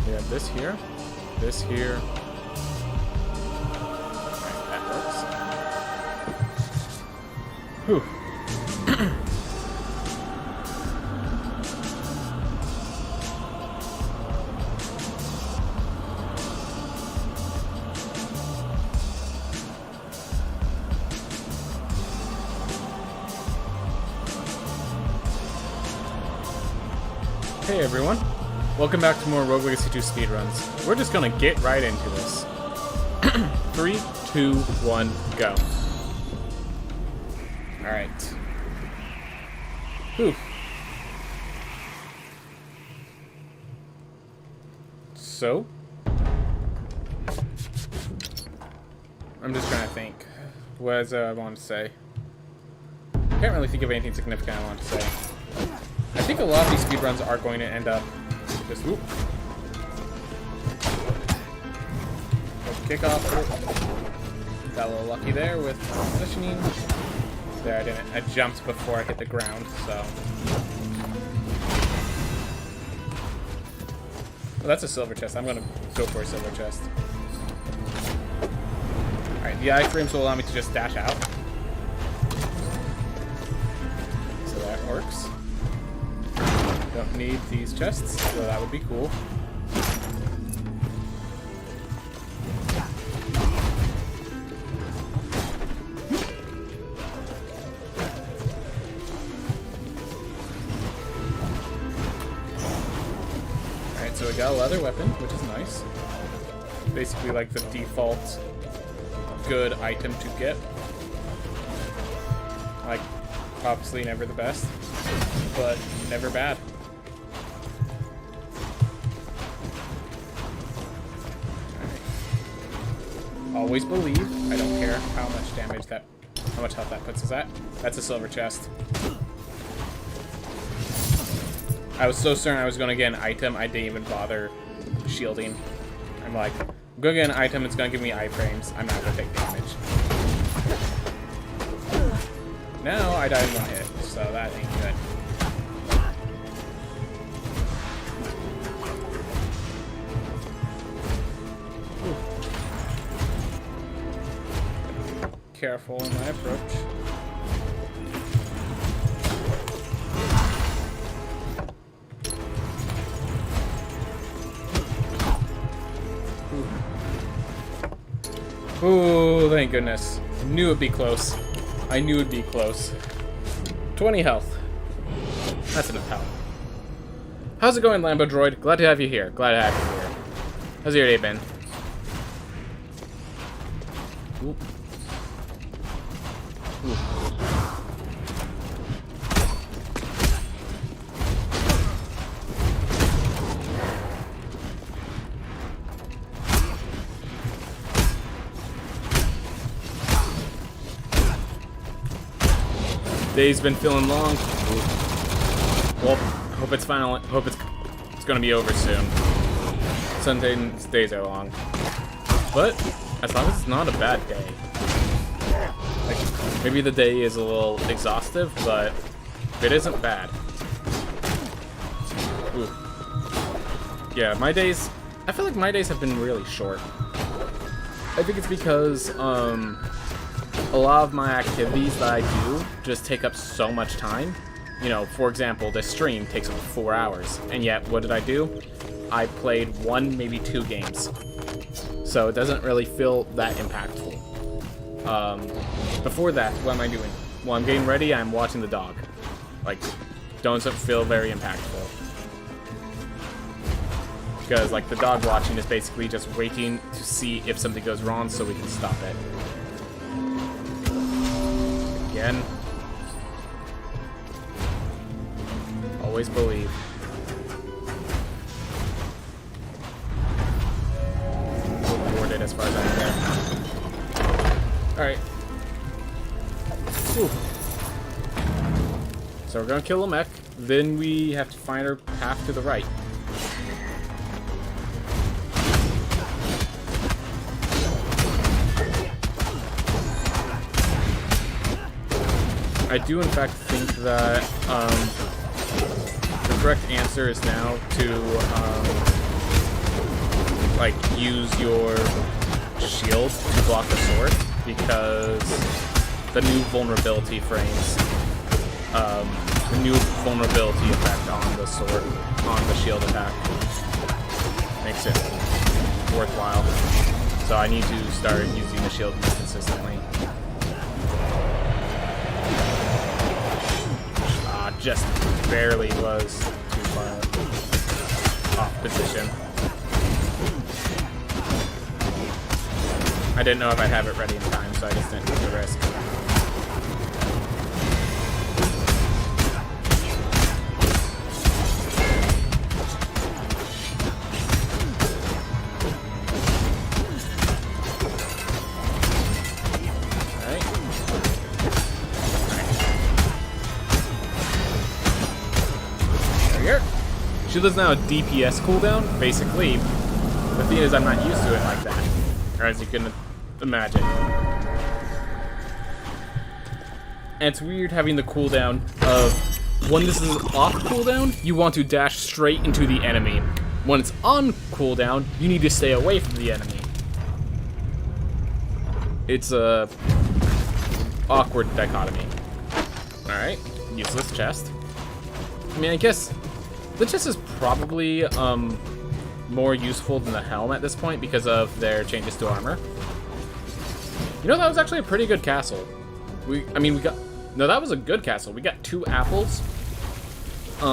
We have this here. This here. Alright, that works. Whew. Hey everyone, welcome back to more Rogue Legacy 2 Speedruns. We're just gonna get right into this. 3, 2, 1, go. Alright. Whew. So? I'm just trying to think. What I want to say? Can't really think of anything significant I want to say. I think a lot of these speedruns are going to end up just whoop. Kick off. Got a little lucky there with positioning. There, I didn't. I jumped before I hit the ground, so. Well, that's a silver chest. I'm gonna go for a silver chest. Alright, the iframes will allow me to just dash out. So that works. Don't need these chests, so that would be cool. Alright, so we got a leather weapon, which is nice. Basically like the default good item to get. Like, obviously never the best, but never bad. Always believe. I don't care how much damage how much health that puts us at. That's a silver chest. I was so certain I was going to get an item, I didn't even bother shielding. I'm like, I'm going to get an item, it's going to give me iframes. I'm not going to take damage. Now I died in one hit, so that ain't good. Careful in my approach. Ooh, thank goodness. Knew it'd be close. I knew it'd be close. 20 health. That's enough health. How's it going, Lambo Droid? Glad to have you here. Glad to have you here. How's your day been? Ooh. Day's been feeling long. Well, hope it's gonna be over soon. Sundays days are long, but as long as it's not a bad day. Like, maybe the day is a little exhaustive, but it isn't bad. Ooh. Yeah, my days. I feel like my days have been really short. I think it's because a lot of my activities that I do just take up so much time. You know, for example, this stream takes up 4 hours, and yet what did I do? I played 1, maybe 2 games. So it doesn't really feel that impactful. Before that, what am I doing? While I'm getting ready, I'm watching the dog. Like, doesn't feel very impactful. Because, like, the dog watching is basically just waiting to see if something goes wrong so we can stop it. Again. Always believe. Rewarded as far as I can. Alright. So we're gonna kill a mech, then we have to find our path to the right. I do in fact think that the correct answer is now to like use your shield to block the sword, because the new vulnerability frames, the new vulnerability effect on the sword, on the shield attack, makes it worthwhile. So I need to start using the shield more consistently. Just barely was too far off position. I didn't know if I'd have it ready in time, so I just didn't take the risk. Shield is now a DPS cooldown. Basically, the thing is I'm not used to it like that, or as you can imagine. And it's weird having the cooldown of, when this is off cooldown, you want to dash straight into the enemy. When it's on cooldown, you need to stay away from the enemy. It's a awkward dichotomy. Alright, useless chest. I mean, I guess the chest is probably more useful than the helm at this point because of their changes to armor. You know, that was actually a pretty good castle. That was a good castle. We got 2 apples. A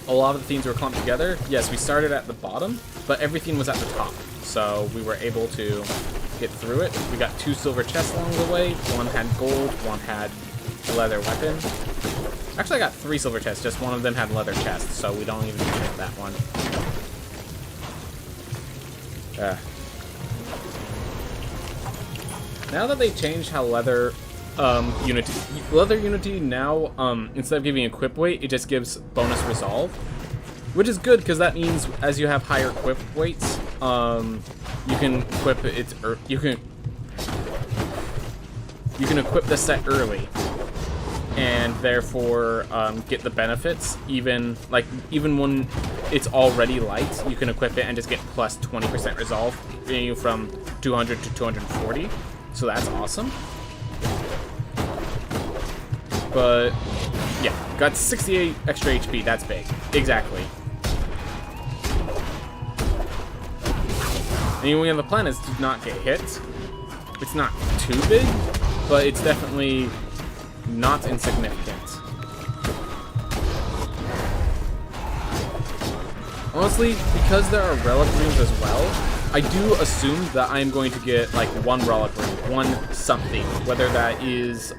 lot of the things were clumped together. Yes, we started at the bottom, but everything was at the top. So we were able to get through it. We got 2 silver chests along the way. One had gold, one had a leather weapon. Actually, I got 3 silver chests, just one of them had leather chests, so we don't even need to hit that one. Now that they changed how leather Unity now, instead of giving equip weight, it just gives bonus resolve. Which is good, because that means as you have higher equip weights, you can equip it, you can equip the set early. And therefore get the benefits, even when it's already light, you can equip it and just get plus 20% resolve, bringing you from 200 to 240. So that's awesome. But yeah, got 68 extra HP. That's big. Exactly. And when the planets do not get hit, it's not too big, but it's definitely not insignificant. Honestly, because there are relic rooms as well, I do assume that I'm going to get like 1 relic room, 1 something, whether that is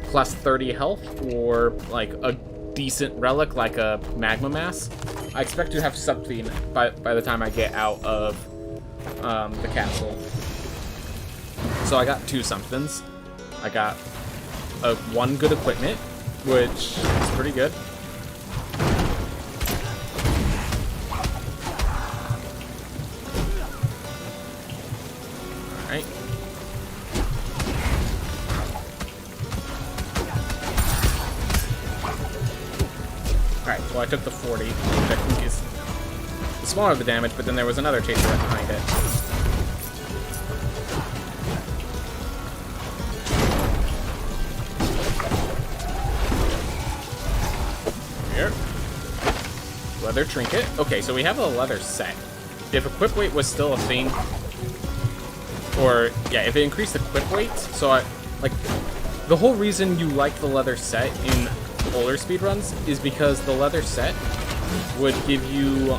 plus 30 health or like a decent relic like a magma mass. I expect to have something by the time I get out of the castle. So I got 2 somethings. I got 1 good equipment, which is pretty good. Alright. Alright, well I took the 40, which I think is the smaller of the damage, but then there was another chaser right behind it. Leather trinket. Okay, so we have a leather set. If equip weight was still a thing, or yeah, if it increased equip weight, so the whole reason you like the leather set in older speedruns is because the leather set would give you,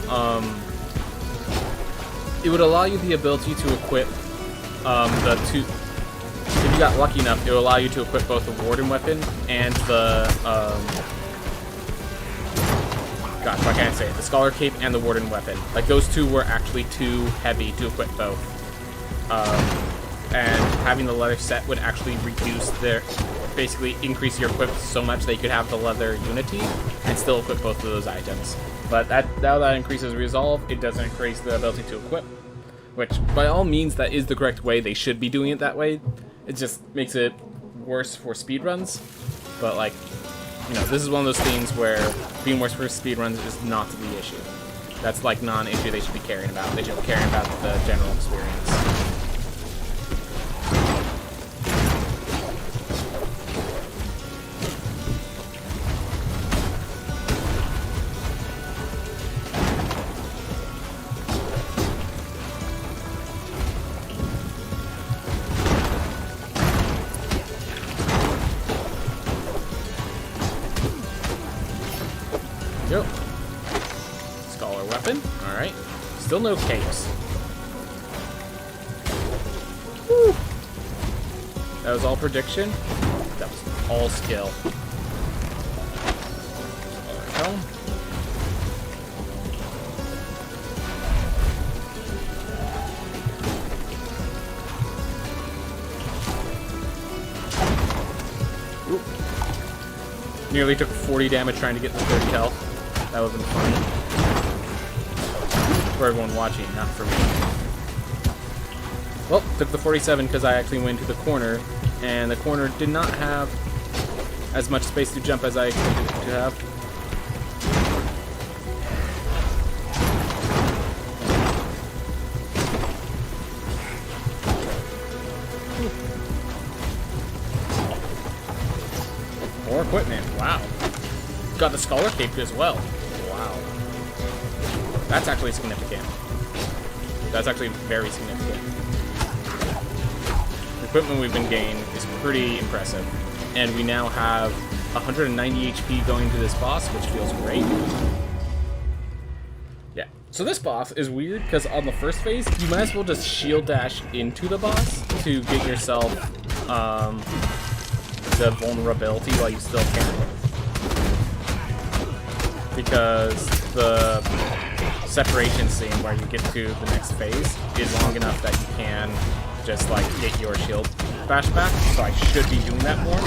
it would allow you the ability to equip if you got lucky enough, it would allow you to equip both the warden weapon and the, gosh, why can't I say it? The Scholar Cape and the Warden Weapon. Like, those 2 were actually too heavy to equip both. And having the leather set would actually basically increase your equip so much that you could have the leather unity and still equip both of those items. But now that increases resolve, it doesn't increase the ability to equip. Which, by all means, that is the correct way. They should be doing it that way. It just makes it worse for speedruns. But, like, you know, this is one of those things where being worse for speedruns is not the issue. That's like non-issue they should be caring about. They should be caring about the general experience. Yep. Scholar weapon. Alright. Still no capes. Woo. That was all prediction. That was all skill. Scholar helm. Ooh. Nearly took 40 damage trying to get the 30 health. That would have been funny. For everyone watching, not for me. Well, took the 47 because I actually went to the corner, and the corner did not have as much space to jump as I expected it to have. More equipment, wow. Got the Scholar Cape as well. Wow. That's actually significant. That's actually very significant. The equipment we've been gaining is pretty impressive. And we now have 190 HP going to this boss, which feels great. Yeah. So this boss is weird because on the first phase, you might as well just shield dash into the boss to get yourself the vulnerability while you still can. Because the separation scene where you get to the next phase is long enough that you can just like get your shield bash back, so I should be doing that more.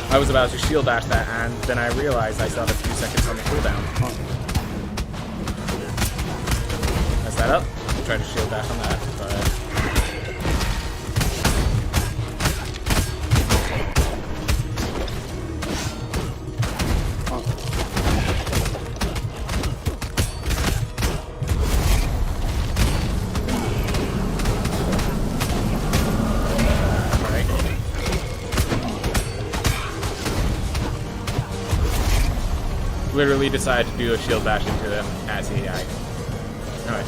I was about to shield dash that, and then I realized I still have a few seconds on the cooldown. Mess that up. Try to shield dash on that, but... Literally decided to do a shield bash into them as he died. Alright.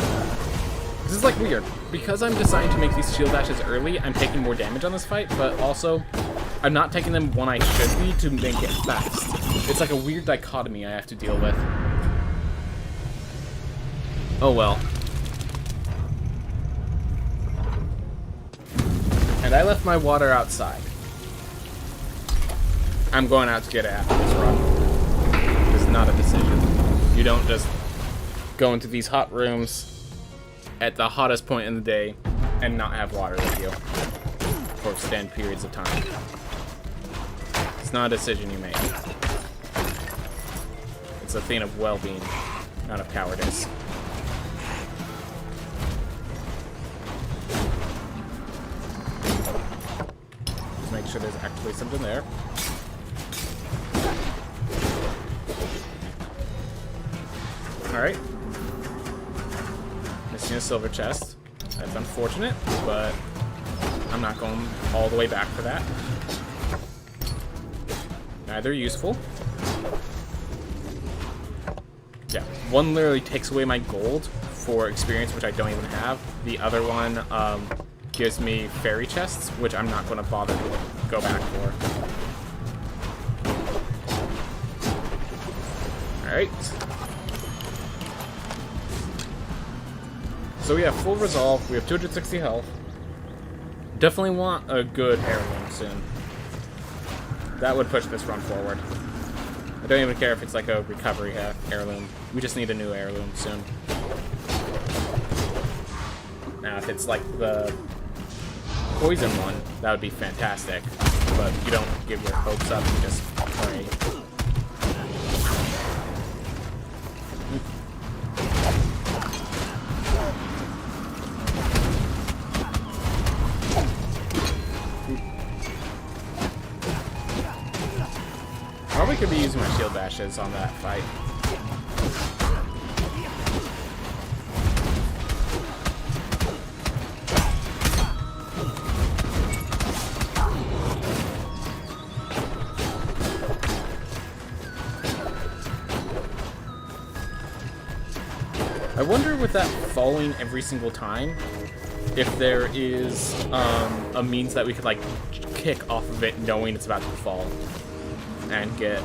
This is like weird. Because I'm deciding to make these shield dashes early, I'm taking more damage on this fight, but also I'm not taking them when I should be to make it fast. It's like a weird dichotomy I have to deal with. Oh well. And I left my water outside. I'm going out to get it after this run. Not a decision. You don't just go into these hot rooms at the hottest point in the day and not have water with you for extended periods of time. It's not a decision you make. It's a thing of well-being, not of cowardice. Just make sure there's actually something there. Alright. Missing a silver chest. That's unfortunate, but I'm not going all the way back for that. Neither useful. Yeah, one literally takes away my gold for experience, which I don't even have. The other one gives me fairy chests, which I'm not going to bother to go back for. Alright. So we have full resolve, we have 260 health. Definitely want a good heirloom soon. That would push this run forward. I don't even care if it's like a recovery heirloom. We just need a new heirloom soon. Now if it's like the poison one, that would be fantastic. But you don't give your hopes up, you just pray. Probably could be using my shield bashes on that fight. I wonder with that falling every single time, if there is a means that we could like kick off of it knowing it's about to fall and get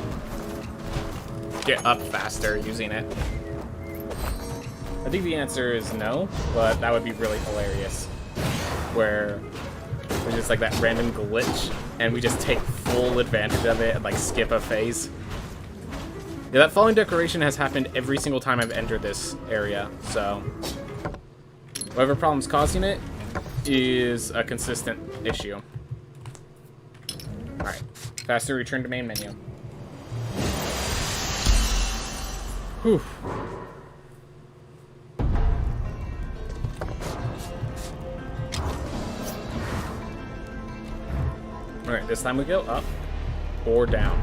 up faster using it. I think the answer is no, but that would be really hilarious. Where there's just like that random glitch and we just take full advantage of it and like skip a phase. Yeah, that falling decoration has happened every single time I've entered this area, so whatever problem's causing it is a consistent issue. Alright, faster return to main menu. Whew. Alright, this time we go up or down.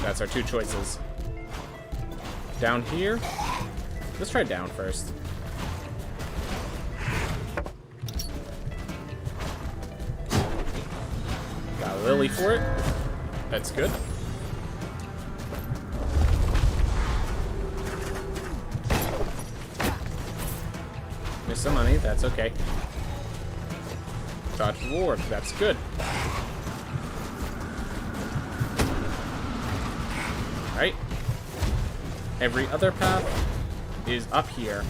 That's our two choices. Down here? Let's try down first. Got a lily for it. That's good. Missed some money, that's okay. Dodge reward, that's good. Alright. Every other path is up here.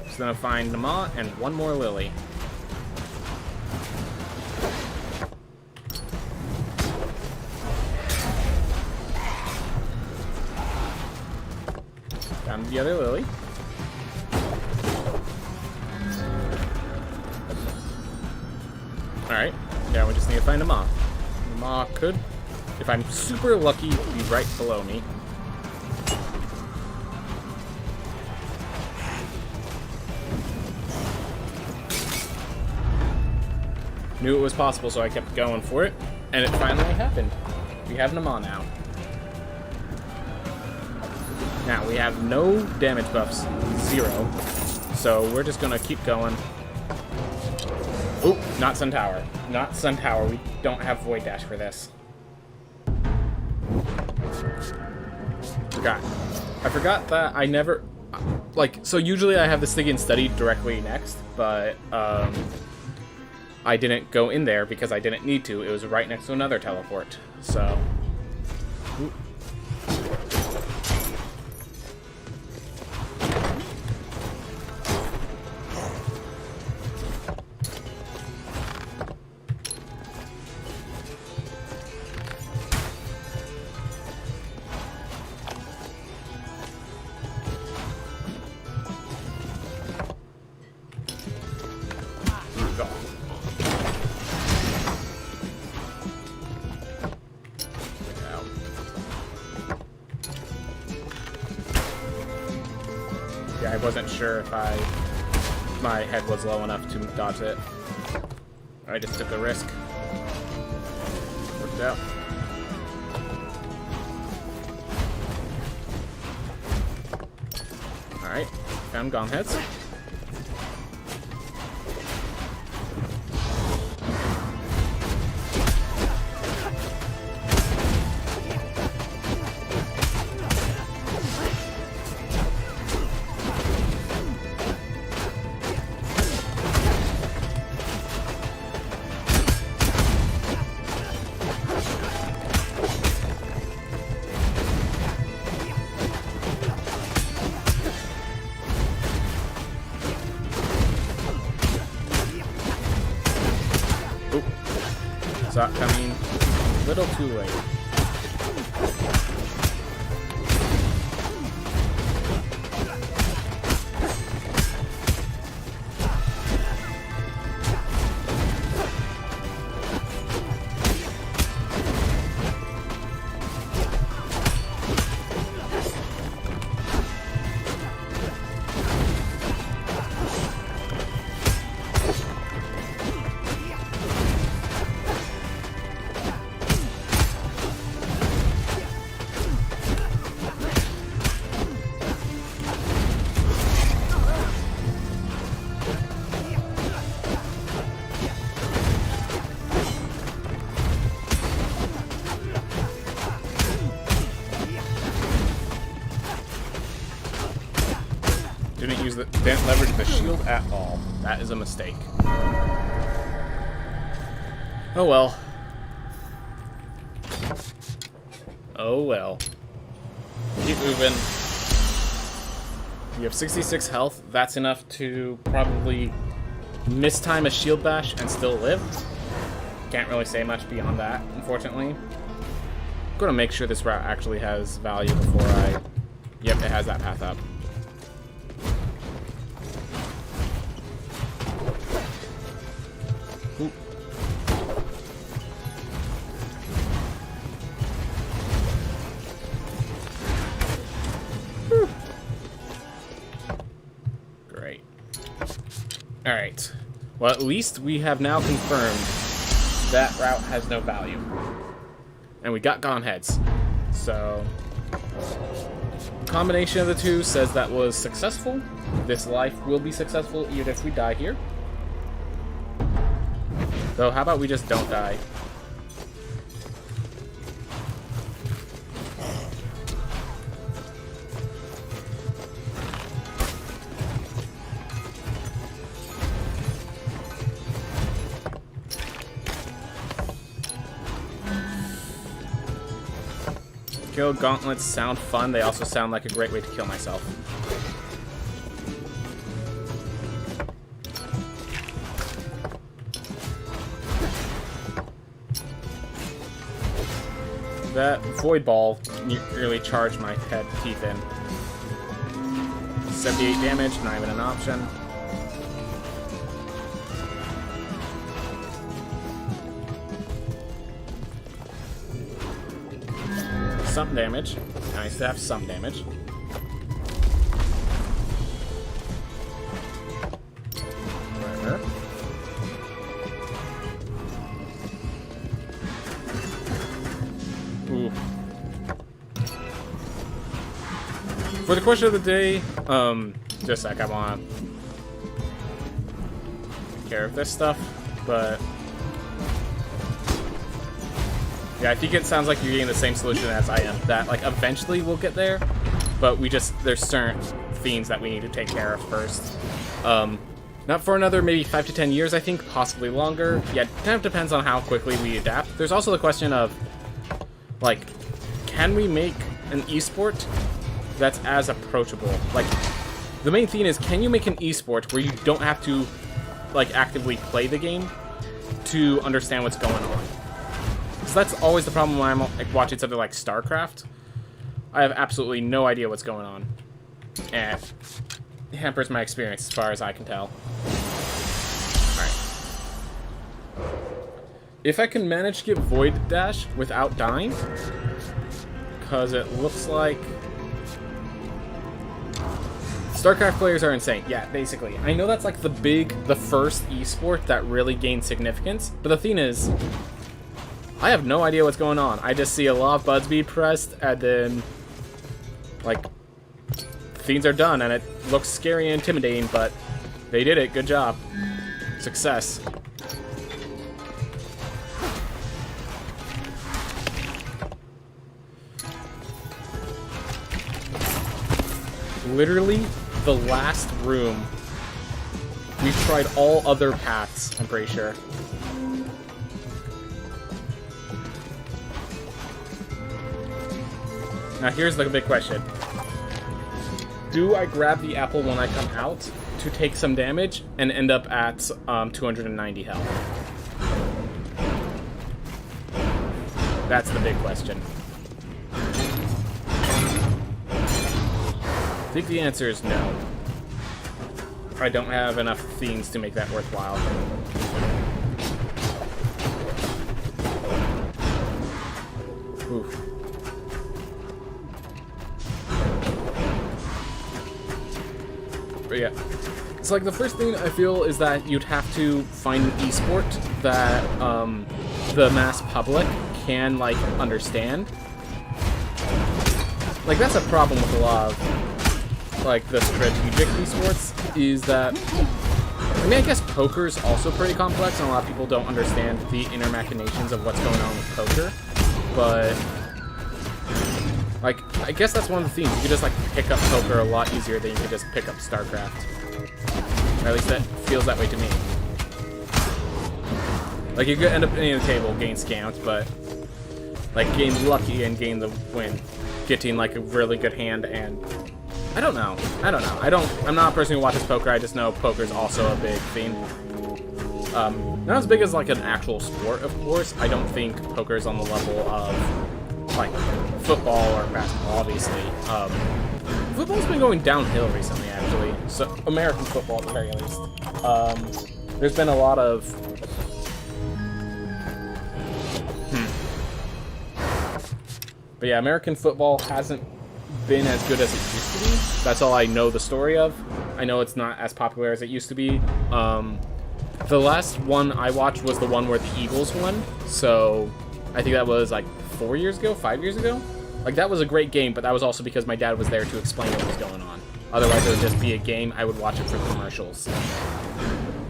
Just gonna find Nama and one more lily. Down to the other lily. Alright, now we just need to find Nama. Nama could, if I'm super lucky, be right below me. Knew it was possible, so I kept going for it, and it finally happened. We have Nama now. Now, we have no damage buffs, 0, so we're just gonna keep going. Oop, not Sun Tower. Not Sun Tower, we don't have Void Dash for this. I forgot that I never, like, so usually I have the Stygian Study directly next, but I didn't go in there because I didn't need to. It was right next to another teleport, so. Ooh. I wasn't sure if my head was low enough to dodge it. I just took a risk. Worked out. Alright, found gong heads. Saw it coming a little too late. didn't leverage the shield at all. That is a mistake. Oh well. Oh well. Keep moving. You have 66 health. That's enough to probably mistime a shield bash and still live. Can't really say much beyond that, unfortunately. I'm gonna make sure this route actually has value before I... Yep, it has that path up. Ooh. Whew. Great. Alright. Well, at least we have now confirmed that route has no value. And we got gone heads. So, combination of the two says that was successful. This life will be successful even if we die here. So how about we just don't die? Kill gauntlets sound fun. They also sound like a great way to kill myself. That void ball really charged my head teeth in. 78 damage, not even an option. Some damage. Nice to have some damage. Whatever. Ooh. For the question of the day, just a sec, I want to take care of this stuff, but yeah, I think it sounds like you're getting the same solution as I am. That, like, eventually we'll get there, but there's certain fiends that we need to take care of first. Not for another maybe 5 to 10 years, I think, possibly longer. Yeah, it kind of depends on how quickly we adapt. There's also the question of, like, can we make an esport that's as approachable? Like, the main thing is, can you make an esport where you don't have to, like, actively play the game to understand what's going on? So that's always the problem when I'm like, watching something like StarCraft. I have absolutely no idea what's going on. And it hampers my experience as far as I can tell. Alright. If I can manage to get Void Dash without dying, because it looks like StarCraft players are insane. Yeah, basically. I know that's like the first esport that really gained significance, but the thing is, I have no idea what's going on. I just see a lot of buttons being pressed, and then, like, fiends are done, and it looks scary and intimidating, but they did it. Good job. Success. Literally, the last room. We've tried all other paths, I'm pretty sure. Now here's the big question. Do I grab the apple when I come out to take some damage and end up at 290 health? That's the big question. I think the answer is no. I don't have enough fiends to make that worthwhile. Oof. But yeah, it's like the first thing I feel is that you'd have to find an esport that the mass public can, like, understand. Like, that's a problem with a lot of, like, the strategic esports, is that, I mean, I guess poker's also pretty complex, and a lot of people don't understand the inner machinations of what's going on with poker, but Like, I guess that's one of the themes. You could just, like, pick up poker a lot easier than you could just pick up StarCraft. Or at least that feels that way to me. Like, you could end up in the table, gain scammed, but, like, gain lucky and gain the win. Getting, like, a really good hand and... I don't know. I'm not a person who watches poker. I just know poker's also a big theme. Not as big as, like, an actual sport, of course. I don't think poker's on the level of, like, football or basketball, obviously. Football's been going downhill recently, actually. So, American football, at the very least. There's been a lot of... But yeah, American football hasn't been as good as it used to be. That's all I know the story of. I know it's not as popular as it used to be. The last one I watched was the one where the Eagles won. So, I think that was like 4 years ago, 5 years ago? Like, that was a great game, but that was also because my dad was there to explain what was going on. Otherwise, it would just be a game. I would watch it for commercials.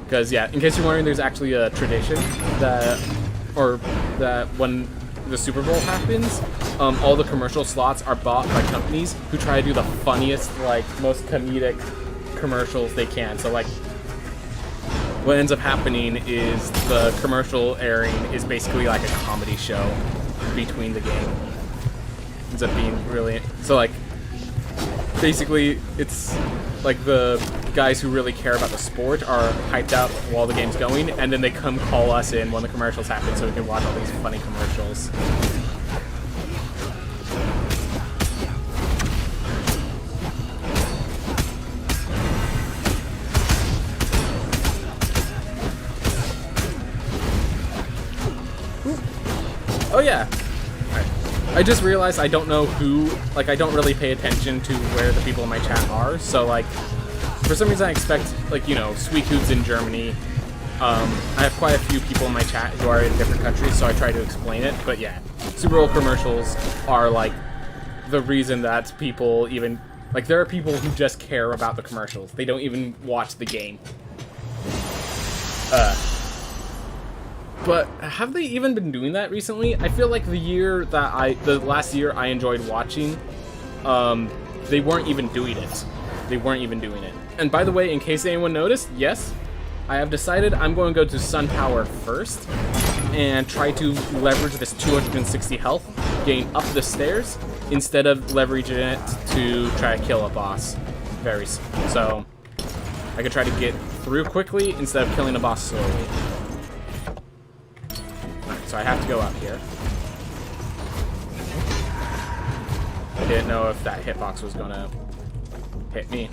Because, yeah, in case you're wondering, there's actually a tradition that when the Super Bowl happens, all the commercial slots are bought by companies who try to do the funniest, like, most comedic commercials they can. So, like, what ends up happening is the commercial airing is basically like a comedy show between the game. Ends up being really... So, like, basically, it's like the guys who really care about the sport are hyped out while the game's going, and then they come call us in when the commercials happen so we can watch all these funny commercials. Oh yeah, I just realized I don't know who, like, I don't really pay attention to where the people in my chat are, so, like, for some reason I expect, like, you know, Sweet Hoots in Germany. I have quite a few people in my chat who are in different countries, so I try to explain it, but yeah, Super Bowl commercials are, like, the reason that people even, like, there are people who just care about the commercials. They don't even watch the game. But have they even been doing that recently? I feel like the last year I enjoyed watching, they weren't even doing it. They weren't even doing it. And by the way, in case anyone noticed, yes, I have decided I'm going to go to Sun Tower first and try to leverage this 260 health, gain up the stairs, instead of leveraging it to try to kill a boss. So I could try to get through quickly instead of killing a boss slowly. So I have to go up here. I didn't know if that hitbox was gonna hit me.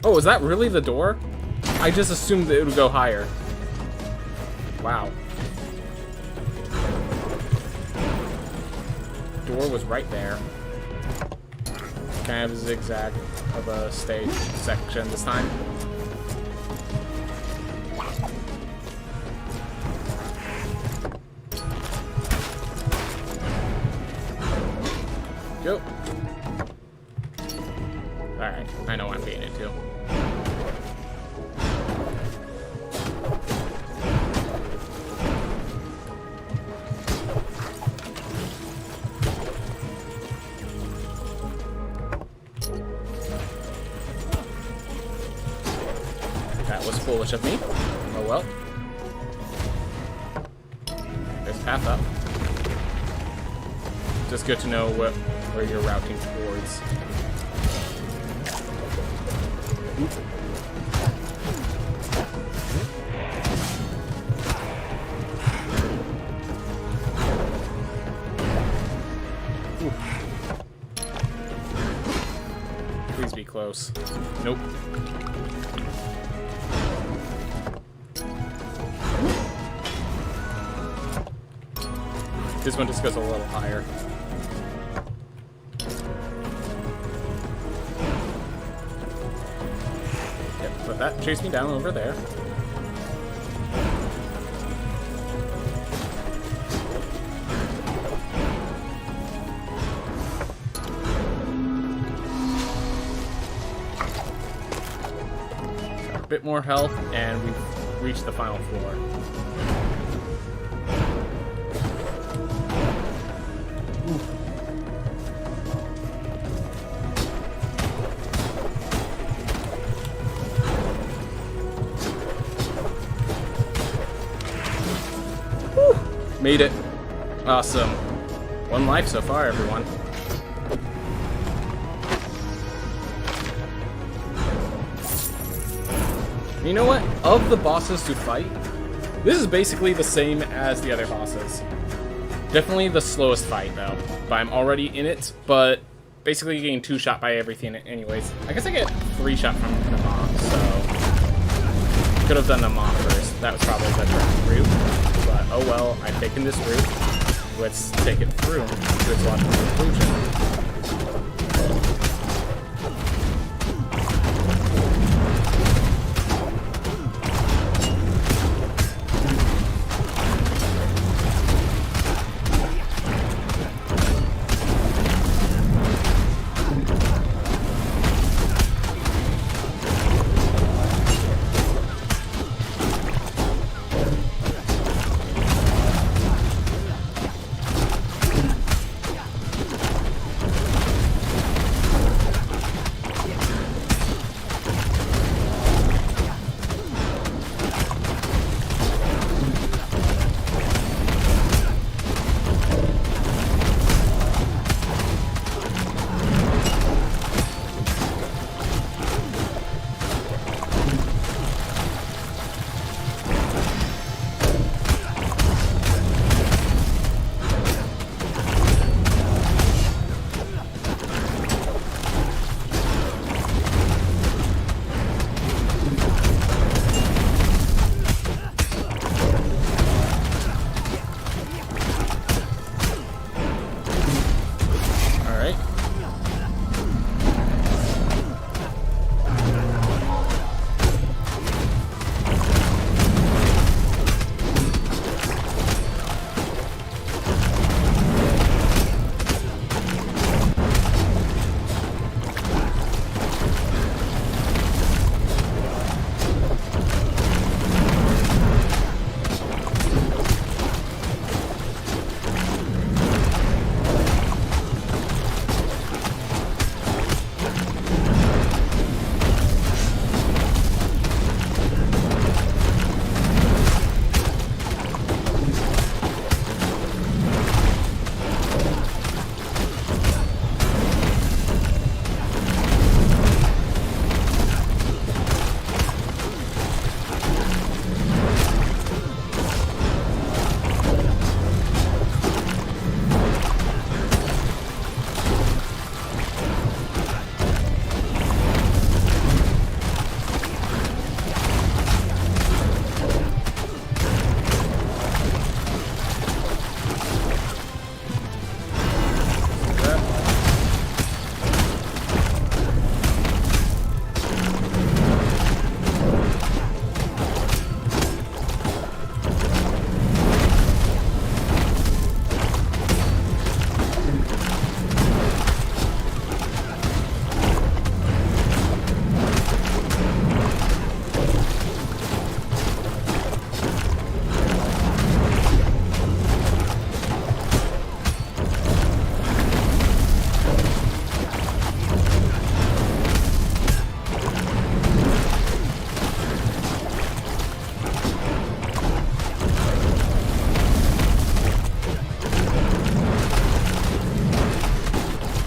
Oh, is that really the door? I just assumed that it would go higher. Wow. Door was right there. Kind of a zigzag of a stage section this time. Go. Alright, I know I'm being it too. That was foolish of me. Oh well. There's a path up. Just good to know where you're routing towards. Oop. Please be close. Nope. This one just goes a little higher. Yep, but that chased me down over there. bit more health, and we've reached the final floor. Made it. Awesome. 1 life so far, everyone. You know what? Of the bosses to fight, this is basically the same as the other bosses. Definitely the slowest fight, though. But I'm already in it, but basically getting 2-shot by everything anyways. I guess I get 3-shot from the Maw, so... Could have done the Maw first. That was probably the correct route. But, oh well, I've taken this route. Let's take it through to its logical conclusion.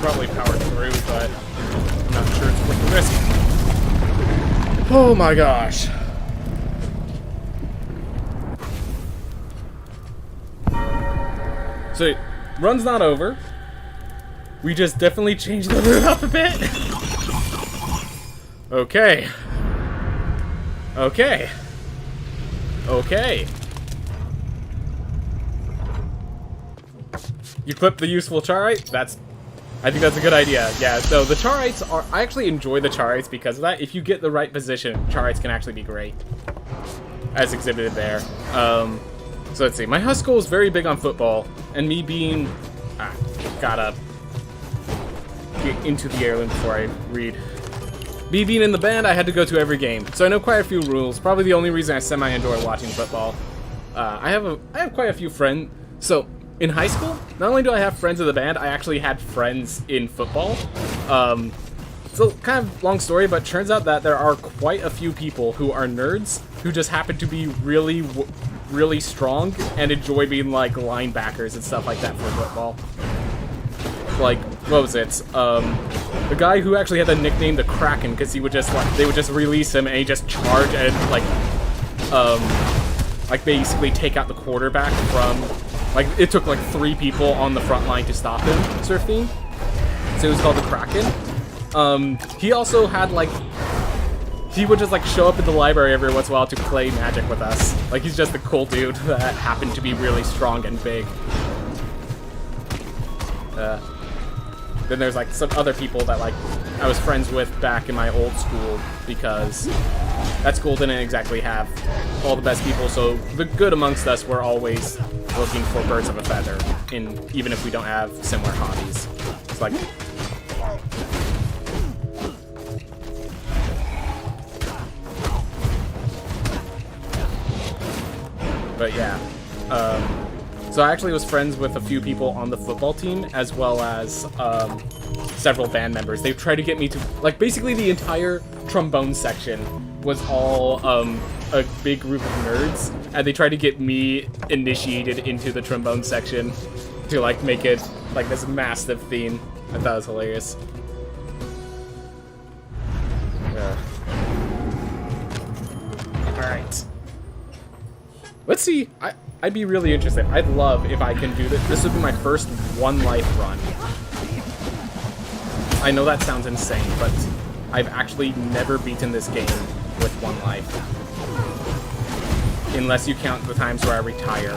Probably power through, but I'm not sure it's worth the risk. Oh my gosh. So, run's not over. We just definitely changed the route up a bit. Okay. Okay. Okay. You clip the useful charite? I think that's a good idea. Yeah, so the charites are... I actually enjoy the charites because of that. If you get the right position, charites can actually be great. As exhibited there. So let's see. My high school is very big on football. And me being... gotta get into the heirloom before I read. Me being in the band, I had to go to every game, so I know quite a few rules. Probably the only reason I semi-enjoy watching football. I have quite a few friends. So in high school, not only do I have friends in the band, I actually had friends in football. So kind of long story, but turns out that there are quite a few people who are nerds who just happen to be really strong and enjoy being like linebackers and stuff like that for football. Like, what was it? The guy who actually had the nickname the Kraken because he would just like they would just release him and he just charge and like basically take out the quarterback from like it took like 3 people on the front line to stop him, sort of thing. So it was called the Kraken. He also had like he would just like show up at the library every once in a while to play Magic with us. Like he's just a cool dude that happened to be really strong and big. Then there's like some other people that like I was friends with back in my old school because that school didn't exactly have all the best people, so the good amongst us were always looking for birds of a feather, even if we don't have similar hobbies. It's like but yeah, so I actually was friends with a few people on the football team, as well as several band members. They tried to get me to, like, basically the entire trombone section was all a big group of nerds, and they tried to get me initiated into the trombone section to, like, make it, like, this massive theme. I thought it was hilarious. Alright. Let's see. I'd be really interested. I'd love if I can do this. This would be my first 1 life run. I know that sounds insane, but I've actually never beaten this game with 1 life. Unless you count the times where I retire.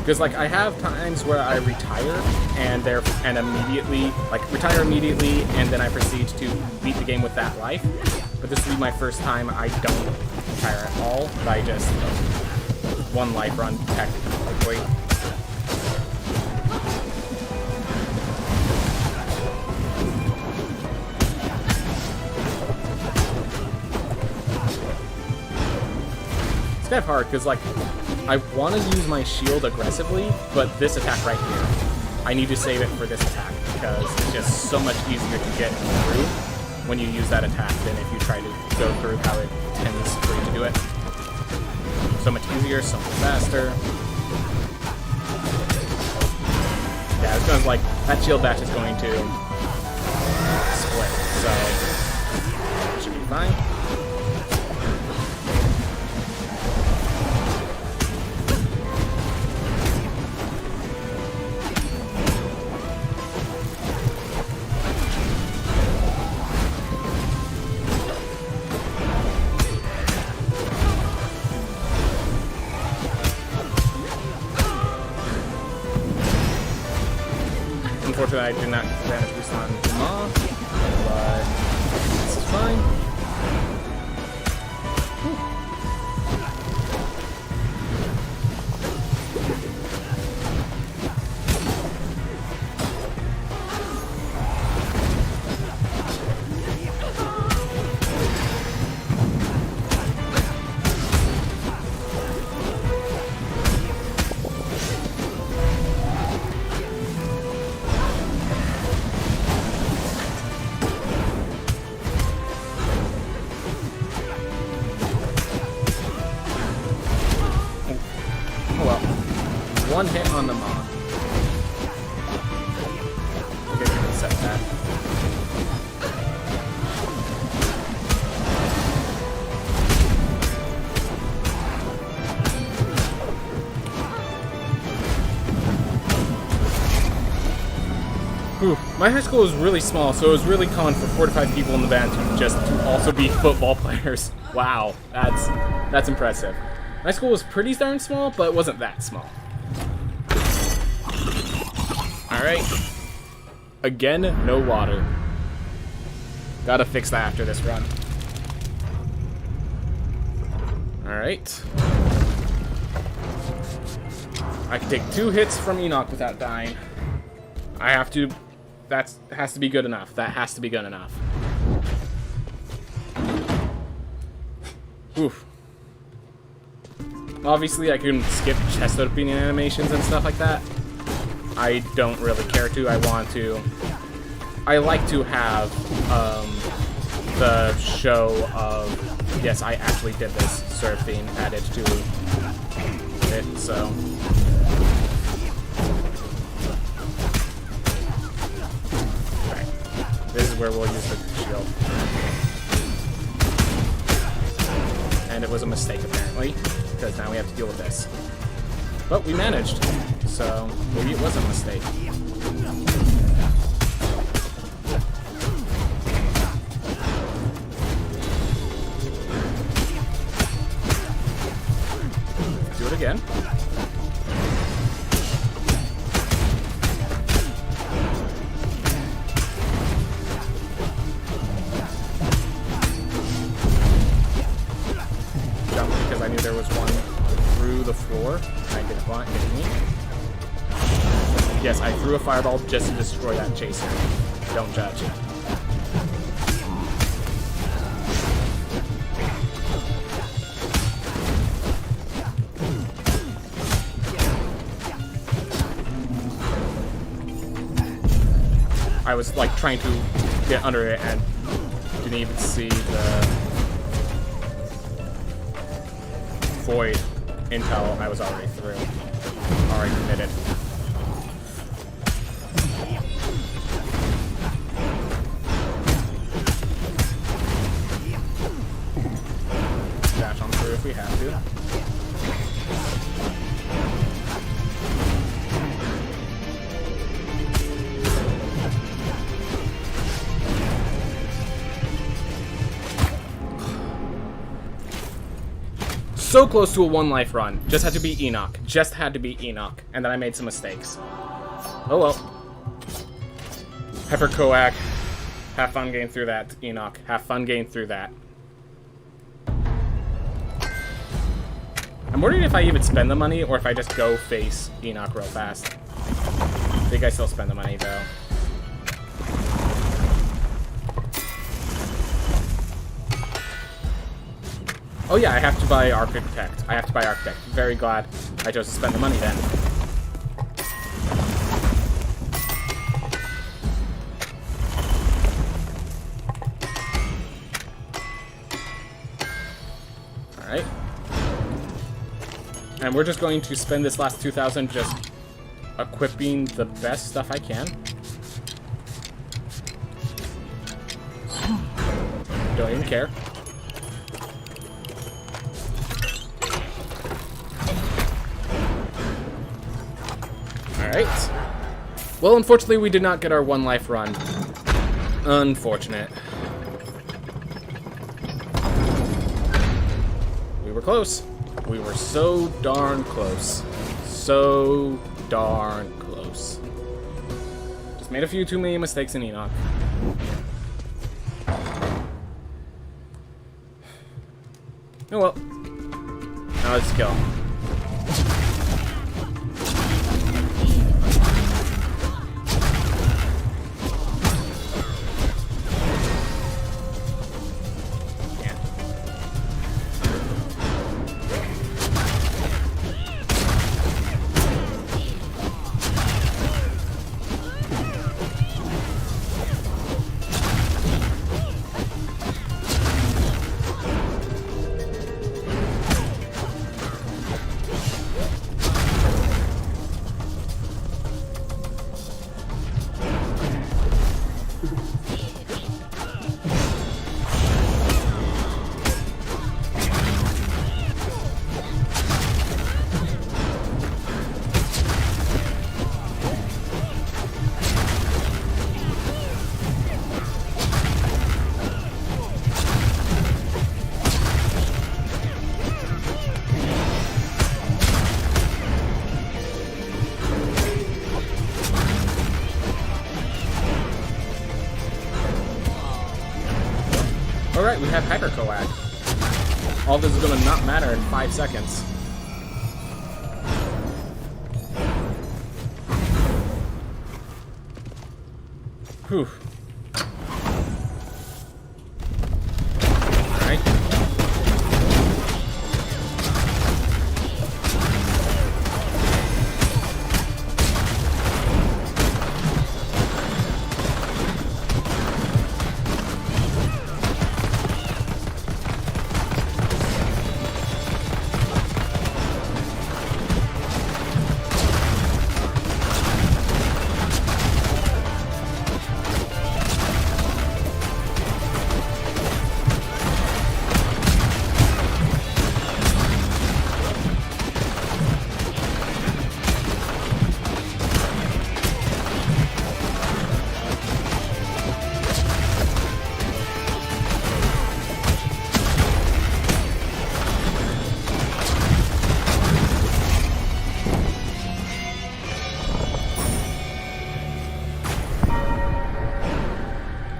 Because like I have times where I retire and immediately retire immediately and then I proceed to beat the game with that life. But this will be my first time I don't retire at all. But I just 1 life run technically. It's kind of hard because like I want to use my shield aggressively, but this attack right here, I need to save it for this attack, because it's just so much easier to get through when you use that attack than if you try to go through how it tends for you to do it. So much easier, so much faster. Yeah, it's going to, like, that shield batch is going to split, so it should be fine. Unfortunately, I did not damage boost on Ma, but this is fine. Well, 1 hit on the Maw. I guess you can set that. Whew. My high school was really small, so it was really common for 4 to 5 people in the band to also be football players. Wow, that's impressive. My school was pretty darn small, but it wasn't that small. Alright. Again, no water. Gotta fix that after this run. Alright. I can take 2 hits from Enoch without dying. I have to... That has to be good enough. That has to be good enough. Oof. Obviously, I can skip chest opening animations and stuff like that. I don't really care to. I want to... I like to have the show of, yes, I actually did this sort of thing added to it, so... Alright. This is where we'll use the shield. And it was a mistake, apparently, because now we have to deal with this. But we managed, so maybe it was a mistake. Do it again. Jump because I knew there was one through the floor. I didn't want hitting me. Yes, I threw a fireball just to destroy that chaser. Don't judge. I was like trying to get under it and didn't even see the void until I was already through. Already committed. Dash on through if we have to. So close to a 1 life run. Just had to beat Enoch. Just had to beat Enoch. And then I made some mistakes. Oh well. Pepper Coac. Have fun getting through that, Enoch. Have fun getting through that. I'm wondering if I even spend the money or if I just go face Enoch real fast. I think I still spend the money though. Oh yeah, I have to buy Architect. I have to buy Architect. Very glad I chose to spend the money then. Alright. And we're just going to spend this last 2,000 just equipping the best stuff I can. Don't even care. Alright. Well, unfortunately, we did not get our 1 life run. Unfortunate. We were close. We were so darn close. So darn close. Just made a few too many mistakes in Enoch. Oh well. Now let's go. Alright, we have Hyper Coac. all this is gonna not matter in 5 seconds. Whew. Alright.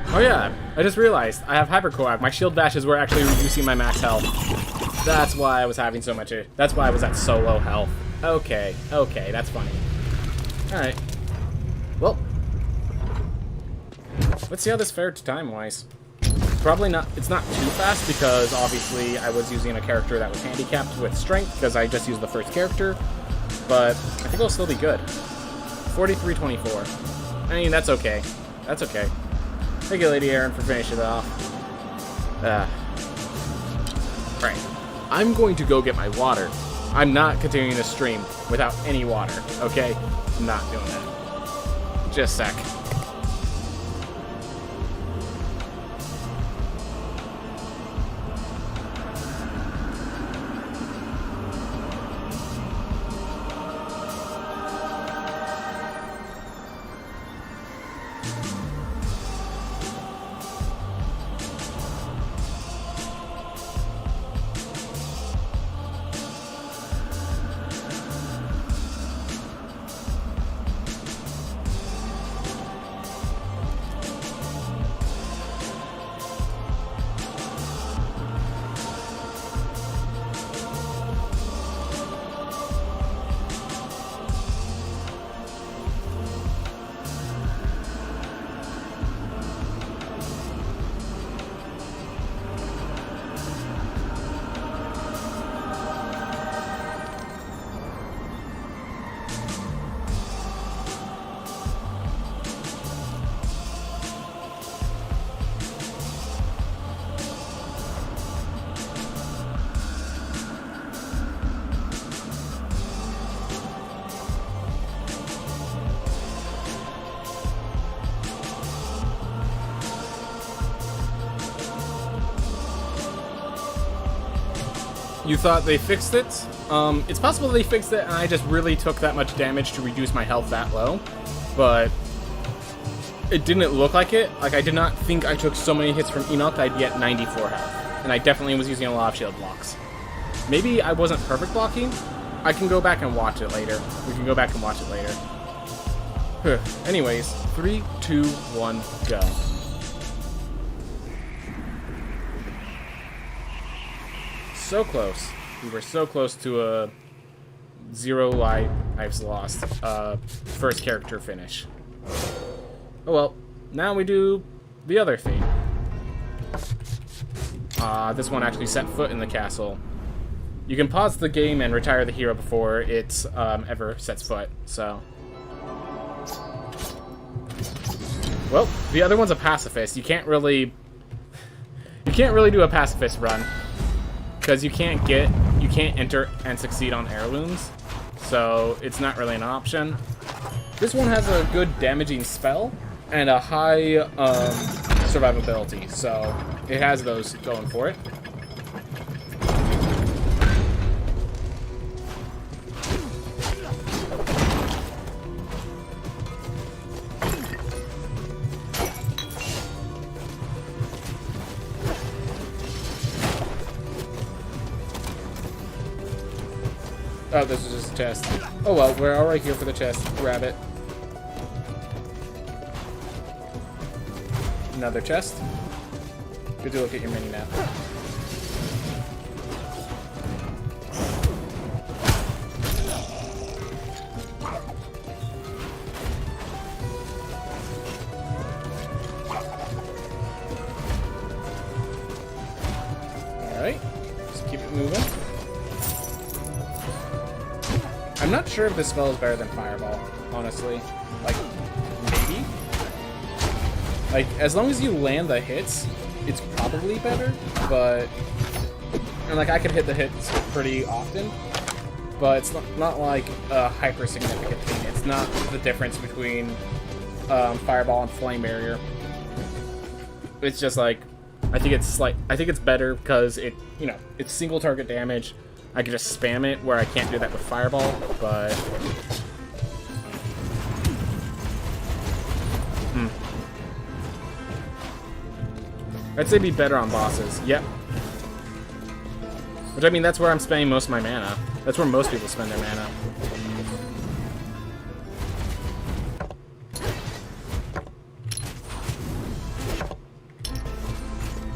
Oh yeah, I just realized I have Hypercoag. My shield dashes were actually reducing my max health. That's why I was having so much. That's why I was at so low health. Okay, that's funny. Alright. Well, let's see how this fared time-wise. Probably not, it's not too fast because obviously I was using a character that was handicapped with strength because I just used the first character. But I think it'll still be good. 43-24. I mean, that's okay. That's okay. Thank you, Lady Aaron, for finishing it off. Right. I'm going to go get my water. I'm not continuing this stream without any water, okay? I'm not doing that. Just a sec. You thought they fixed it? It's possible they fixed it and I just really took that much damage to reduce my health that low. But it didn't look like it. Like, I did not think I took so many hits from Enoch that I'd get 94 health. And I definitely was using a lot of shield blocks. Maybe I wasn't perfect blocking? I can go back and watch it later. We can go back and watch it later. Anyways, 3, 2, 1, go. So close. We were so close to a 0 lives lost first character finish. Oh well, now we do the other thing. This one actually set foot in the castle. You can pause the game and retire the hero before it ever sets foot, so. Well, the other one's a pacifist. You can't really do a pacifist run. Because you can't enter and succeed on heirlooms, so it's not really an option. This one has a good damaging spell and a high survivability, so it has those going for it. Oh, this is just a chest. Oh well, we're alright here for the chest. Grab it. Another chest. Good to look at your mini map. not sure if this spell is better than Fireball, honestly. Like, maybe? Like, as long as you land the hits, it's probably better, but... And, like, I can hit the hits pretty often, but it's not like a hyper-significant thing. It's not the difference between Fireball and Flame Barrier. It's just, like, I think it's better because it, you know, it's single target damage. I can just spam it where I can't do that with Fireball, but... I'd say be better on bosses. Yep. Which, I mean, that's where I'm spending most of my mana. That's where most people spend their mana.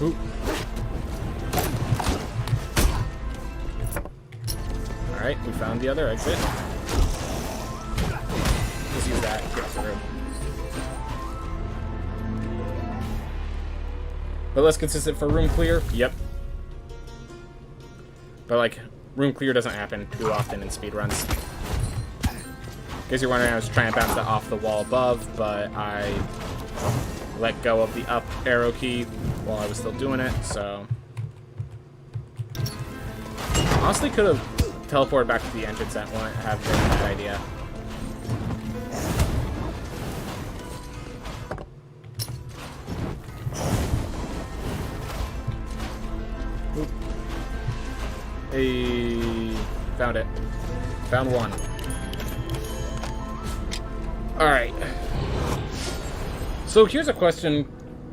Ooh. Alright, we found the other exit. Just use that, get through. But less consistent for room clear? Yep. But, like, room clear doesn't happen too often in speedruns. In case you're wondering, I was trying to bounce that off the wall above, but I let go of the up arrow key while I was still doing it, so... Honestly, could have teleported back to the entrance. That wouldn't have been a bad idea. Hey, found it. Found one. Alright. So here's a question,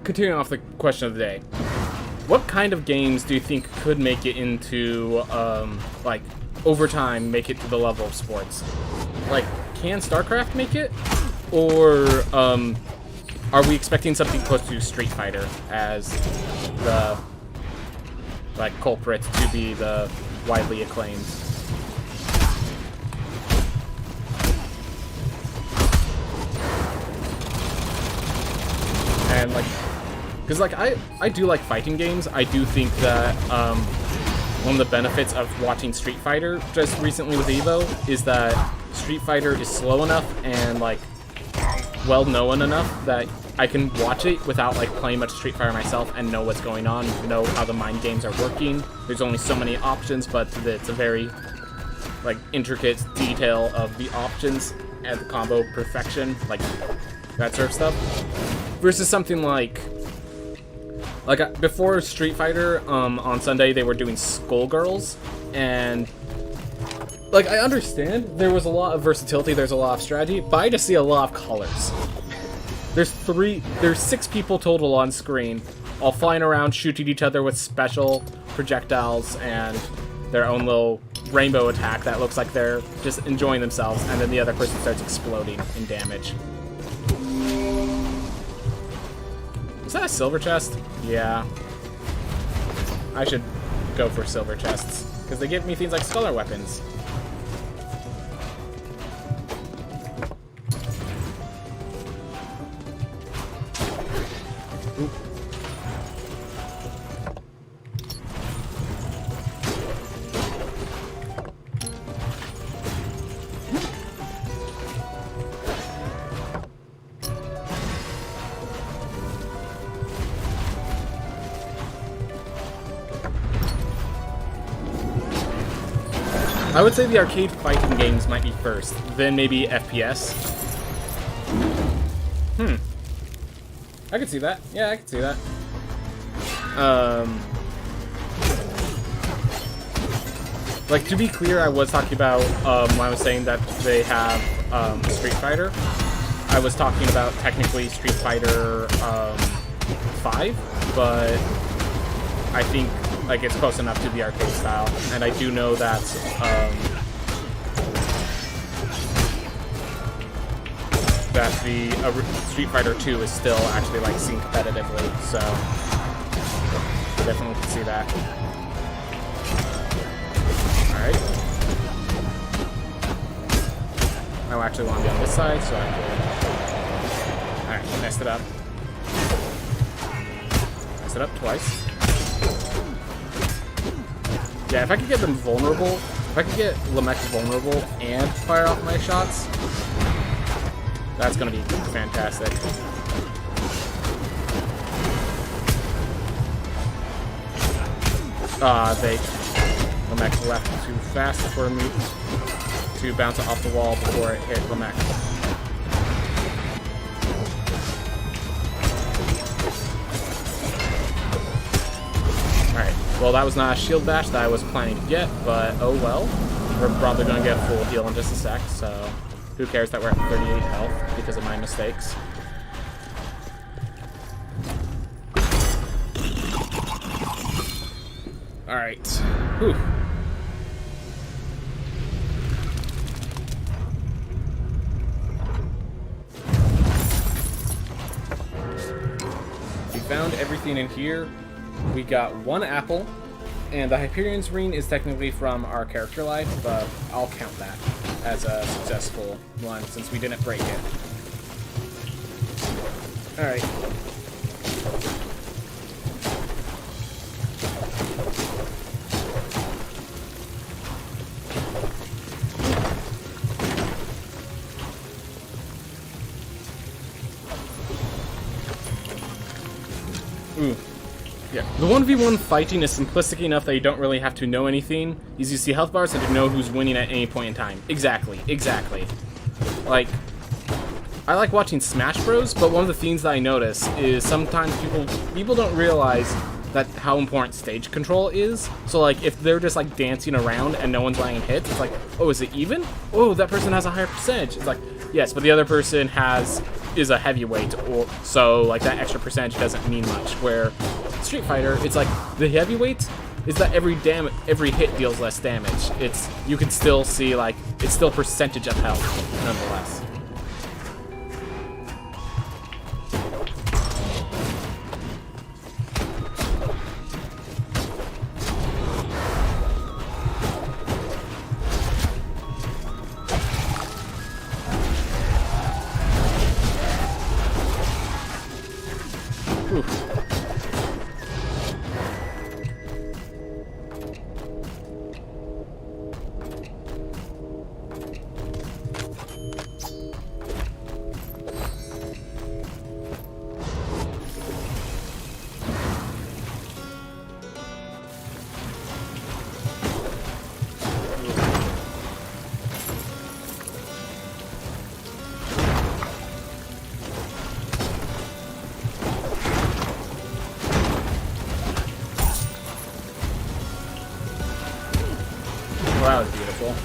continuing off the question of the day. What kind of games do you think could make it into, like, over time, make it to the level of sports? Like, can StarCraft make it? Or, are we expecting something close to Street Fighter as the, like, culprit to be the widely acclaimed? And, like, because, like, I do like fighting games. I do think that one of the benefits of watching Street Fighter just recently with Evo is that Street Fighter is slow enough and, like, well-known enough that I can watch it without, like, playing much Street Fighter myself and know what's going on, know how the mind games are working. There's only so many options, but it's a very, like, intricate detail of the options and the combo perfection, like, that sort of stuff. Versus something like before Street Fighter, on Sunday, they were doing Skullgirls, and, like, I understand there was a lot of versatility, there's a lot of strategy, but I just see a lot of colors. There's 6 people total on screen, all flying around, shooting each other with special projectiles and their own little rainbow attack that looks like they're just enjoying themselves, and then the other person starts exploding in damage. Is that a silver chest? Yeah. I should go for silver chests, because they give me things like Sculler weapons. Oop. I would say the arcade fighting games might be first, then maybe FPS. I could see that. Yeah, I could see that. Like, to be clear, I was talking about, when I was saying that they have, Street Fighter. I was talking about, technically, Street Fighter, 5, but I think, like, it's close enough to the arcade style, and I do know that, that the Street Fighter 2 is still actually, like, seen competitively, so definitely can see that. Alright. I actually want to be on this side, so I can... Alright, messed it up. Messed it up twice. Yeah, if I could get them vulnerable, If I could get Lamech vulnerable and fire off my shots, that's gonna be fantastic. Lamech left too fast for me to bounce it off the wall before it hit Lamech. Alright, well that was not a shield bash that I was planning to get, but oh well. We're probably going to get a full heal in just a sec, so who cares that we're at 38 health because of my mistakes. Alright. Whew. We found everything in here. We got one apple, and the Hyperion's Ring is technically from our character life, but I'll count that as a successful one since we didn't break it. Alright. Ooh. Yeah. The 1v1 fighting is simplistic enough that you don't really have to know anything. You see health bars and you know who's winning at any point in time. Exactly. Exactly. Like, I like watching Smash Bros, but one of the things that I notice is sometimes people don't realize that how important stage control is. So like, if they're just like dancing around and no one's landing hits, it's like, oh, is it even? Oh, that person has a higher percentage. It's like, yes, but the other person is a heavyweight, or so like that extra percentage doesn't mean much. Where Street Fighter, it's like the heavyweight is that every hit deals less damage. You can still see like it's still percentage of health nonetheless. Wow, that was beautiful.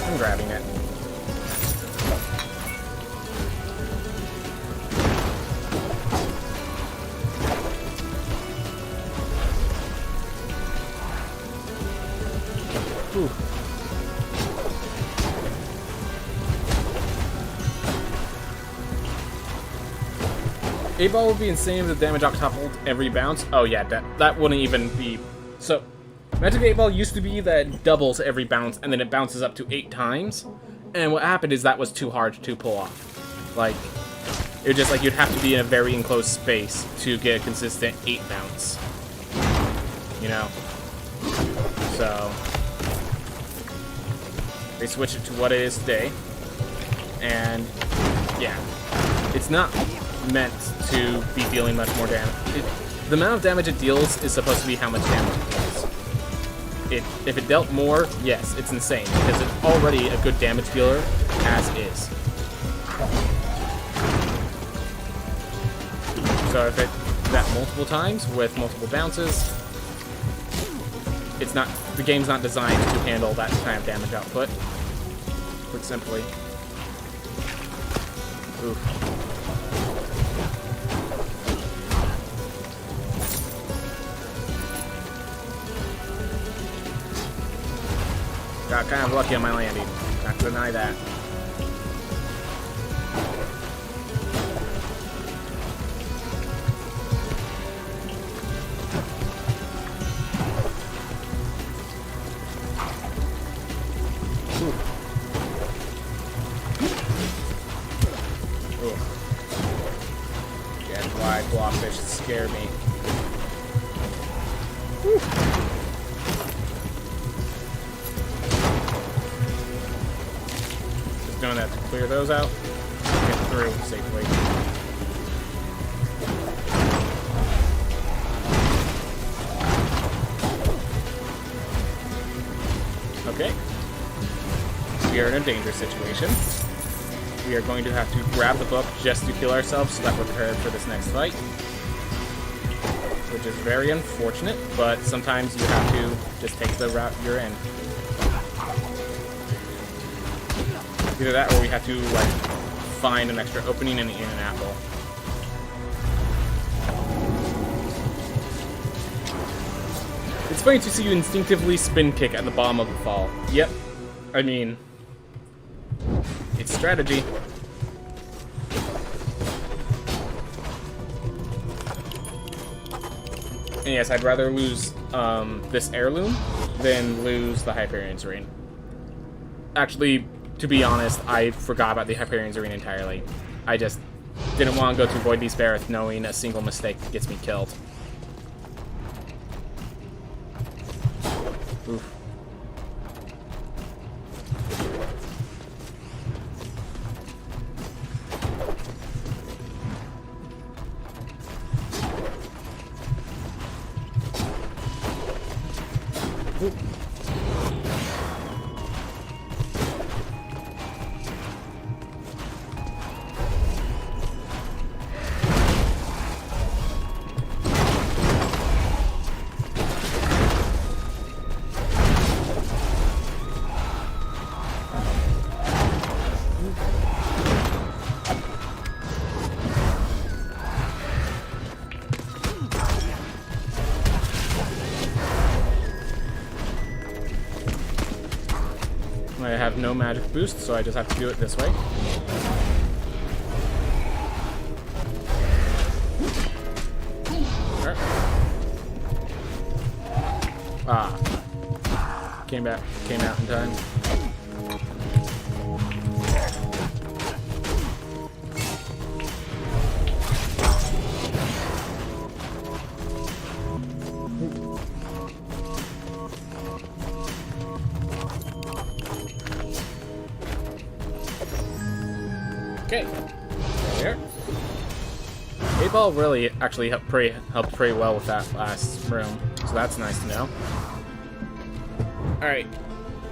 I'm grabbing it. Ooh. 8-ball would be insane if the damage octupled every bounce. Oh yeah, that wouldn't even be... So, Magic 8-ball used to be that it doubles every bounce, and then it bounces up to 8 times. And what happened is that was too hard to pull off. Like, it was just like you'd have to be in a very enclosed space to get a consistent 8 bounce. You know? So, they switched it to what it is today. And, yeah. It's not meant to be dealing much more damage. The amount of damage it deals is supposed to be how much damage it deals. If it dealt more, yes, it's insane, because it's already a good damage dealer as is. So if it does that multiple times with multiple bounces, the game's not designed to handle that kind of damage output. Put simply. Oof. Got kind of lucky on my landing. Not gonna deny that. Why blobfish scare me. Whew. Just doing that to clear those out. Get through safely. Okay. We are in a dangerous situation. We are going to have to grab the book just to kill ourselves so that we're prepared for this next fight. Which is very unfortunate, but sometimes you have to just take the route you're in. Either that or we have to, like, find an extra opening in an apple. It's funny to see you instinctively spin kick at the bottom of the fall. Yep. I mean, it's strategy. And yes, I'd rather lose this heirloom than lose the Hyperion's Ring. Actually, to be honest, I forgot about the Hyperion's Ring entirely. I just didn't want to go to Void Despair knowing a single mistake gets me killed. Oof. I have no magic boost, so I just have to do it this way. Right. Ah. Came out in time. Okay, there. A-ball really actually helped pretty well with that last room, so that's nice to know. Alright,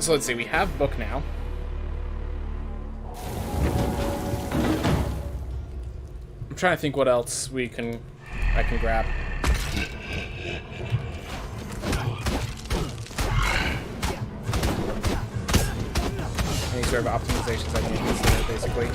so let's see, we have book now. I'm trying to think what else I can grab. Any sort of optimizations I can consider, basically.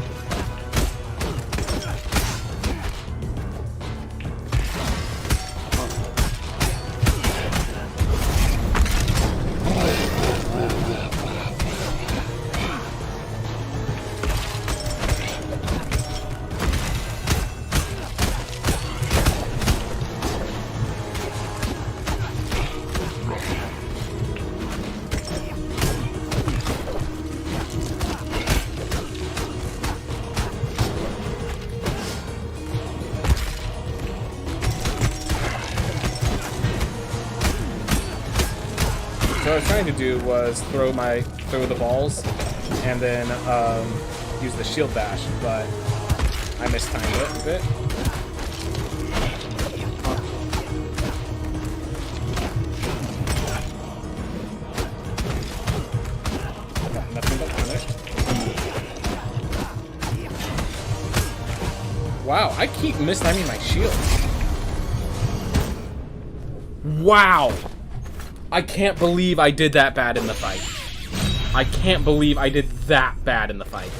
What I was trying to do was throw the balls and then use the shield bash, but I mistimed it a bit. Got nothing but punish. Wow, I keep mistiming my shield. Wow! I can't believe I did that bad in the fight. I can't believe I did that bad in the fight.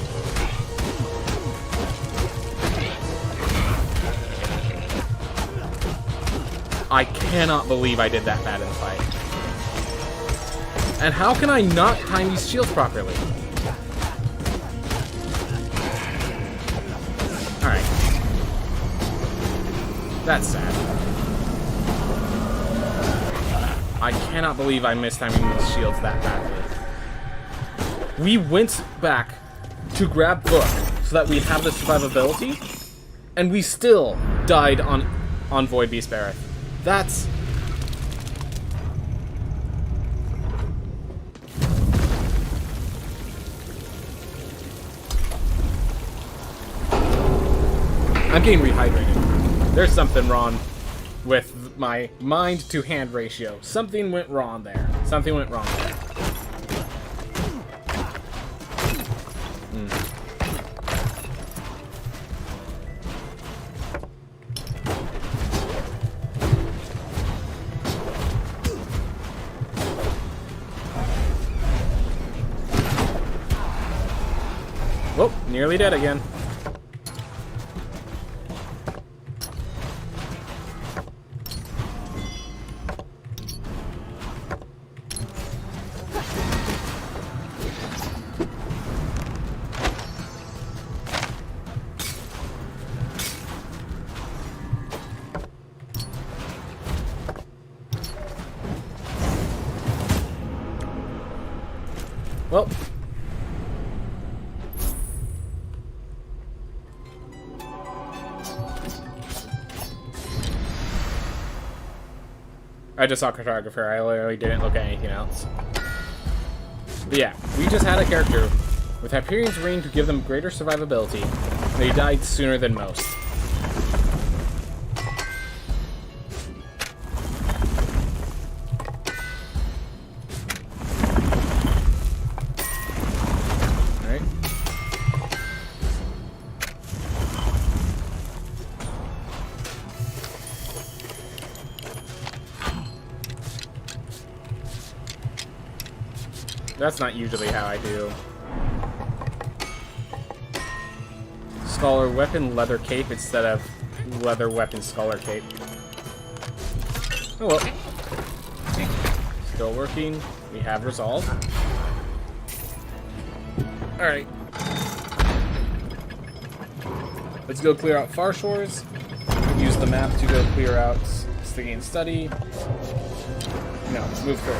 I cannot believe I did that bad in the fight. And how can I not time these shields properly? That's sad. I cannot believe I missed timing those shields that badly. We went back to grab Book so that we'd have the survivability, and we still died on Void Beast Barrett. That's... I'm getting rehydrated. There's something wrong with my mind-to-hand ratio. Something went wrong there. Something went wrong there. Whoa, nearly dead again. Well, I just saw cartographer. I literally didn't look at anything else. But yeah, we just had a character with Hyperion's Ring to give them greater survivability. They died sooner than most. That's not usually how I do. Scholar weapon, leather cape instead of leather weapon, scholar cape. Oh well. Still working. We have resolve. Alright. Let's go clear out Far Shores. Use the map to go clear out Study and Study. No, move through.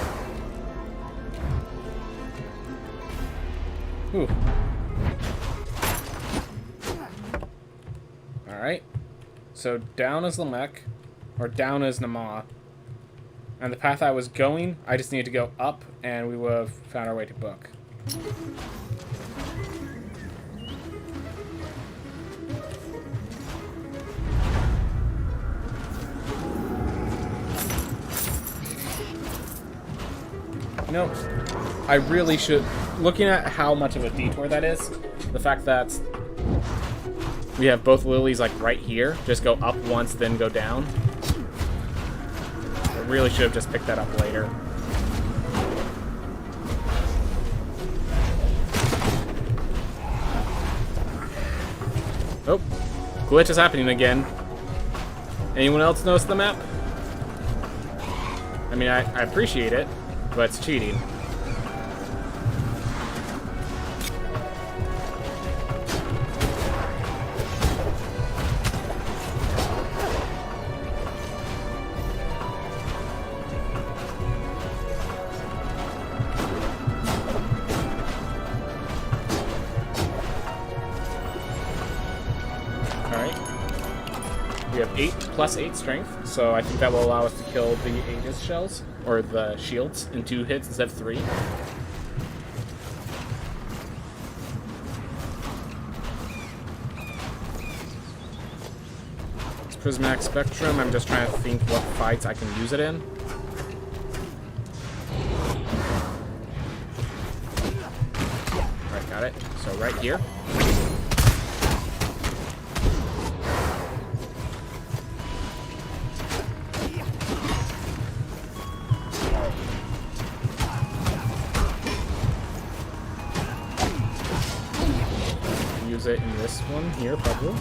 Whew. Alright. So down is Lamech, or down is Nama. And the path I was going, I just needed to go up, and we would have found our way to Book. You know, I really should... Looking at how much of a detour that is, the fact that we have both lilies like right here, just go up once, then go down. I really should have just picked that up later. Oh, glitch is happening again. Anyone else notice the map? I mean, I appreciate it, but it's cheating. We have 8 plus 8 strength, so I think that will allow us to kill the Aegis shells, or the shields, in 2 hits instead of 3. It's Prismatic Spectrum. I'm just trying to think what fights I can use it in. Alright, got it. So right here. Use it in this one here, probably.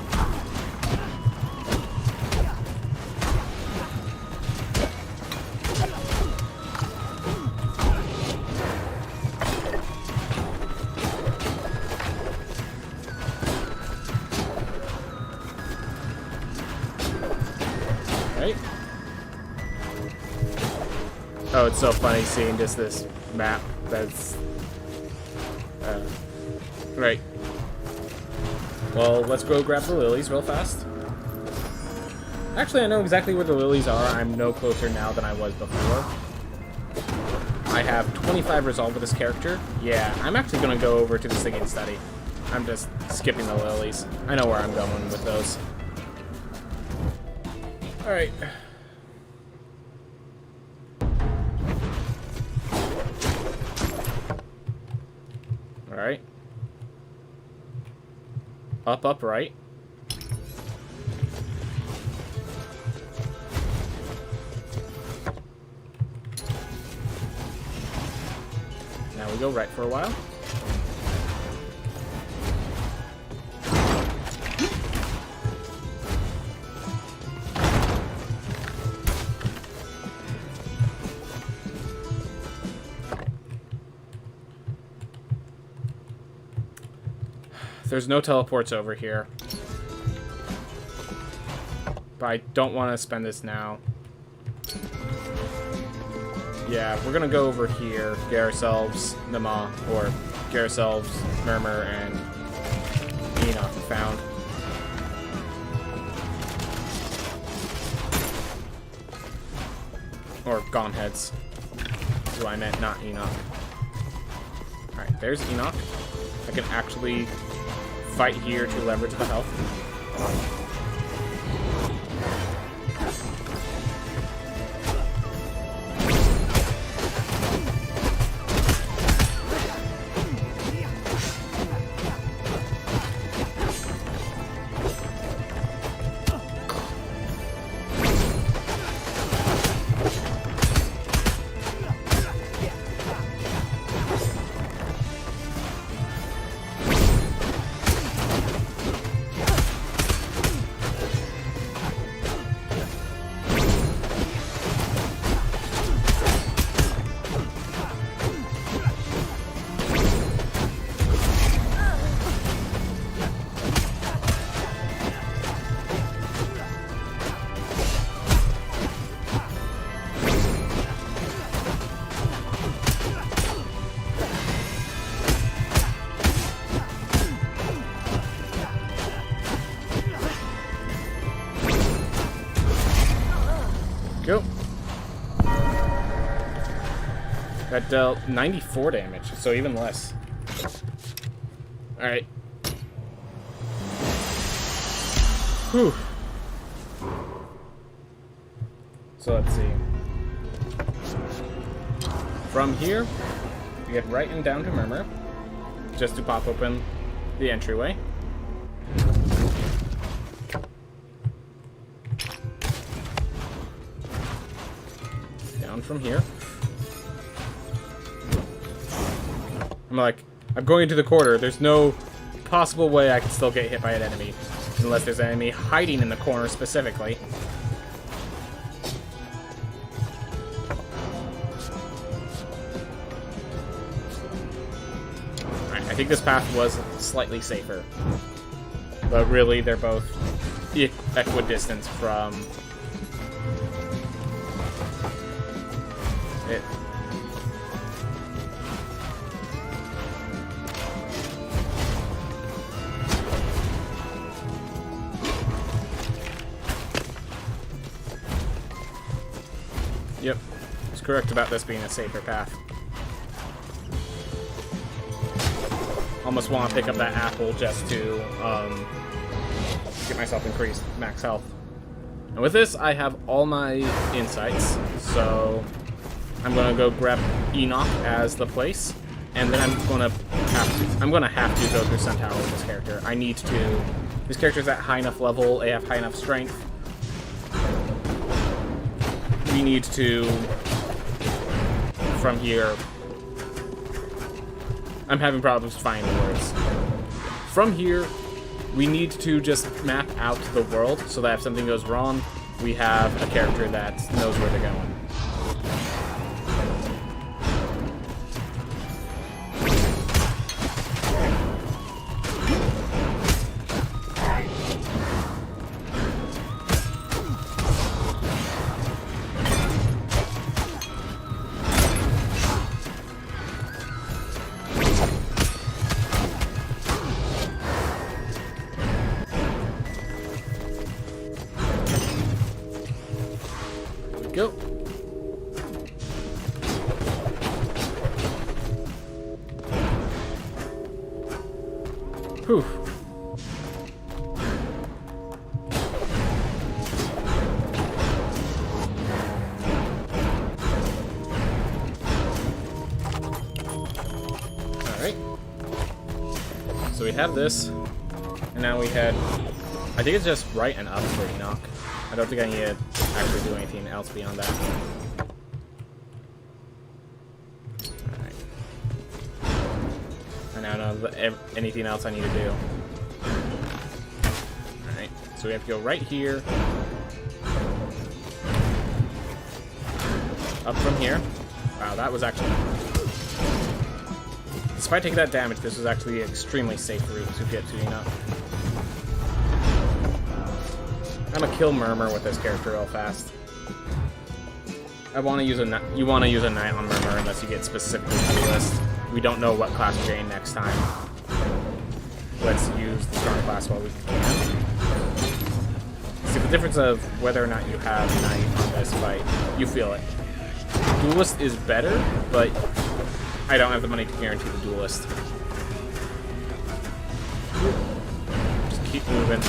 Right? Oh, it's so funny seeing just this map that's... right. Well, let's go grab the lilies real fast. Actually, I know exactly where the lilies are. I'm no closer now than I was before. I have 25 resolve with this character. Yeah, I'm actually going to go over to this thing and study. I'm just skipping the lilies. I know where I'm going with those. Alright. Alright. Up, right. Now we go right for a while. There's no teleports over here. But I don't want to spend this now. Yeah, we're gonna go over here, get ourselves Nama, or get ourselves Murmur and Enoch found. Or Gomheads. That's what I meant, not Enoch. Alright, there's Enoch. I can actually fight here to leverage the health. Go. That dealt 94 damage, so even less. Alright. Whew. So let's see. From here, we get right and down to Murmur, just to pop open the entryway. Down from here. I'm going into the corner. There's no possible way I can still get hit by an enemy. Unless there's an enemy hiding in the corner specifically. Alright, I think this path was slightly safer. But really, they're both equidistant from it. Yep, it's correct about this being a safer path. Almost want to pick up that apple just to get myself increased max health. And with this, I have all my insights, so I'm gonna go grab Enoch as the place, and then I'm gonna have to go through Sun Tower with this character. I need to. This character's at high enough level. They have high enough strength. We need to, from here, I'm having problems finding words. From here, we need to just map out the world so that if something goes wrong, we have a character that knows where they're going. go. Whew. Alright. So we have this, and now we head... I think it's just right and up for Enoch. I don't think I need to actually do anything else beyond that. Alright. I now know anything else I need to do. Alright, so we have to go right here. Up from here. Wow, that was actually... Despite taking that damage, this was actually an extremely safe route to get to Enoch. I'm gonna kill Murmur with this character real fast. I want to use a... You want to use a Knight on Murmur unless you get specifically duelist. We don't know what class we're getting next time. Let's use the strong class while we can. See, the difference of whether or not you have Knight on this fight, you feel it. Duelist is better, but I don't have the money to guarantee the duelist. Just keep moving.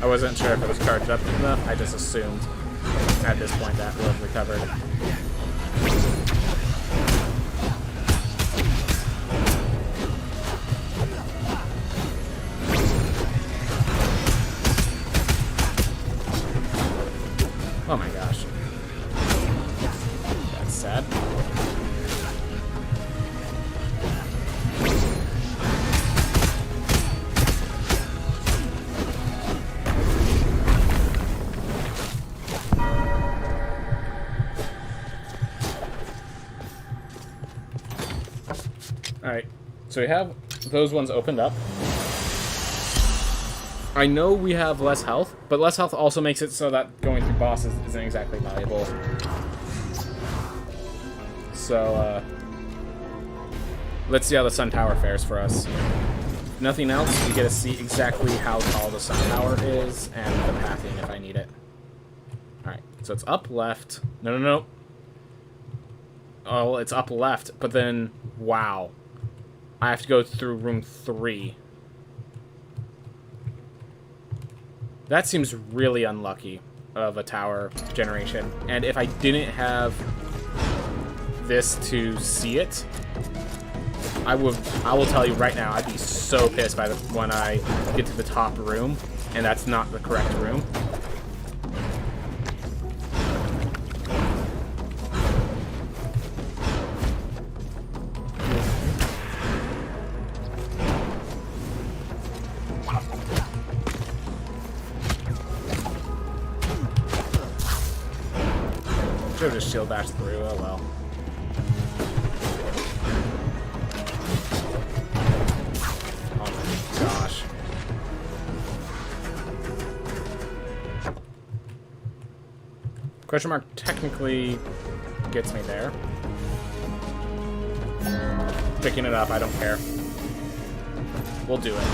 I wasn't sure if it was charged up enough. I just assumed at this point that would have recovered. Oh my gosh. That's sad. Alright, so we have those ones opened up. I know we have less health, but less health also makes it so that going through bosses isn't exactly valuable. So, let's see how the Sun Tower fares for us. If nothing else, we get to see exactly how tall the Sun Tower is and the pathing if I need it. Alright, so it's up left. No, no, no. Oh, it's up left, but then, wow. I have to go through room 3. That seems really unlucky of a tower generation. And if I didn't have this to see it, I will tell you right now, I'd be so pissed by when I get to the top room, and that's not the correct room. Should have just shield bashed through, oh well. Oh my gosh. Question mark technically gets me there. Picking it up, I don't care. We'll do it.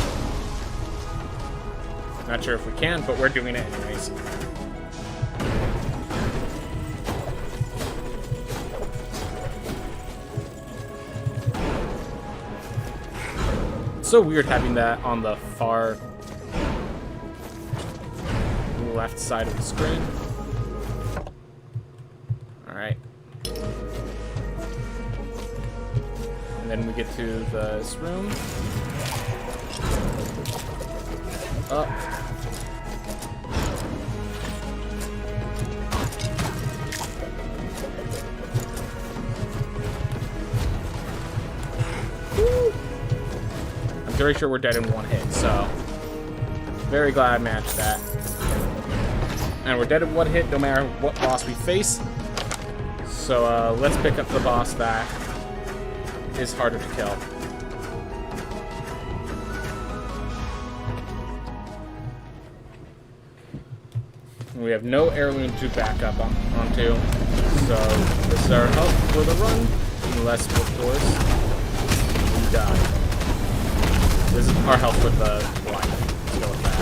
Not sure if we can, but we're doing it anyways. So weird having that on the far left side of the screen. Alright. And then we get to this room. Up. Very sure we're dead in one hit, so very glad I managed that. And we're dead in one hit no matter what boss we face. So let's pick up the boss that is harder to kill. We have no heirloom to back up onto. So this is our health for the run. Unless, of course, we die. This is our health with the life. Let's go with that.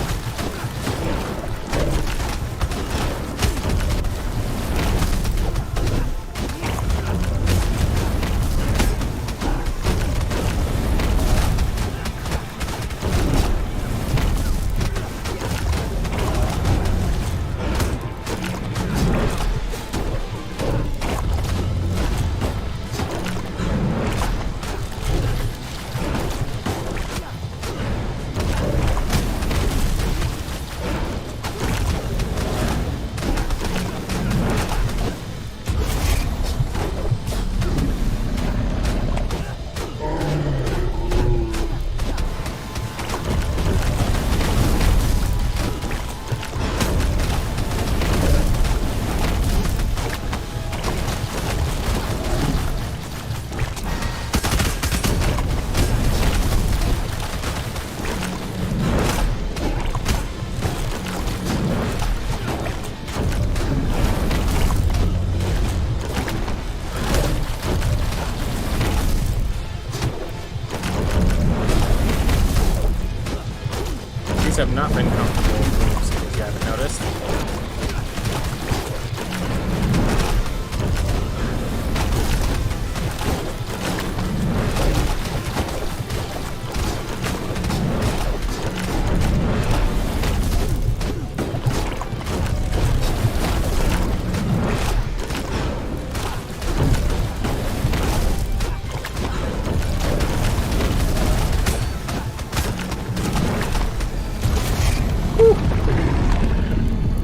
Have not been comfortable moves, if you haven't noticed.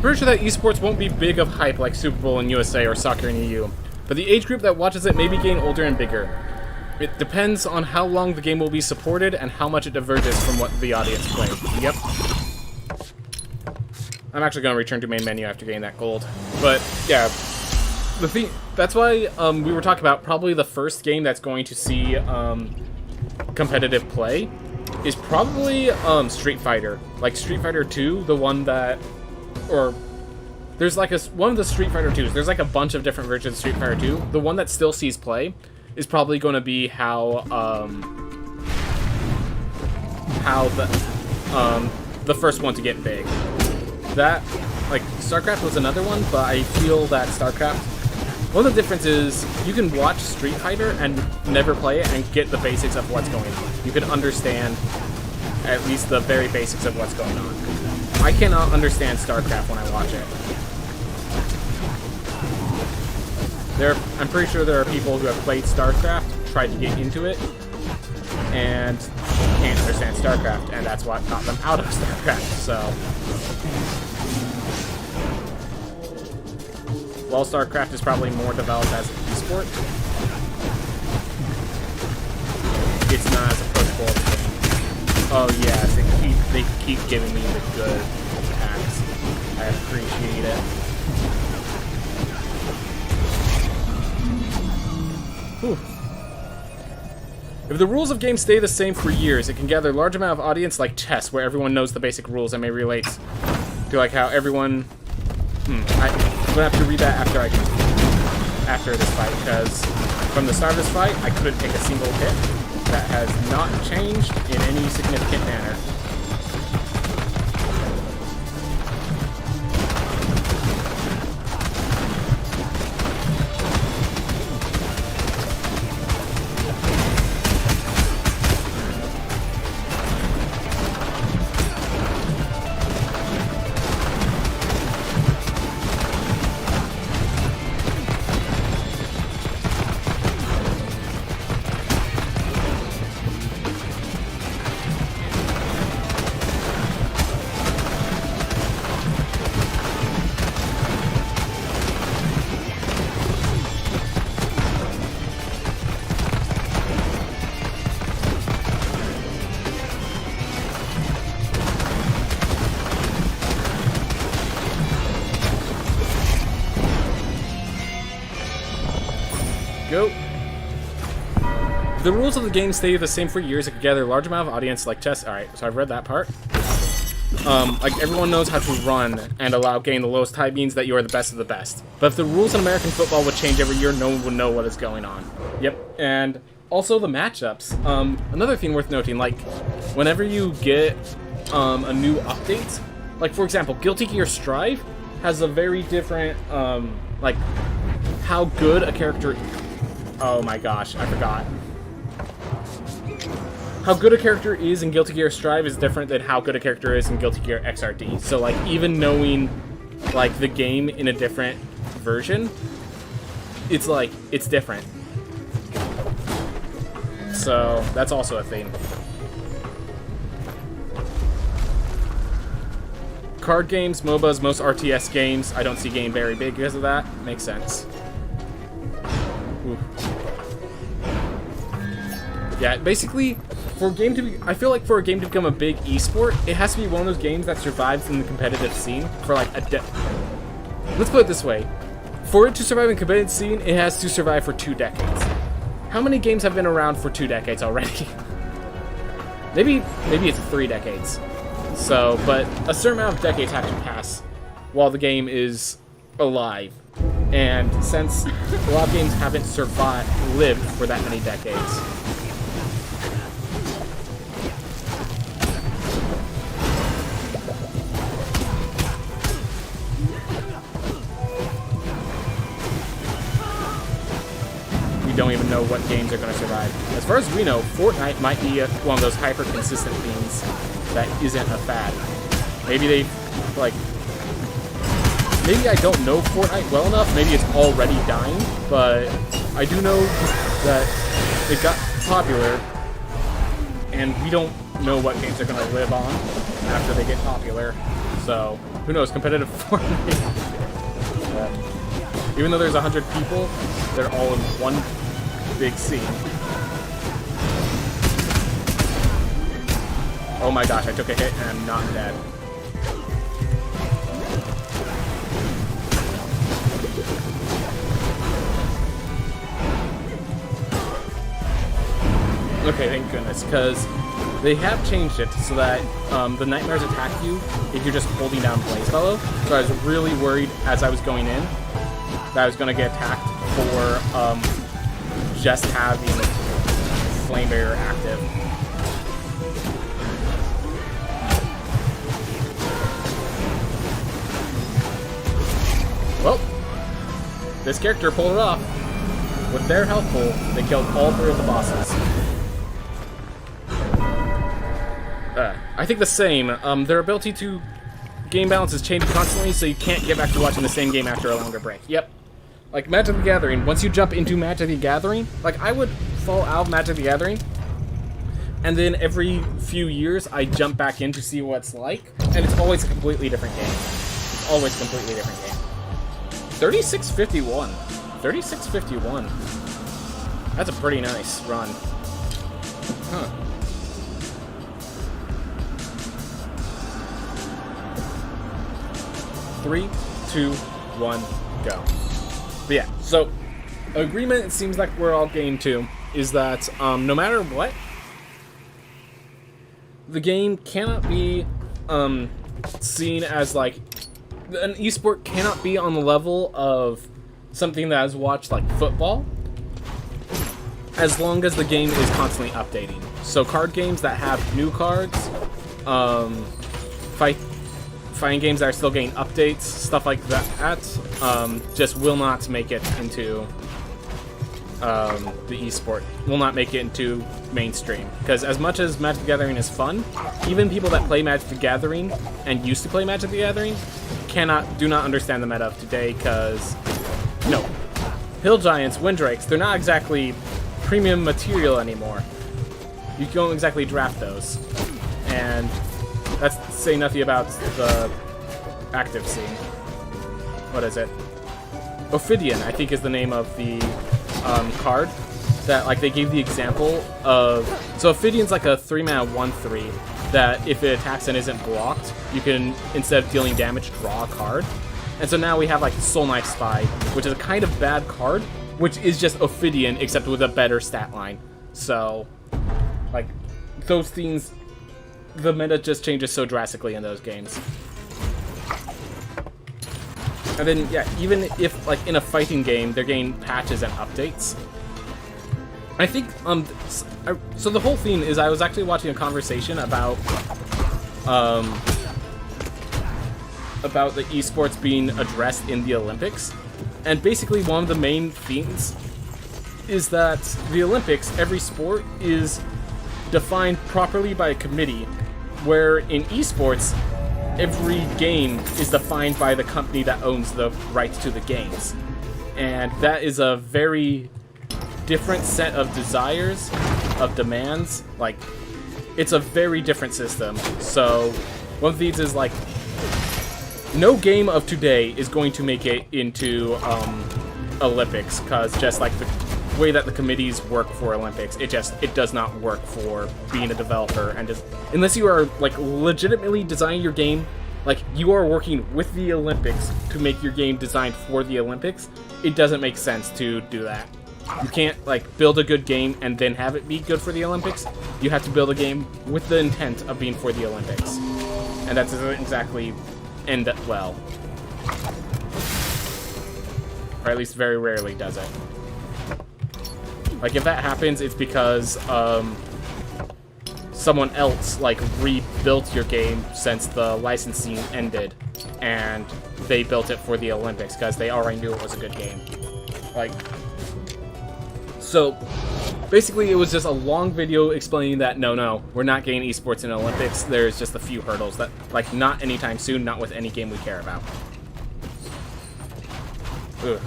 Pretty sure that esports won't be big of hype like Super Bowl in USA or soccer in EU, but the age group that watches it may be getting older and bigger. It depends on how long the game will be supported and how much it diverges from what the audience plays. Yep. I'm actually going to return to main menu after getting that gold. But, yeah. The thing, that's why we were talking about probably the first game that's going to see competitive play is probably Street Fighter. Like Street Fighter 2, the one that... Or there's like one of the Street Fighter 2s. There's like a bunch of different versions of Street Fighter 2. The one that still sees play is probably going to be how the first one to get big. That, like, StarCraft was another one, but I feel that StarCraft, one of the differences is you can watch Street Fighter and never play it and get the basics of what's going on. You can understand at least the very basics of what's going on. I cannot understand StarCraft when I watch it. I'm pretty sure there are people who have played StarCraft, tried to get into it, and can't understand StarCraft, and that's what got them out of StarCraft, so... While StarCraft is probably more developed as an esport, it's not as approachable as a game. Oh yes, they keep giving me the good attacks. I appreciate it. Whew. If the rules of games stay the same for years, it can gather a large amount of audience like chess, where everyone knows the basic rules and may relate to like how everyone... I'm gonna have to read that after this fight, because from the start of this fight, I couldn't take a single hit. That has not changed in any significant manner. Go. The rules of the game stay the same for years. It can gather a large amount of audience like chess. Alright, so I've read that part. like everyone knows how to run and allow getting the lowest high means that you are the best of the best. But if the rules in American football would change every year, no one would know what is going on. Yep, and also the matchups. Another thing worth noting, like whenever you get a new update, like for example, Guilty Gear Strive has a very different, like how good a character. Oh my gosh, I forgot. How good a character is in Guilty Gear Strive is different than how good a character is in Guilty Gear XRD. So like even knowing like the game in a different version, it's like it's different. So that's also a thing. Card games, MOBAs, most RTS games, I don't see getting very big because of that. Makes sense. Ooh. Yeah, basically, for a game to be, I feel like for a game to become a big esport, it has to be one of those games that survives in the competitive scene for like let's put it this way. For it to survive in the competitive scene, it has to survive for 2 decades. How many games have been around for 2 decades already? maybe it's 3 decades. So, but a certain amount of decades have to pass while the game is alive. And since a lot of games haven't lived for that many decades. We don't even know what games are going to survive. As far as we know, Fortnite might be one of those hyper-consistent things that isn't a fad. Maybe they, like, maybe I don't know Fortnite well enough, maybe it's already dying, but I do know that it got popular, and we don't know what games are going to live on after they get popular, so who knows, competitive Fortnite. Even though there's 100 people, they're all in one big scene. Oh my gosh, I took a hit and I'm not dead. Okay, thank goodness, because they have changed it so that the nightmares attack you if you're just holding down Blaze Fellow. So I was really worried as I was going in that I was going to get attacked for just having Flame Barrier active. Well, this character pulled it off. With their health pool, they killed all 3 of the bosses. I think the same. Their ability to game balance is changing constantly, so you can't get back to watching the same game after a longer break. Yep. Like Magic the Gathering, once you jump into Magic the Gathering, like I would fall out of Magic the Gathering, and then every few years I jump back in to see what it's like, and it's always a completely different game. It's always a completely different game. 3651. 3651. That's a pretty nice run. Huh. Three, two, one, go. But yeah, so agreement it seems like we're all getting to is that no matter what, the game cannot be seen as like an esport cannot be on the level of something that is watched like football, as long as the game is constantly updating. So card games that have new cards, fighting games that are still getting updates, stuff like that, just will not make it into the esport. Will not make it into mainstream. Because as much as Magic the Gathering is fun, even people that play Magic the Gathering and used to play Magic the Gathering do not understand the meta of today, because no, Hill Giants, Windrakes, they're not exactly premium material anymore. You don't exactly draft those. And that's saying nothing about the active scene. What is it? Ophidian, I think, is the name of the card. That, like, they gave the example of... So Ophidian's like a 3-mana 1/3 that if it attacks and isn't blocked, you can, instead of dealing damage, draw a card. And so now we have, like, Soul Knife Spy, which is a kind of bad card, which is just Ophidian, except with a better stat line. So, like, those things the meta just changes so drastically in those games. And then, yeah, even if, like, in a fighting game, they're getting patches and updates. I think, so the whole thing is I was actually watching a conversation about the esports being addressed in the Olympics. And basically one of the main themes is that the Olympics, every sport, is defined properly by a committee, where in esports, every game is defined by the company that owns the rights to the games. And that is a very different set of desires, of demands. Like, it's a very different system. So, one of these is like, no game of today is going to make it into Olympics, because just like the way that the committees work for Olympics, it does not work for being a developer. And just, unless you are like legitimately designing your game, like you are working with the Olympics to make your game designed for the Olympics, it doesn't make sense to do that. You can't like build a good game and then have it be good for the Olympics. You have to build a game with the intent of being for the Olympics, and that doesn't exactly end up well, or at least very rarely does it. Like, if that happens, it's because someone else like rebuilt your game since the licensing ended, and they built it for the Olympics because they already knew it was a good game. Like, so basically it was just a long video explaining that no, we're not getting esports in Olympics. There's just a few hurdles that, like, not anytime soon, not with any game we care about. Ugh.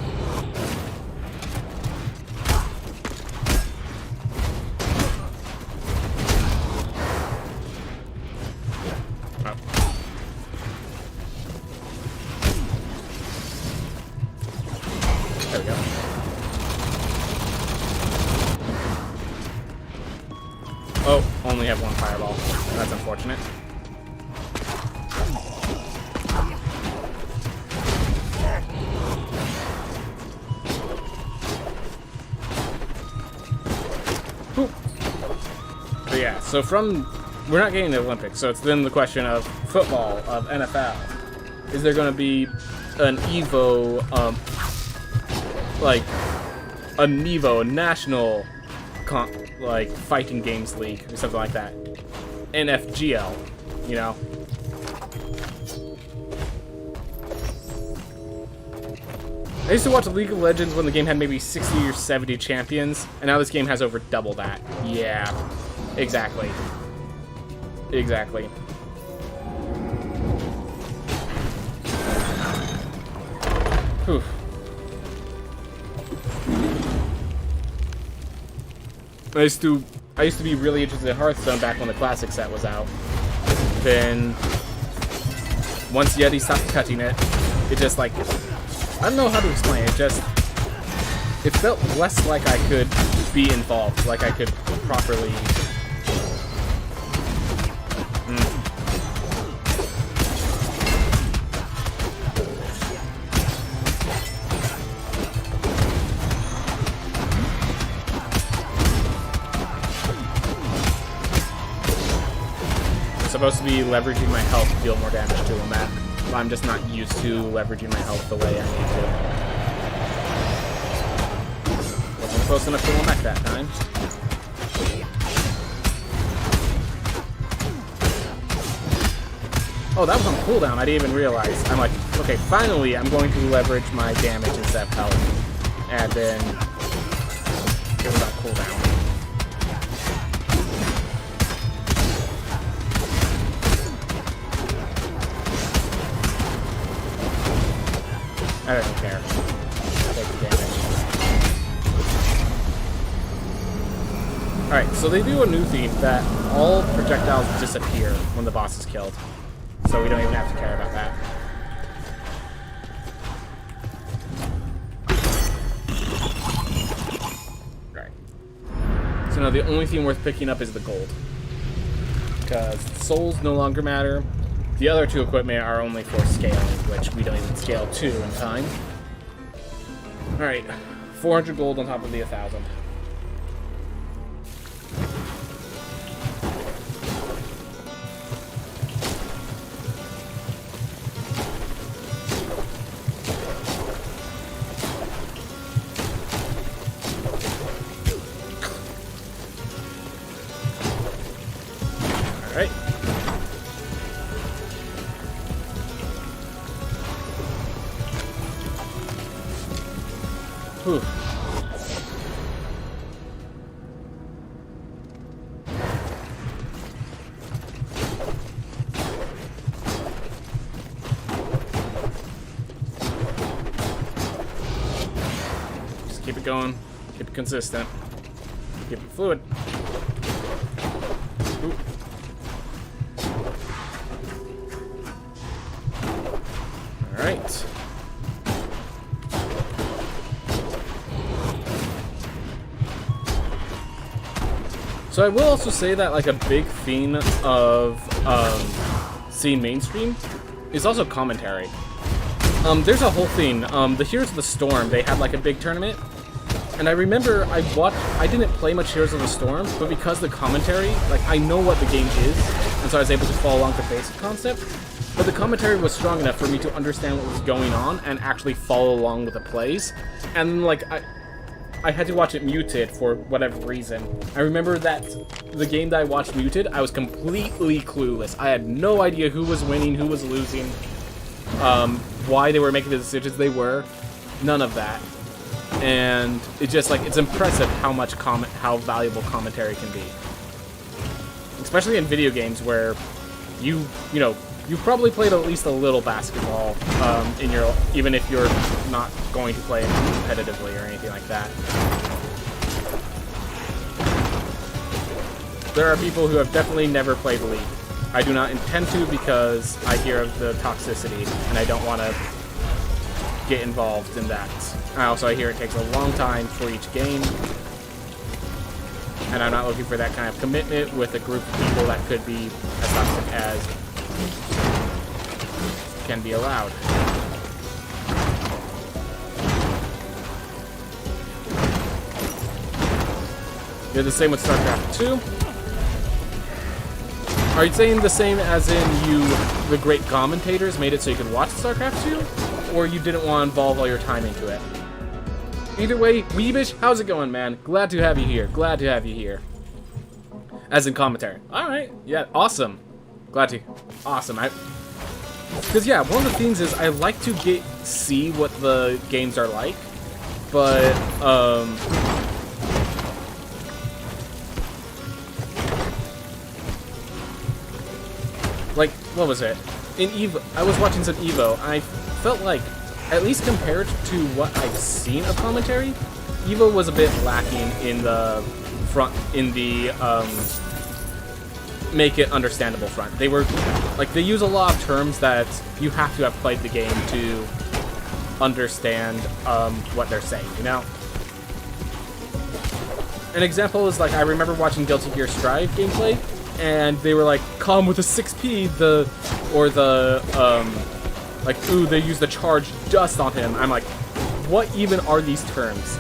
There we go. Oh, only have one fireball. That's unfortunate. Whew. But yeah, so we're not getting the Olympics, so it's then the question of football, of NFL. Is there going to be an EVO, like a NEVO, a national like fighting games league or something like that? NFGL, you know? I used to watch League of Legends when the game had maybe 60 or 70 champions, and now this game has over double that. Yeah, exactly. Exactly. Whew. I used to be really interested in Hearthstone back when the classic set was out. Then once Yeti stopped touching it, it just like, I don't know how to explain it. It felt less like I could be involved, like I could properly. Supposed to be leveraging my health to deal more damage to a mech, but I'm just not used to leveraging my health the way I need to. Wasn't close enough to a mech that time. Oh, that was on cooldown. I didn't even realize. I'm like, okay, finally I'm going to leverage my damage instead of health. And then it was on cooldown. I don't care. Take the damage. Alright, so they do a new theme that all projectiles disappear when the boss is killed. So we don't even have to care about that. Right. So now the only thing worth picking up is the gold. Because souls no longer matter. The other two equipment are only for scaling, which we don't even scale to in time. Alright, 400 gold on top of the 1,000. Whew. Just keep it going. Keep it consistent. Keep it fluid. Ooh. All right. So I will also say that like a big theme of seeing mainstream is also commentary. There's a whole thing. The Heroes of the Storm, they had like a big tournament, and I remember I didn't play much Heroes of the Storm, but because the commentary, like I know what the game is, and so I was able to follow along the basic concept. But the commentary was strong enough for me to understand what was going on and actually follow along with the plays. And like I had to watch it muted for whatever reason. I remember that the game that I watched muted, I was completely clueless. I had no idea who was winning, who was losing, why they were making the decisions they were. None of that. And it's just like, it's impressive how much how valuable commentary can be. Especially in video games where you probably played at least a little basketball in your, even if you're not going to play it competitively or anything like that. There are people who have definitely never played League. I do not intend to because I hear of the toxicity and I don't want to get involved in that. I hear it takes a long time for each game, and I'm not looking for that kind of commitment with a group of people that could be as toxic as can be allowed. You're the same with StarCraft 2. Are you saying the same as in the great commentators made it so you could watch StarCraft 2? Or you didn't want to involve all your time into it? Either way, Weebish, how's it going, man? Glad to have you here. Glad to have you here. As in commentary. Alright, yeah, awesome. Glad to. Awesome. Because, yeah, one of the things is I like to see what the games are like, but, like, what was it? In EVO, I was watching some EVO, and I felt like, at least compared to what I've seen of commentary, EVO was a bit lacking in the front, make it understandable front. They were, like, they use a lot of terms that you have to have played the game to understand what they're saying, you know? An example is, like, I remember watching Guilty Gear Strive gameplay, and they were like, come with a 6P, like, ooh, they use the charged dust on him. I'm like, what even are these terms?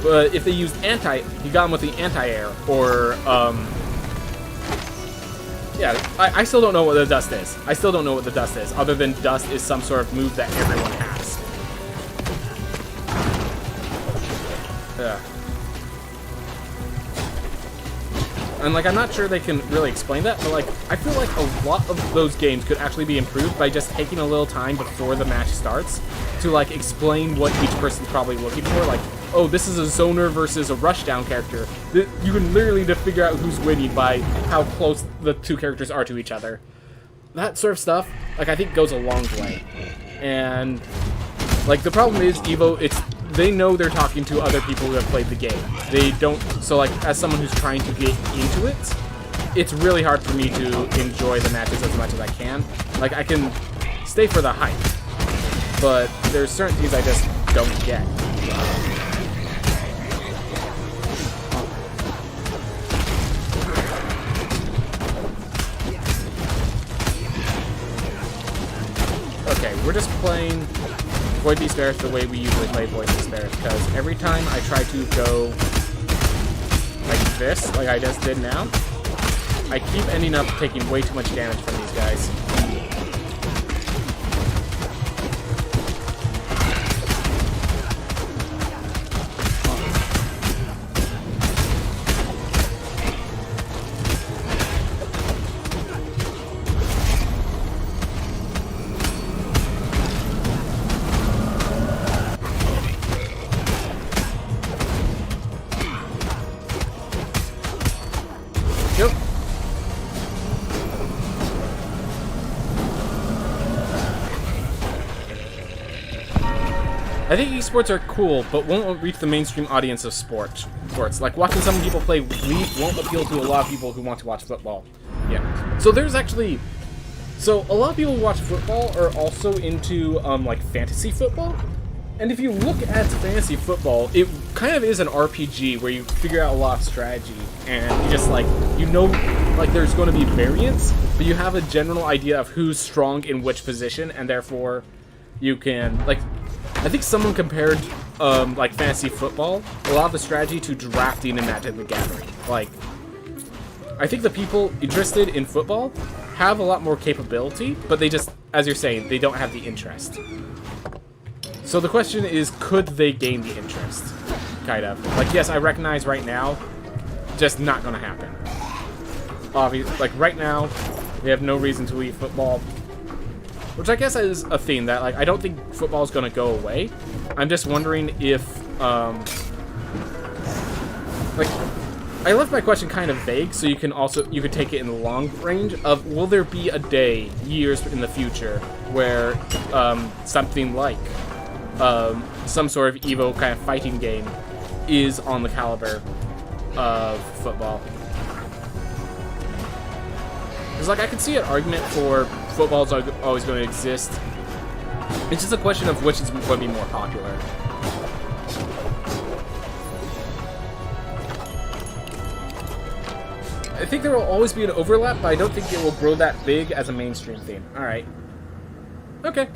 But if they used he got him with the anti-air, or, yeah, I still don't know what the dust is. I still don't know what the dust is, other than dust is some sort of move that everyone has. Yeah. And, like, I'm not sure they can really explain that, but, like, I feel like a lot of those games could actually be improved by just taking a little time before the match starts to, like, explain what each person's probably looking for. Like, oh, this is a zoner versus a rushdown character. You can literally just figure out who's winning by how close the two characters are to each other. That sort of stuff, like, I think goes a long way. And, like, the problem is, EVO, they know they're talking to other people who have played the game. They don't, so like, as someone who's trying to get into it, it's really hard for me to enjoy the matches as much as I can. Like, I can stay for the hype, but there's certain things I just don't get. Okay, we're just playing Void Beast Barrett the way we usually play Void Beast Barrett, because every time I try to go like this, like I just did now, I keep ending up taking way too much damage from these guys. I think esports are cool, but won't reach the mainstream audience of sports. Like, watching some people play League won't appeal to a lot of people who want to watch football. Yeah. So there's actually... So a lot of people who watch football are also into, like, fantasy football. And if you look at fantasy football, it kind of is an RPG where you figure out a lot of strategy. And you just, like, you know, like, there's going to be variance, but you have a general idea of who's strong in which position, and therefore you can, like... I think someone compared, like, fantasy football, a lot of the strategy to drafting in Magic the Gathering. Like, I think the people interested in football have a lot more capability, but they just, as you're saying, they don't have the interest. So the question is, could they gain the interest? Kind of. Like, yes, I recognize right now, just not gonna happen. Obviously, like, right now, they have no reason to leave football. Which I guess is a thing that, like, I don't think football is going to go away. I'm just wondering if, like, I left my question kind of vague, so you could take it in the long range of, will there be a day, years in the future, where, something like, some sort of Evo kind of fighting game is on the caliber of football? Because, like, I could see an argument for football's always going to exist. It's just a question of which is going to be more popular. I think there will always be an overlap, but I don't think it will grow that big as a mainstream theme. Alright. Okay.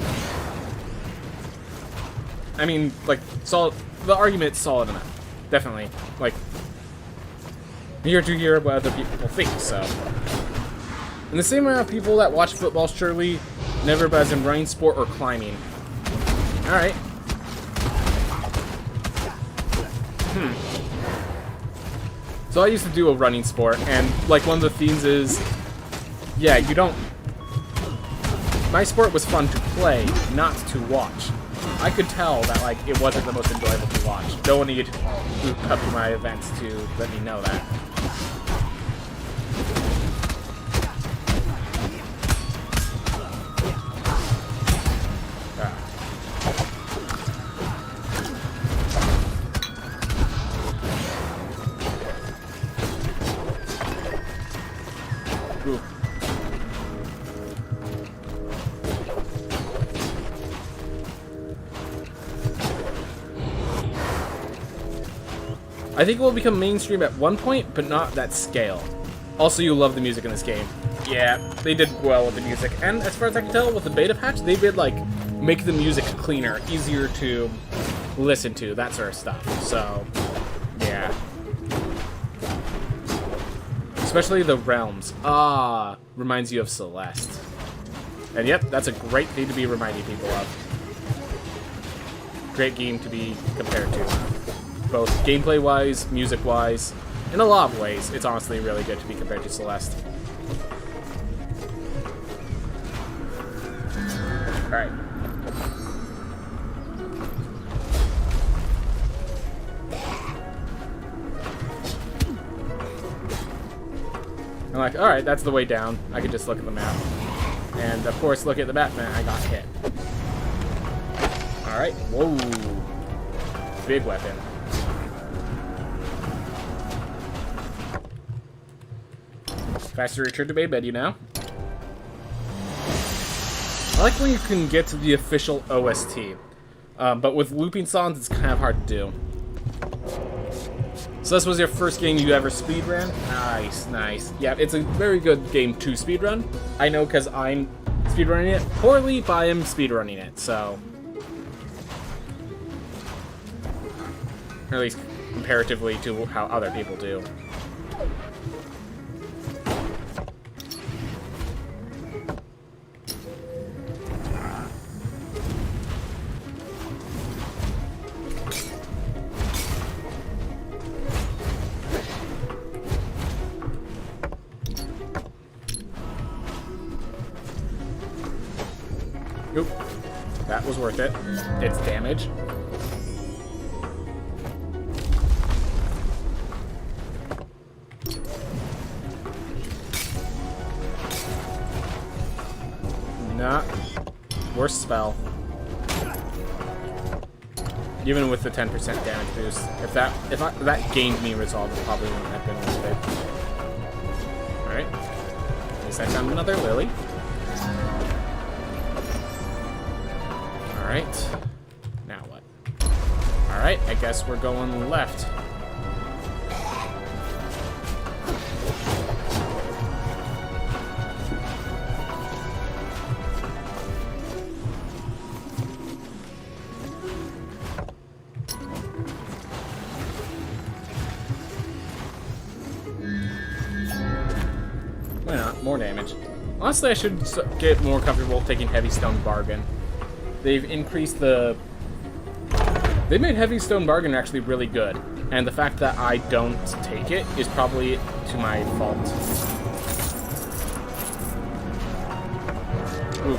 I mean, like, solid. The argument's solid enough. Definitely. Like, here to hear what other people think, so... And the same amount of people that watch football surely never as in running sport or climbing. Alright. So I used to do a running sport, and, like, one of the themes is, yeah, you don't... My sport was fun to play, not to watch. I could tell that, like, it wasn't the most enjoyable to watch. No one needed to come to my events to let me know that. I think it will become mainstream at one point, but not that scale. Also, you love the music in this game. Yeah, they did well with the music. And as far as I can tell, with the beta patch, they did, like, make the music cleaner, easier to listen to, that sort of stuff. So, yeah. Especially the realms. Ah, reminds you of Celeste. And yep, that's a great thing to be reminding people of. Great game to be compared to. Both gameplay-wise, music-wise, in a lot of ways, it's honestly really good to be compared to Celeste. Alright. I'm like, alright, that's the way down. I could just look at the map. And, of course, look at the Batman. I got hit. Alright. Whoa. Big weapon. Faster return to bed, you know? I like when you can get to the official OST. But with looping songs, it's kind of hard to do. So this was your first game you ever speedrun? Nice, nice. Yeah, it's a very good game to speedrun. I know because I'm speedrunning it poorly, but I am speedrunning it, so... Or at least comparatively to how other people do. Oop. That was worth it. It's damage. Not worst spell. Even with the 10% damage boost. If that gained me resolve, it probably wouldn't have been worth it. Alright. At least I found another Lily. Alright. Now what? Alright, I guess we're going left. Why not? More damage. Honestly, I should get more comfortable taking Heavy Stone Bargain. They've increased the... They made Heavy Stone Bargain actually really good. And the fact that I don't take it is probably to my fault. Ooh.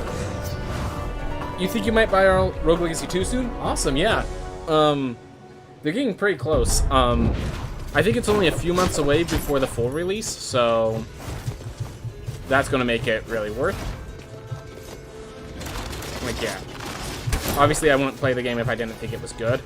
You think you might buy our Rogue Legacy 2 soon? Awesome, yeah. They're getting pretty close. I think it's only a few months away before the full release, so... That's gonna make it really worth. Like, yeah. Obviously, I wouldn't play the game if I didn't think it was good.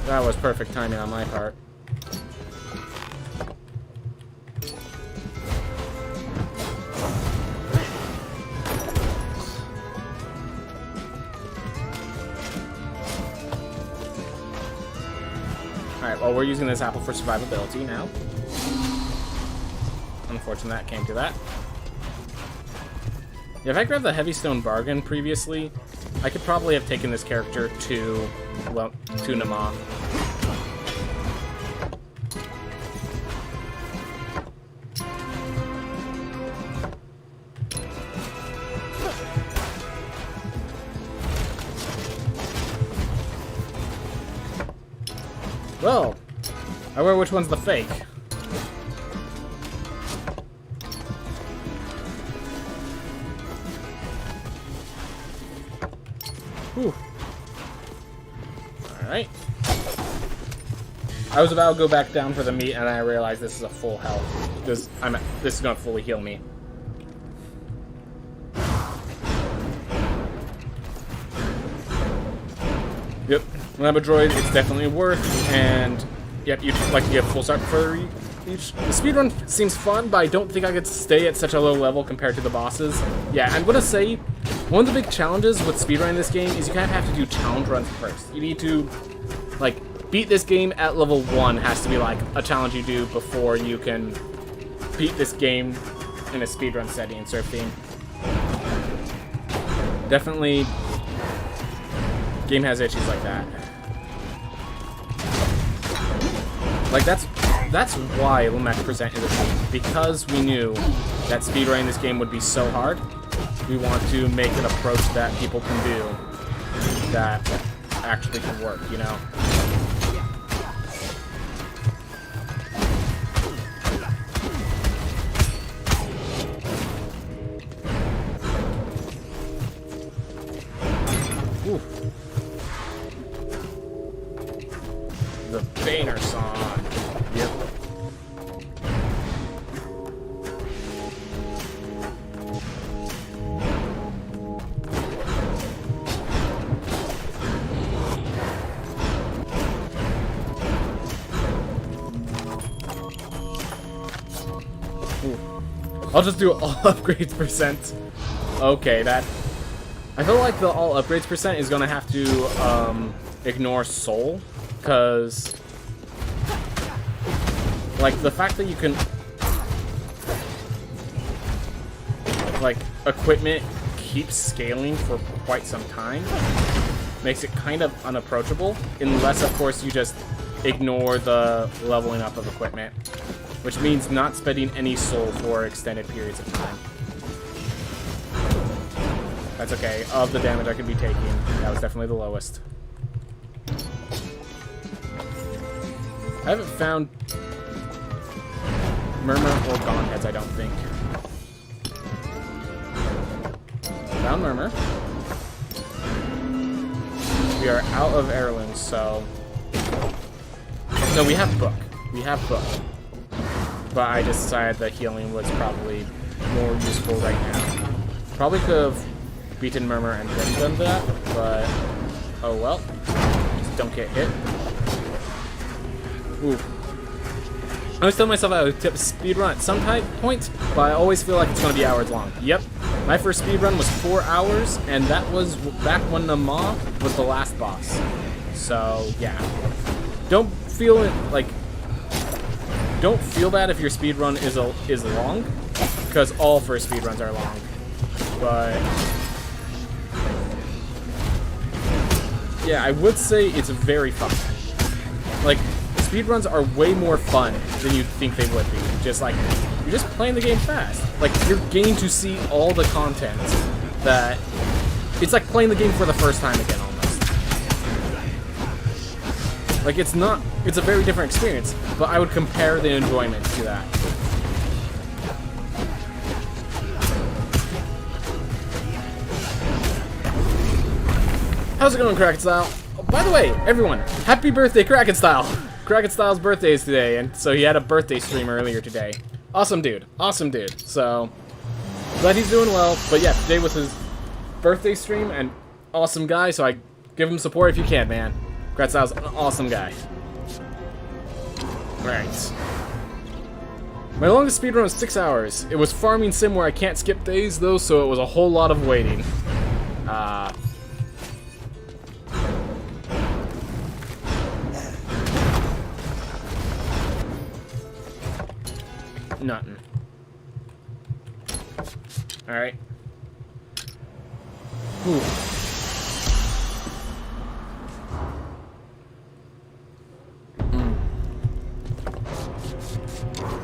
That was perfect timing on my part. Alright, well, we're using this apple for survivability now. Unfortunately, that came to that. Yeah, if I grabbed the Heavy Stone Bargain previously, I could probably have taken this character to, well, to Nama. Well, I wonder which one's the fake. Whew. Alright. I was about to go back down for the meat, and I realized this is a full health. This is gonna fully heal me. Yep. Labradroid, it's definitely worth, and yep, you'd like to get full start for each. The speedrun seems fun, but I don't think I could stay at such a low level compared to the bosses. Yeah, I'm gonna say, one of the big challenges with speedrunning this game is you kind of have to do challenge runs first. You need to, like, beat this game at level 1 has to be, like, a challenge you do before you can beat this game in a speedrun setting and theme. Definitely, game has issues like that. Like, that's why Lumac Present is a thing. Because we knew that speedrunning this game would be so hard, we want to make an approach that people can do that actually can work, you know? Ooh. The Banner song. Yep. Ooh. I'll just do all upgrades percent. Okay, that... I feel like the all upgrades percent is gonna have to ignore soul, because like the fact that you can like equipment keeps scaling for quite some time makes it kind of unapproachable, unless of course you just ignore the leveling up of equipment, which means not spending any soul for extended periods of time. That's okay. Of the damage I could be taking, that was definitely the lowest. I haven't found Murmur or Gone Heads, I don't think. Found Murmur. we are out of heirlooms, so... No, we have book. We have book. But I just decided that healing was probably more useful right now. Probably could have beaten Murmur and then done that, but... Oh well. Just don't get hit. Ooh. I always tell myself I would tip speedrun at some point, but I always feel like it's going to be hours long. Yep. My first speedrun was 4 hours, and that was back when the Maw was the last boss. So, yeah. Don't feel it, like... Don't feel bad if your speedrun is long, because all first speedruns are long. But... yeah, I would say it's very fun. Like, speedruns are way more fun than you'd think they would be. Just like, you're just playing the game fast. Like, you're getting to see all the content that... It's like playing the game for the first time again, almost. Like, it's not... It's a very different experience, but I would compare the enjoyment to that. How's it going, Kraken Style? Oh, by the way, everyone, happy birthday, Kraken Style! Kraken Style's birthday is today, and so he had a birthday stream earlier today. Awesome dude. Awesome dude. So, glad he's doing well. But yeah, today was his birthday stream, and awesome guy, so I give him support if you can, man. Kraken Style's an awesome guy. Alright. My longest speedrun was 6 hours. It was farming sim where I can't skip days, though, so it was a whole lot of waiting. Nothing. Alright. Ooh.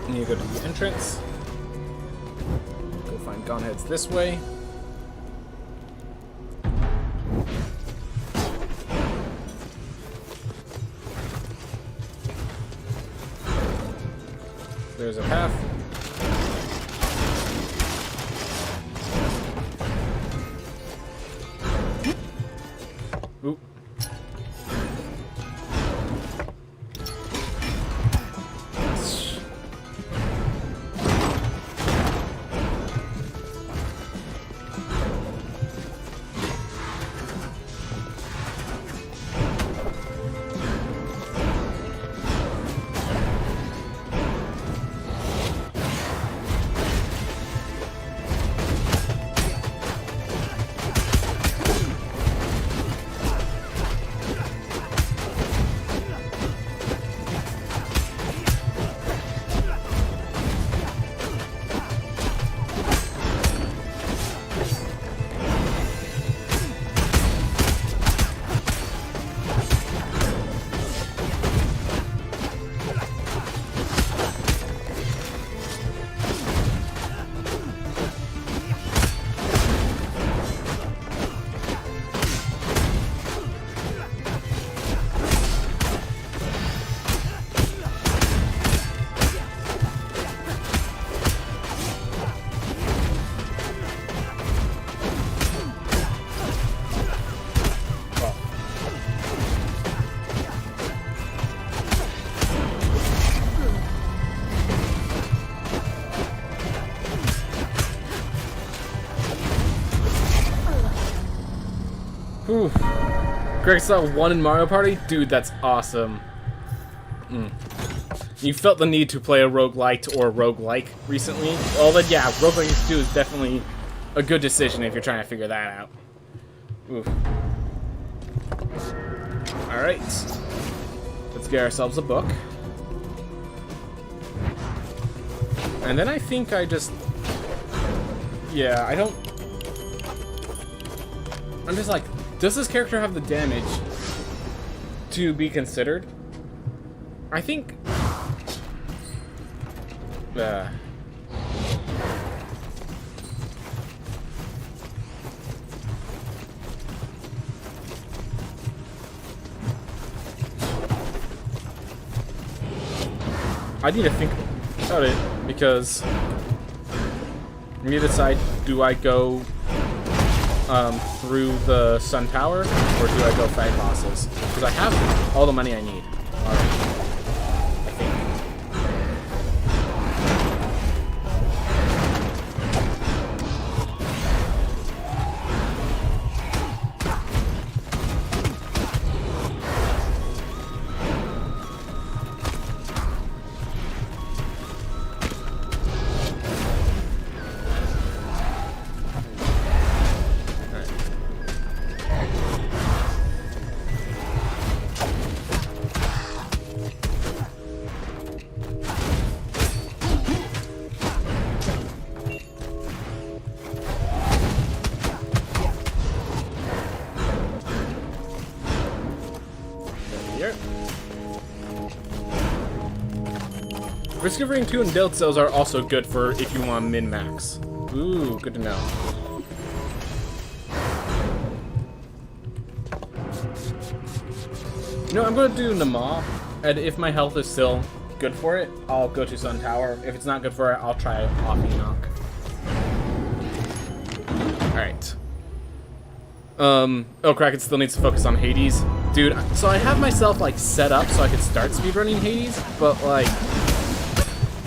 Need to go to the entrance. Go find Gonheads this way. There's a path. Oop. Ooh. Greg saw 1 in Mario Party? Dude, that's awesome. You felt the need to play a roguelite or a roguelike recently? Well then, yeah, roguelike 2 is definitely a good decision if you're trying to figure that out. Oof. Alright. Let's get ourselves a book. And then I think I just... Yeah, I don't... I'm just like, does this character have the damage to be considered? I think... I need to think about it, because I need to decide, do I go through the Sun Tower, or do I go fight bosses? Because I have all the money I need already, I think. Risk of Ring 2 and Build Cells are also good for if you want min-max. Ooh, good to know. You know, I'm going to do Nama, and if my health is still good for it, I'll go to Sun Tower. If it's not good for it, I'll try off Enoch. Alright. Oh, Kraken still needs to focus on Hades. Dude, so I have myself, like, set up so I could start speedrunning Hades, but, like,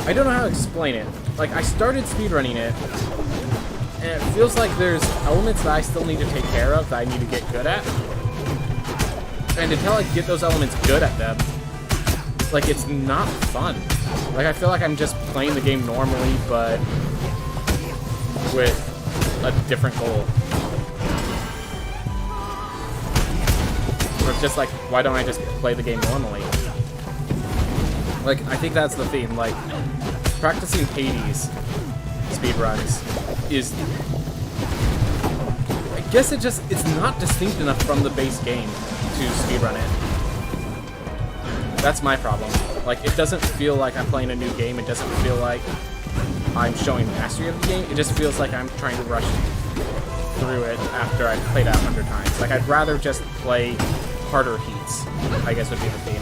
I don't know how to explain it. Like, I started speedrunning it, and it feels like there's elements that I still need to take care of, that I need to get good at. And until I get those elements good at them, like, it's not fun. Like, I feel like I'm just playing the game normally, but with a different goal. Or it's just like, why don't I just play the game normally? Like, I think that's the theme. Like, practicing Hades speedruns is... I guess it's not distinct enough from the base game to speedrun it. That's my problem. Like, it doesn't feel like I'm playing a new game. It doesn't feel like I'm showing mastery of the game. It just feels like I'm trying to rush through it after I've played it 100 times. Like, I'd rather just play harder heats, I guess would be the theme.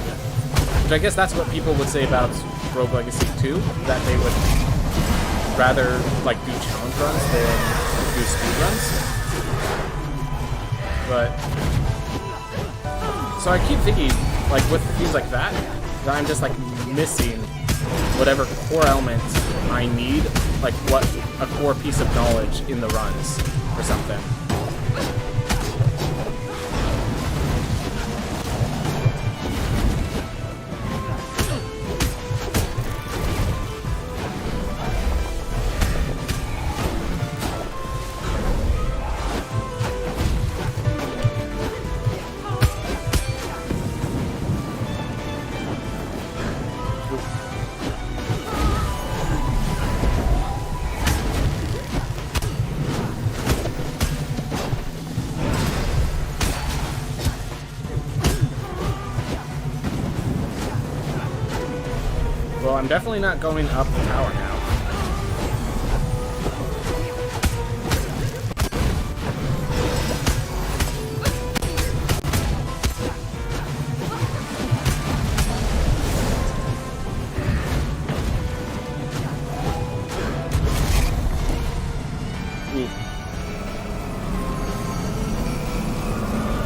Which I guess that's what people would say about Rogue Legacy 2, that they would rather, like, do challenge runs than do speed runs. But, so I keep thinking, like, with things like that I'm just, like, missing whatever core elements I need, like, what a core piece of knowledge in the runs or something. Well, I'm definitely not going up the tower now.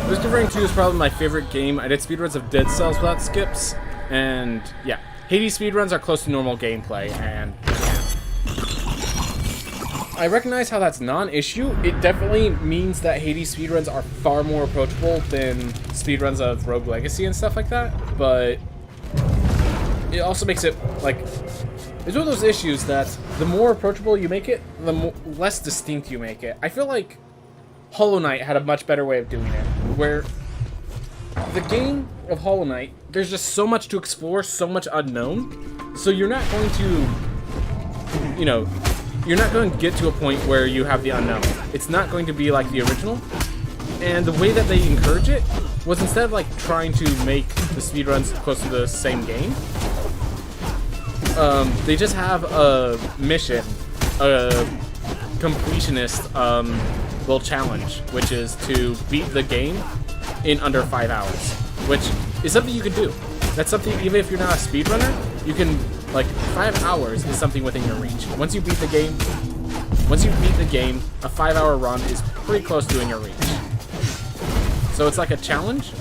Risk of Ring 2 is probably my favorite game. I did speedruns of Dead Cells without skips, and yeah. Hades speedruns are close to normal gameplay, and I recognize how that's non-issue. It definitely means that Hades speedruns are far more approachable than speedruns of Rogue Legacy and stuff like that, but it also makes it, like, it's one of those issues that the more approachable you make it, the less distinct you make it. I feel like Hollow Knight had a much better way of doing it, where the game of Hollow Knight, there's just so much to explore, so much unknown, so you're not going to, you know, you're not going to get to a point where you have the unknown. It's not going to be like the original, and the way that they encourage it was instead of, like, trying to make the speedruns close to the same game, they just have a mission, a completionist, little challenge, which is to beat the game in under 5 hours, which is something you can do. That's something, even if you're not a speedrunner, you can, like, 5 hours is something within your reach. Once you beat the game, once you beat the game, a 5-hour run is pretty close to in your reach. So it's like a challenge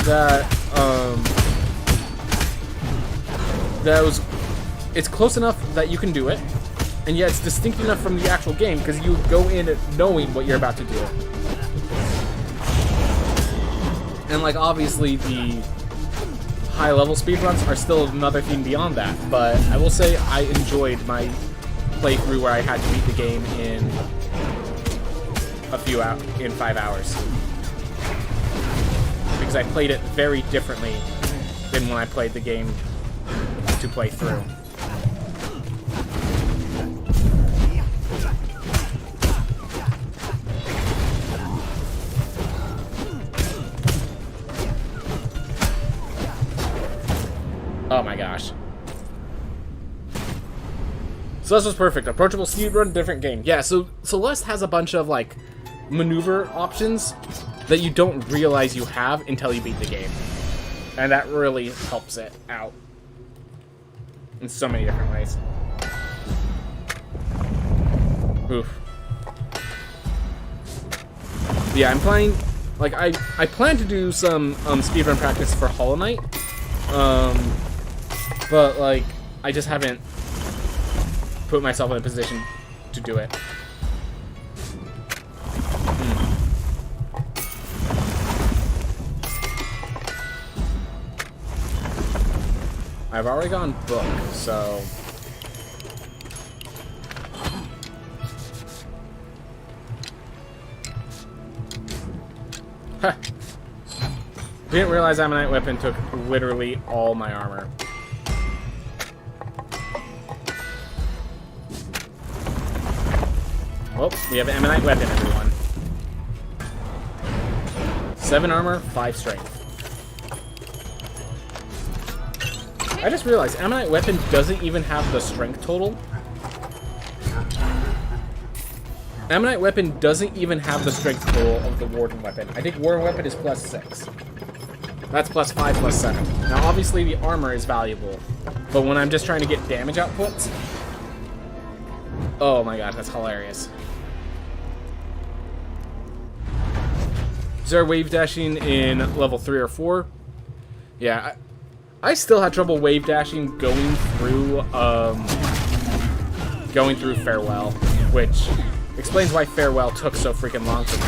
that it's close enough that you can do it, and yet it's distinct enough from the actual game because you go in it knowing what you're about to do. And like obviously the high level speedruns are still another thing beyond that, but I will say I enjoyed my playthrough where I had to beat the game in 5 hours. Because I played it very differently than when I played the game to play through. Oh my gosh. So this was perfect. Approachable speedrun, different game. Yeah, so Celeste has a bunch of like maneuver options that you don't realize you have until you beat the game. And that really helps it out in so many different ways. Oof. Yeah, I'm playing, like, I plan to do some speedrun practice for Hollow Knight. But, like, I just haven't put myself in a position to do it. I've already gone book, so... Huh. Didn't realize Ammonite Weapon took literally all my armor. Well, we have Ammonite Weapon, everyone. 7 armor, 5 strength. I just realized Ammonite Weapon doesn't even have the strength total. Ammonite Weapon doesn't even have the strength total of the Warden Weapon. I think Warden Weapon is +6. That's +5, +7. Now, obviously, the armor is valuable, but when I'm just trying to get damage outputs... Oh my god, that's hilarious. Is there wave dashing in level 3 or 4? Yeah, I still had trouble wave dashing going through Farewell, which explains why Farewell took so freaking long for me.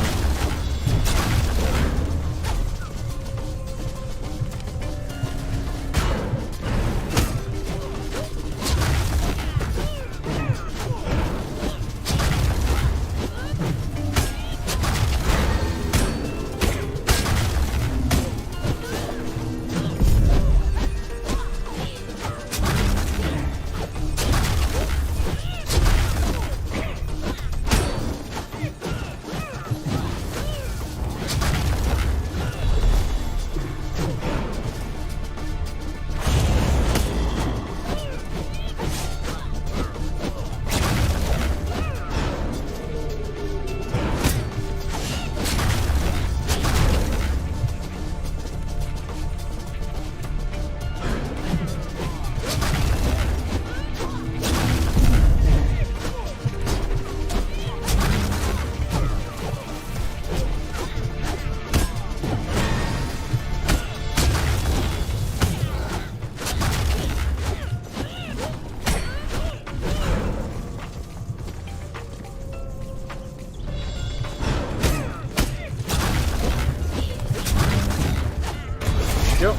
Yep.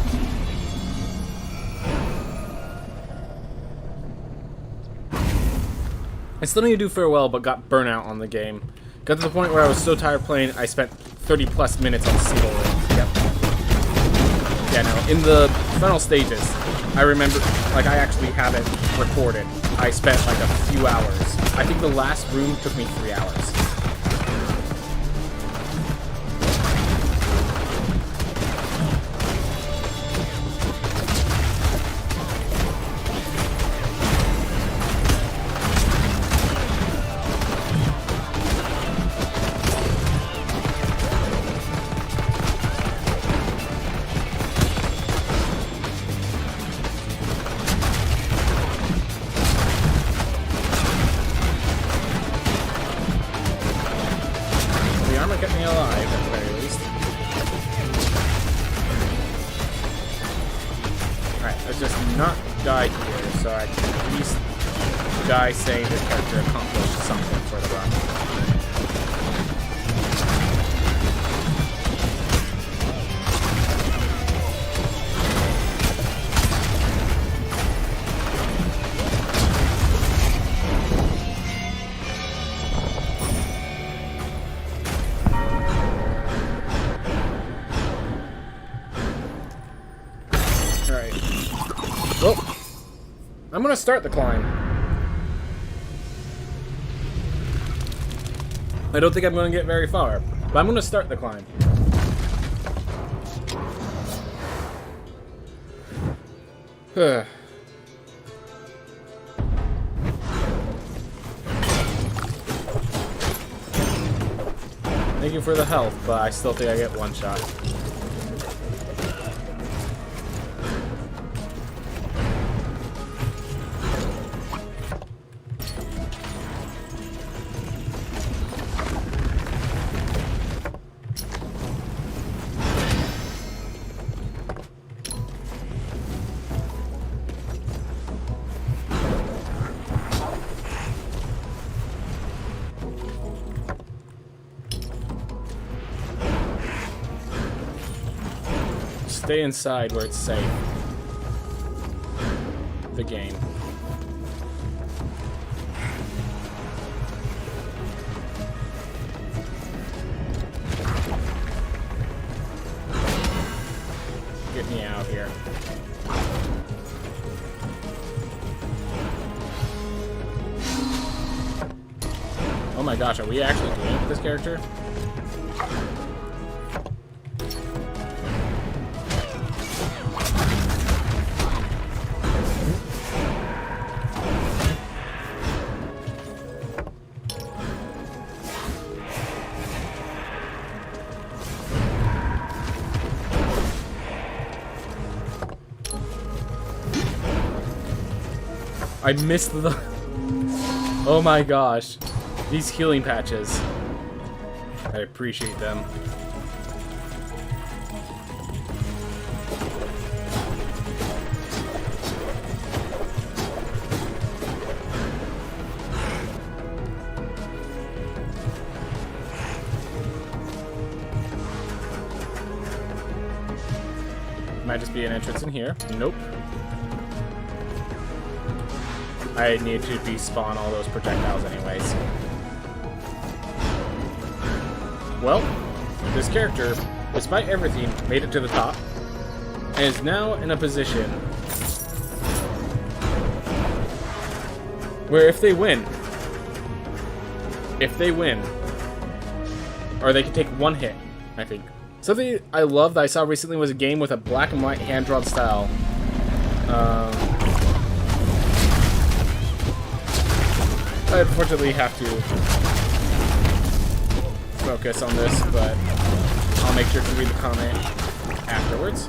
I still need to do Farewell, but got burnout on the game. Got to the point where I was so tired playing, I spent 30+ minutes on single room. Yep. Yeah, no, in the final stages, I remember, like, I actually have it recorded. I spent, like, a few hours. I think the last room took me 3 hours. me alive, at the very least. Alright, let's just not die here, so I can at least die saying the character accomplished something for the run. Well, I'm gonna start the climb. I don't think I'm gonna get very far, but I'm gonna start the climb. Thank you for the health, but I still think I get one shot. Stay inside where it's safe. The game. Get me out here. Oh my gosh, are we actually doing it with this character? I missed the... Oh my gosh. These healing patches. I appreciate them. Might just be an entrance in here. Nope. I need to despawn all those projectiles anyways. Well, this character, despite everything, made it to the top, and is now in a position where if they win, or they can take one hit, I think. Something I love that I saw recently was a game with a black and white hand-drawn style. I unfortunately have to focus on this, but I'll make sure to read the comment afterwards.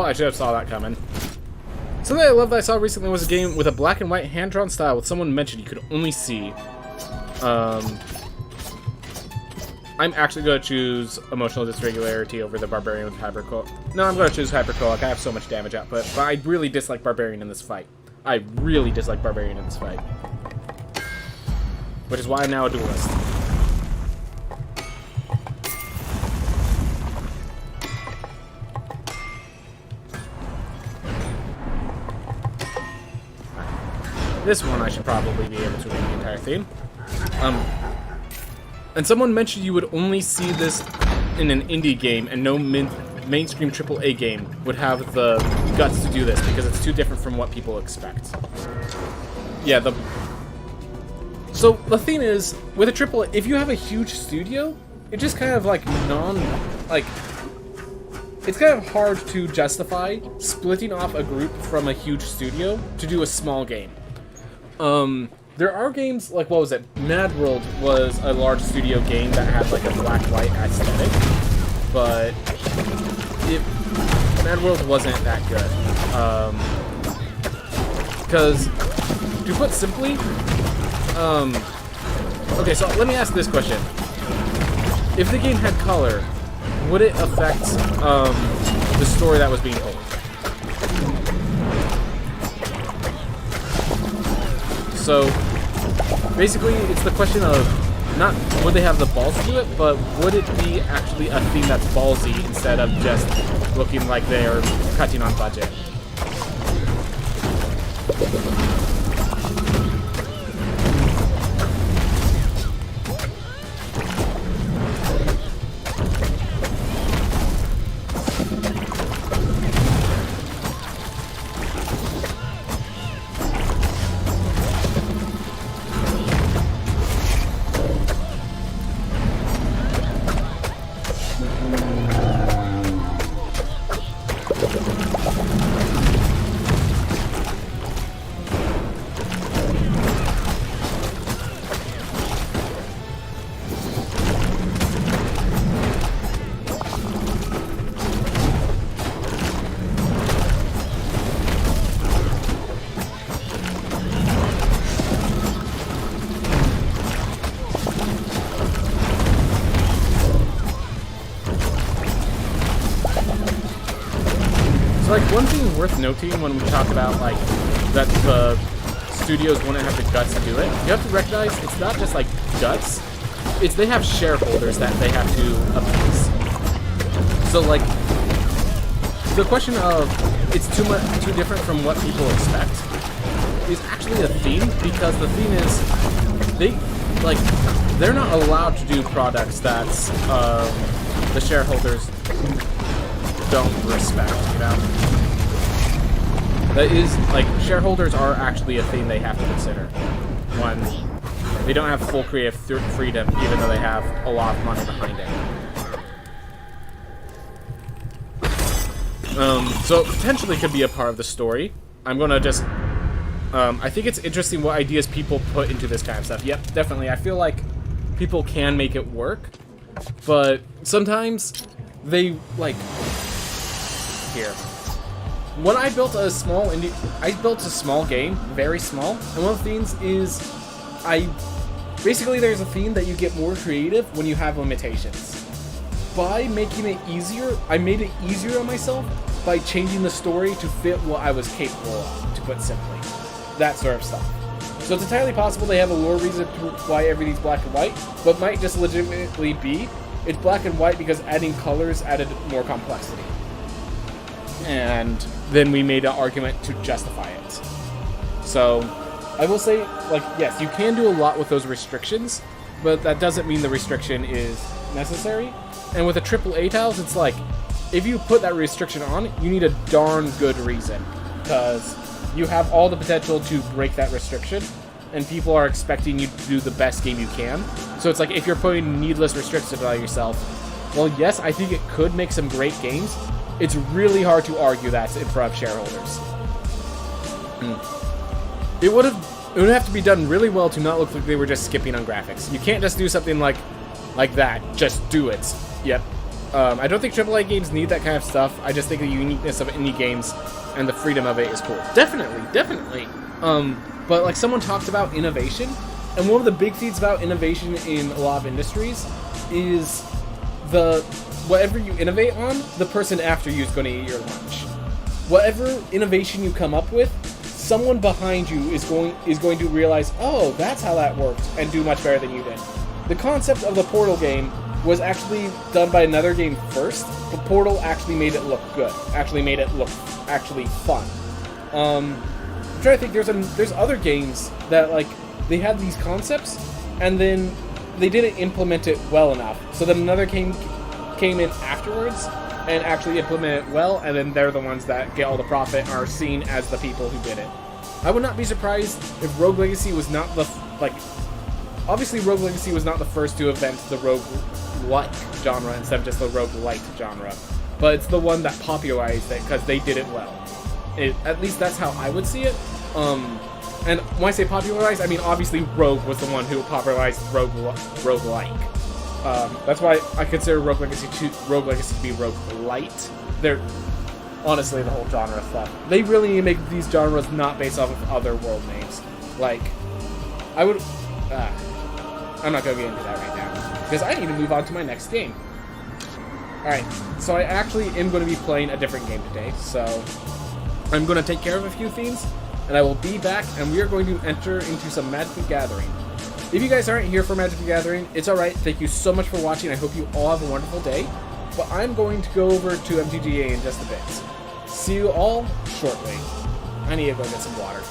Well, I should have saw that coming. Something I love that I saw recently was a game with a black and white hand-drawn style with someone mentioned you could only see. I'm actually going to choose Emotional Dysregularity over the Barbarian with Hypercoil. No, I'm going to choose Hypercoil. I have so much damage output, but I really dislike Barbarian in this fight. I really dislike Barbarian in this fight. Which is why I'm now a duelist. This one I should probably be able to read the entire theme. And someone mentioned you would only see this in an indie game, and no mainstream AAA game would have the guts to do this because it's too different from what people expect. Yeah, so the thing is, with a AAA, if you have a huge studio, it's just kind of like it's kind of hard to justify splitting off a group from a huge studio to do a small game. There are games, like, what was it? Mad World was a large studio game that had, like, a black-white aesthetic, but Mad World wasn't that good. Because, to put simply, okay, so let me ask this question. If the game had color, would it affect, the story that was being told? So, basically, it's the question of not would they have the balls to do it, but would it be actually a theme that's ballsy instead of just looking like they're cutting on budget? Like, one thing worth noting when we talk about, like, that the studios wouldn't have the guts to do it, you have to recognize it's not just, like, guts, it's they have shareholders that they have to appease. So, like, the question of it's too different from what people expect is actually a theme, because the theme is they're not allowed to do products that the shareholders don't respect, you know? That is, like, shareholders are actually a thing they have to consider when they don't have full creative freedom, even though they have a lot of money behind it. So potentially could be a part of the story. I'm gonna just, I think it's interesting what ideas people put into this kind of stuff. Yep, definitely. I feel like people can make it work, but sometimes they, like, here. When I built a small game, very small, and one of the things is, basically there's a theme that you get more creative when you have limitations. By making it easier, I made it easier on myself by changing the story to fit what I was capable of, to put simply. That sort of stuff. So it's entirely possible they have a lore reason why everything's black and white, but might just legitimately be, it's black and white because adding colors added more complexity. And then we made an argument to justify it. So, I will say, like, yes, you can do a lot with those restrictions, but that doesn't mean the restriction is necessary. And with a AAA tiles, it's like, if you put that restriction on, you need a darn good reason, because you have all the potential to break that restriction, and people are expecting you to do the best game you can. So it's like, if you're putting needless restrictions on yourself, well, yes, I think it could make some great games. It's really hard to argue that in front of shareholders. It would have to be done really well to not look like they were just skipping on graphics. You can't just do something like that. Just do it. Yep. I don't think AAA games need that kind of stuff. I just think the uniqueness of indie games and the freedom of it is cool. Definitely, definitely. But like someone talked about innovation, and one of the big things about innovation in a lot of industries is whatever you innovate on, the person after you is going to eat your lunch. Whatever innovation you come up with, someone behind you is going to realize, oh, that's how that worked, and do much better than you did. The concept of the Portal game was actually done by another game first, but Portal actually made it look good. Actually made it look actually fun. I'm trying to think, there's other games that, like, they had these concepts, and then they didn't implement it well enough. So then another game came in afterwards, and actually implement it well, and then they're the ones that get all the profit and are seen as the people who did it. I would not be surprised if Rogue Legacy was not the, like, obviously Rogue Legacy was not the first to invent the rogue-like genre instead of just the rogue-lite genre, but it's the one that popularized it because they did it well. At least that's how I would see it. And when I say popularized, I mean obviously Rogue was the one who popularized rogue-like. That's why I consider Rogue Legacy to be rogue-lite. They're honestly the whole genre stuff. They really need to make these genres not based off of other world names. Like, I would. I'm not gonna get into that right now because I need to move on to my next game. All right, so I actually am going to be playing a different game today. So I'm going to take care of a few things, and I will be back, and we are going to enter into some Magic the Gathering. If you guys aren't here for Magic the Gathering, it's alright. Thank you so much for watching. I hope you all have a wonderful day. But I'm going to go over to MTGA in just a bit. See you all shortly. I need to go get some water.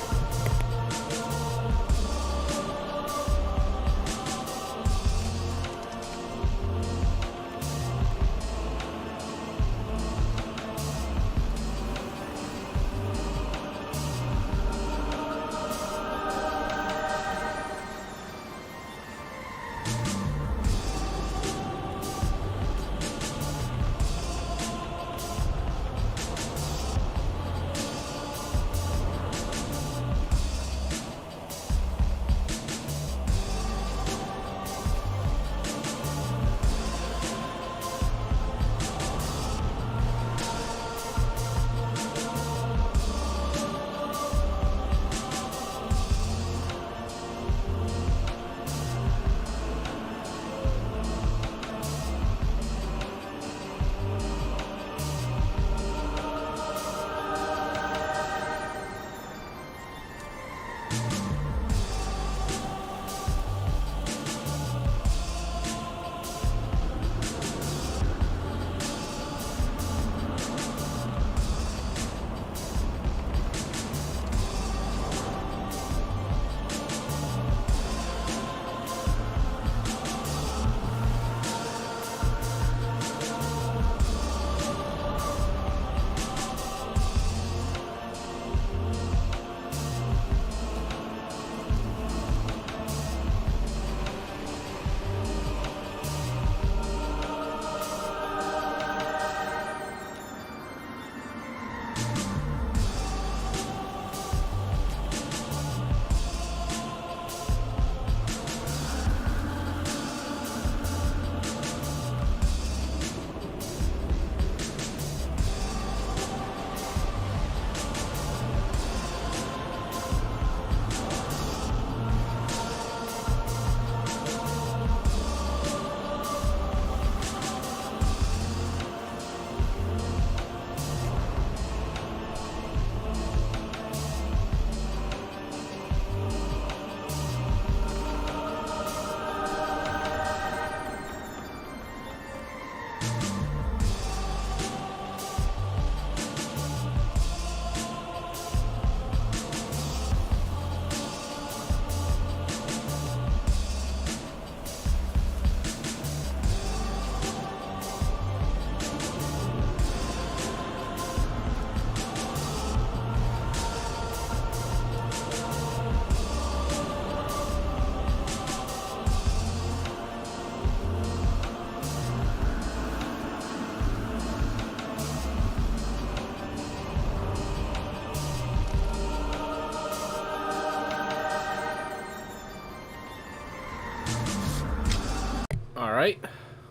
Alright,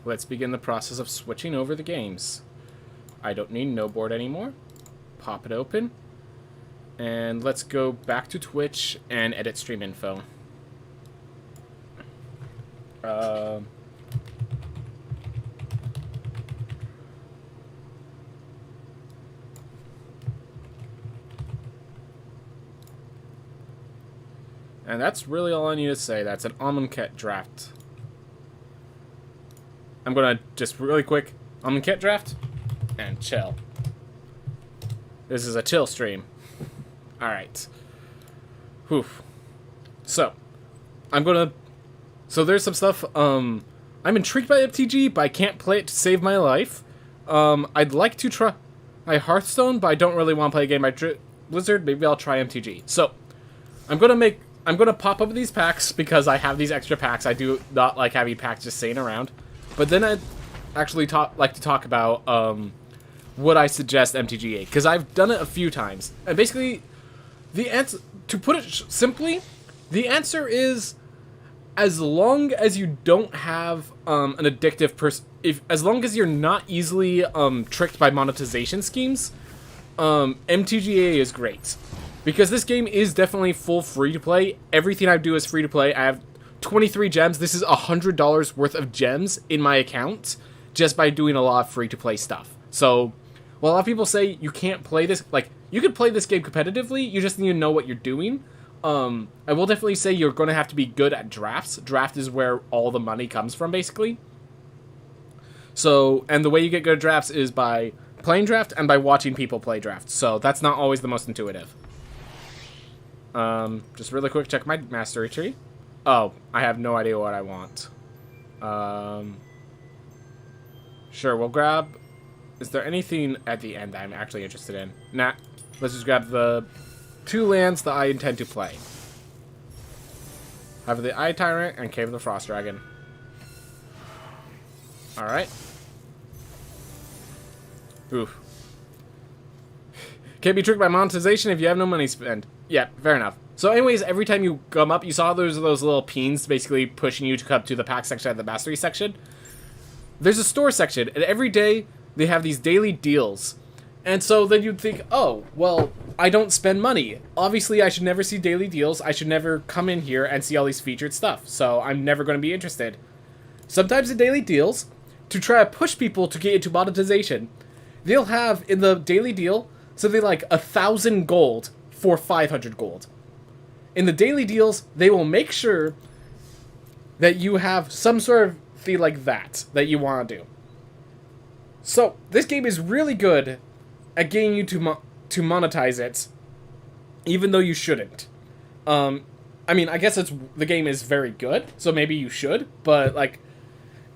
let's begin the process of switching over the games. I don't need no board anymore. Pop it open. And let's go back to Twitch and edit stream info. And that's really all I need to say. That's an Amonkhet draft. I'm gonna just really quick Amonkhet draft and chill. This is a chill stream. Alright. Whew. So, so there's some stuff, I'm intrigued by MTG, but I can't play it to save my life. I'd like to try Hearthstone, but I don't really want to play a game by Blizzard. Maybe I'll try MTG. So, I'm gonna pop up these packs because I have these extra packs. I do not like having packs just sitting around. But then I'd actually like to talk about, what I suggest MTGA, because I've done it a few times. And basically, the answer, to put it simply, the answer is, as long as you don't have an addictive as long as you're not easily tricked by monetization schemes, MTGA is great. Because this game is definitely full free-to-play. Everything I do is free-to-play. I have 23 gems. This is $100 worth of gems in my account just by doing a lot of free-to-play stuff. So, while a lot of people say you can't play this, like, you can play this game competitively, you just need to know what you're doing. I will definitely say you're going to have to be good at drafts. Draft is where all the money comes from, basically. So, and the way you get good at drafts is by playing draft and by watching people play draft. So, that's not always the most intuitive. Just really quick, check my mastery tree. Oh, I have no idea what I want. Sure, we'll grab... Is there anything at the end that I'm actually interested in? Nah. Let's just grab the 2 lands that I intend to play. Have the Eye Tyrant and Cave of the Frost Dragon. Alright. Oof. Can't be tricked by monetization if you have no money to spend. Yeah, fair enough. So anyways, every time you come up, you saw those little peens basically pushing you to come to the pack section and the mastery section. There's a store section, and every day they have these daily deals. And so then you'd think, oh, well, I don't spend money. Obviously, I should never see daily deals. I should never come in here and see all these featured stuff. So I'm never going to be interested. Sometimes the daily deals, to try to push people to get into monetization, they'll have in the daily deal something like 1,000 gold for 500 gold. In the daily deals, they will make sure that you have some sort of thing like that you want to do. So, this game is really good at getting you to monetize it, even though you shouldn't. I mean, I guess the game is very good, so maybe you should, but, like,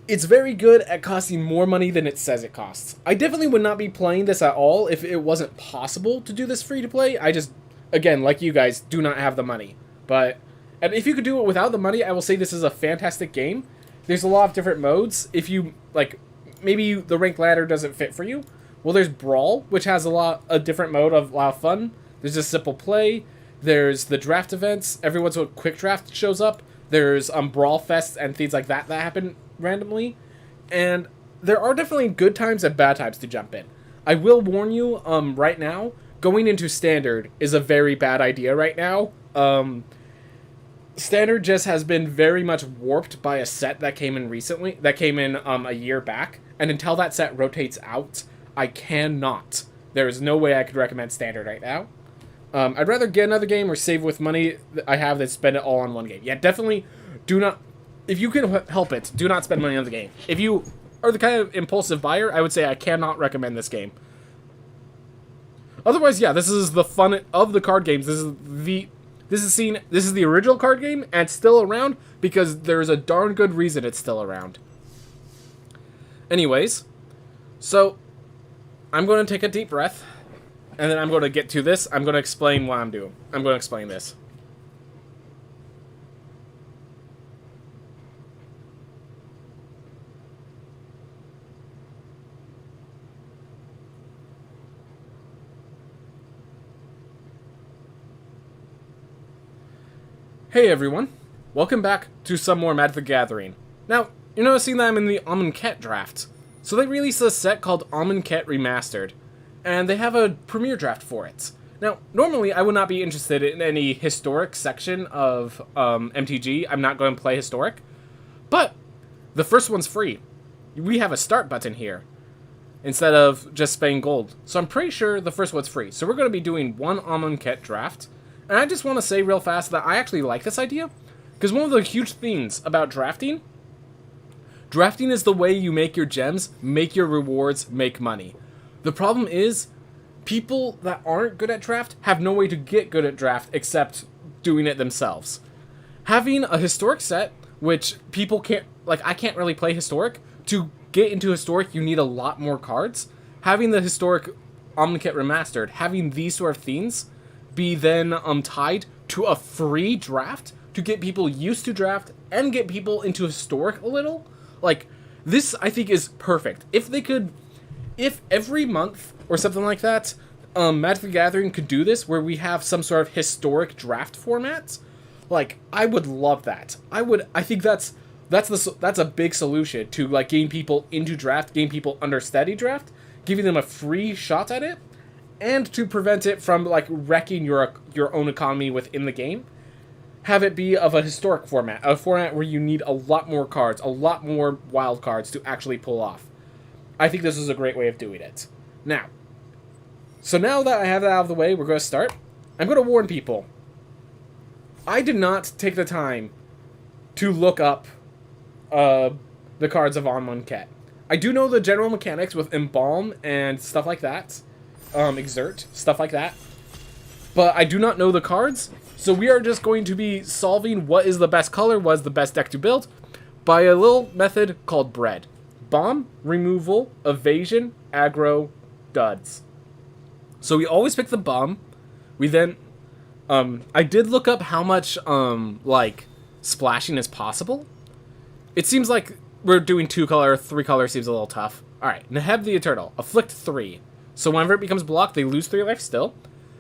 it's very good at costing more money than it says it costs. I definitely would not be playing this at all if it wasn't possible to do this free-to-play. I just, again, like you guys, do not have the money. But, and if you could do it without the money, I will say this is a fantastic game. There's a lot of different modes. If you, like, maybe the rank ladder doesn't fit for you. Well, there's Brawl, which has a different mode of a lot of fun. There's just simple play. There's the draft events. Every once in a while, quick draft shows up. There's Brawl Fests and things like that happen randomly. And there are definitely good times and bad times to jump in. I will warn you, right now, going into Standard is a very bad idea right now. Standard just has been very much warped by a set that came in recently, that came in a year back, and until that set rotates out, I cannot. There is no way I could recommend Standard right now. I'd rather get another game or save with money I have than spend it all on one game. Yeah, definitely do not, if you can help it, do not spend money on the game. If you are the kind of impulsive buyer, I would say I cannot recommend this game. Otherwise, yeah, this is the fun of the card games. This is the original card game, and it's still around because there's a darn good reason it's still around. Anyways, so I'm going to take a deep breath, and then I'm going to get to this. I'm going to explain what I'm doing. I'm going to explain this. Hey everyone, welcome back to some more Magic the Gathering. Now, you're noticing that I'm in the Amonkhet draft. So they released a set called Amonkhet Remastered, and they have a premiere draft for it. Now, normally I would not be interested in any historic section of MTG. I'm not going to play historic, but the first one's free. We have a start button here, instead of just spending gold. So I'm pretty sure the first one's free. So we're going to be doing one Amonkhet draft, and I just want to say real fast that I actually like this idea, because one of the huge things about drafting is the way you make your gems, make your rewards, make money. The problem is, people that aren't good at draft have no way to get good at draft except doing it themselves. Having a historic set, which people can't, like, I can't really play historic. To get into historic, you need a lot more cards. Having the historic Amonkhet Remastered, having these sort of things be then tied to a free draft to get people used to draft and get people into historic a little, like, this I think is perfect. If they could, if every month or something like that, Magic the Gathering could do this, where we have some sort of historic draft format, like, I would love that. I think that's a big solution to, like, getting people into draft, getting people under steady draft, giving them a free shot at it, and to prevent it from, like, wrecking your own economy within the game. Have it be of a historic format, a format where you need a lot more cards, a lot more wild cards to actually pull off. I think this is a great way of doing it. Now that I have that out of the way, we're going to start. I'm going to warn people. I did not take the time to look up the cards of Amonkhet. I do know the general mechanics with Embalm and stuff like that. Exert, stuff like that. But I do not know the cards, so we are just going to be solving what is the best color, what is the best deck to build, by a little method called bread. Bomb, removal, evasion, aggro, duds. So we always pick the bomb. We then, I did look up how much, like, splashing is possible. It seems like we're doing 2 color, 3 color seems a little tough. Alright, Neheb the Eternal, afflict 3. So whenever it becomes blocked, they lose 3 life still.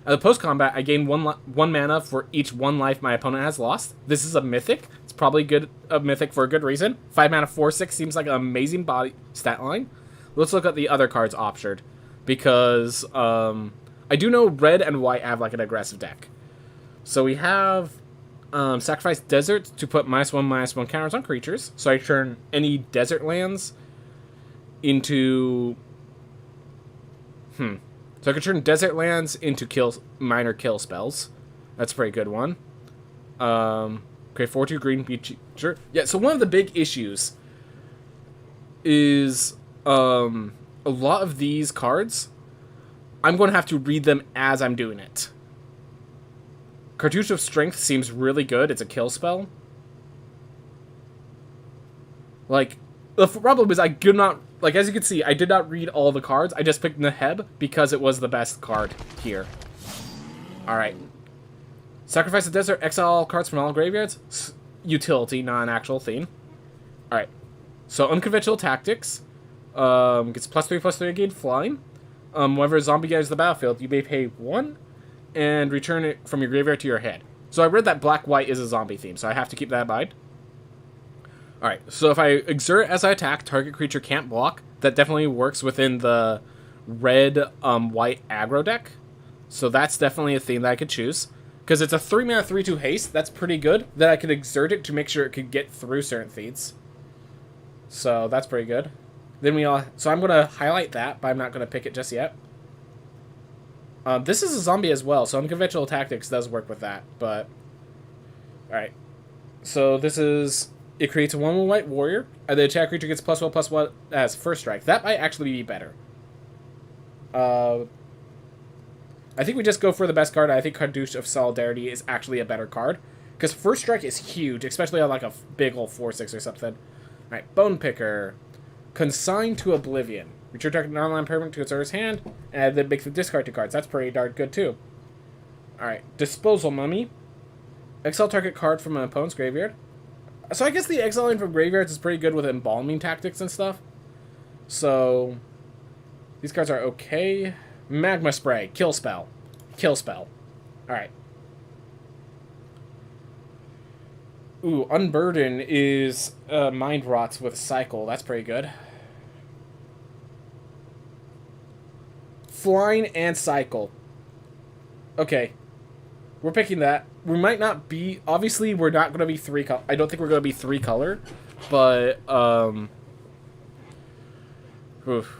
At the post-combat, I gain 1 mana for each 1 life my opponent has lost. This is a mythic. It's probably a mythic for a good reason. 5 mana, 4/6 seems like an amazing body stat line. Let's look at the other cards optioned, because I do know red and white have, like, an aggressive deck. So we have sacrifice desert to put -1/-1 counters on creatures. So I turn any desert lands into So I can turn desert lands into minor kill spells. That's a pretty good one. Okay, 4/2 green creature. Yeah, so one of the big issues is a lot of these cards, I'm going to have to read them as I'm doing it. Cartouche of Strength seems really good. It's a kill spell. Like, the problem is I do not, like, as you can see, I did not read all the cards. I just picked Neheb because it was the best card here. Alright. Sacrifice the desert, exile all cards from all graveyards. Utility, not an actual theme. Alright. So, unconventional tactics. Gets +3/+3 again, flying. Whenever a zombie enters the battlefield, you may pay 1 and return it from your graveyard to your head. So I read that black-white is a zombie theme, so I have to keep that in mind. Alright, so if I exert as I attack, target creature can't block. That definitely works within the red, white aggro deck. So that's definitely a theme that I could choose. Because it's a 3 mana 3/2 haste, that's pretty good. That I could exert it to make sure it could get through certain feats. So that's pretty good. Then so I'm going to highlight that, but I'm not going to pick it just yet. This is a zombie as well, so unconventional tactics does work with that, but... Alright. So this is... It creates a 1/1 white warrior, and the attack creature gets +1/+1 as first strike. That might actually be better. I think we just go for the best card. I think Cartouche of Solidarity is actually a better card, because first strike is huge, especially on like a big old 4/6 or something. Alright, Bone Picker. Consign to Oblivion. Return target non-land permanent to its owner's hand, and then make the discard 2 cards. That's pretty darn good, too. Alright, Disposal Mummy. Exile target card from an opponent's graveyard. So I guess the exiling from graveyards is pretty good with embalming tactics and stuff. So, these cards are okay. Magma Spray. Kill spell. Kill spell. Alright. Ooh, Unburden is Mind Rots with Cycle. That's pretty good. Flying and Cycle. Okay. We're picking that. We might not be... Obviously, we're not going to be three color. I don't think we're going to be three color. But, oof.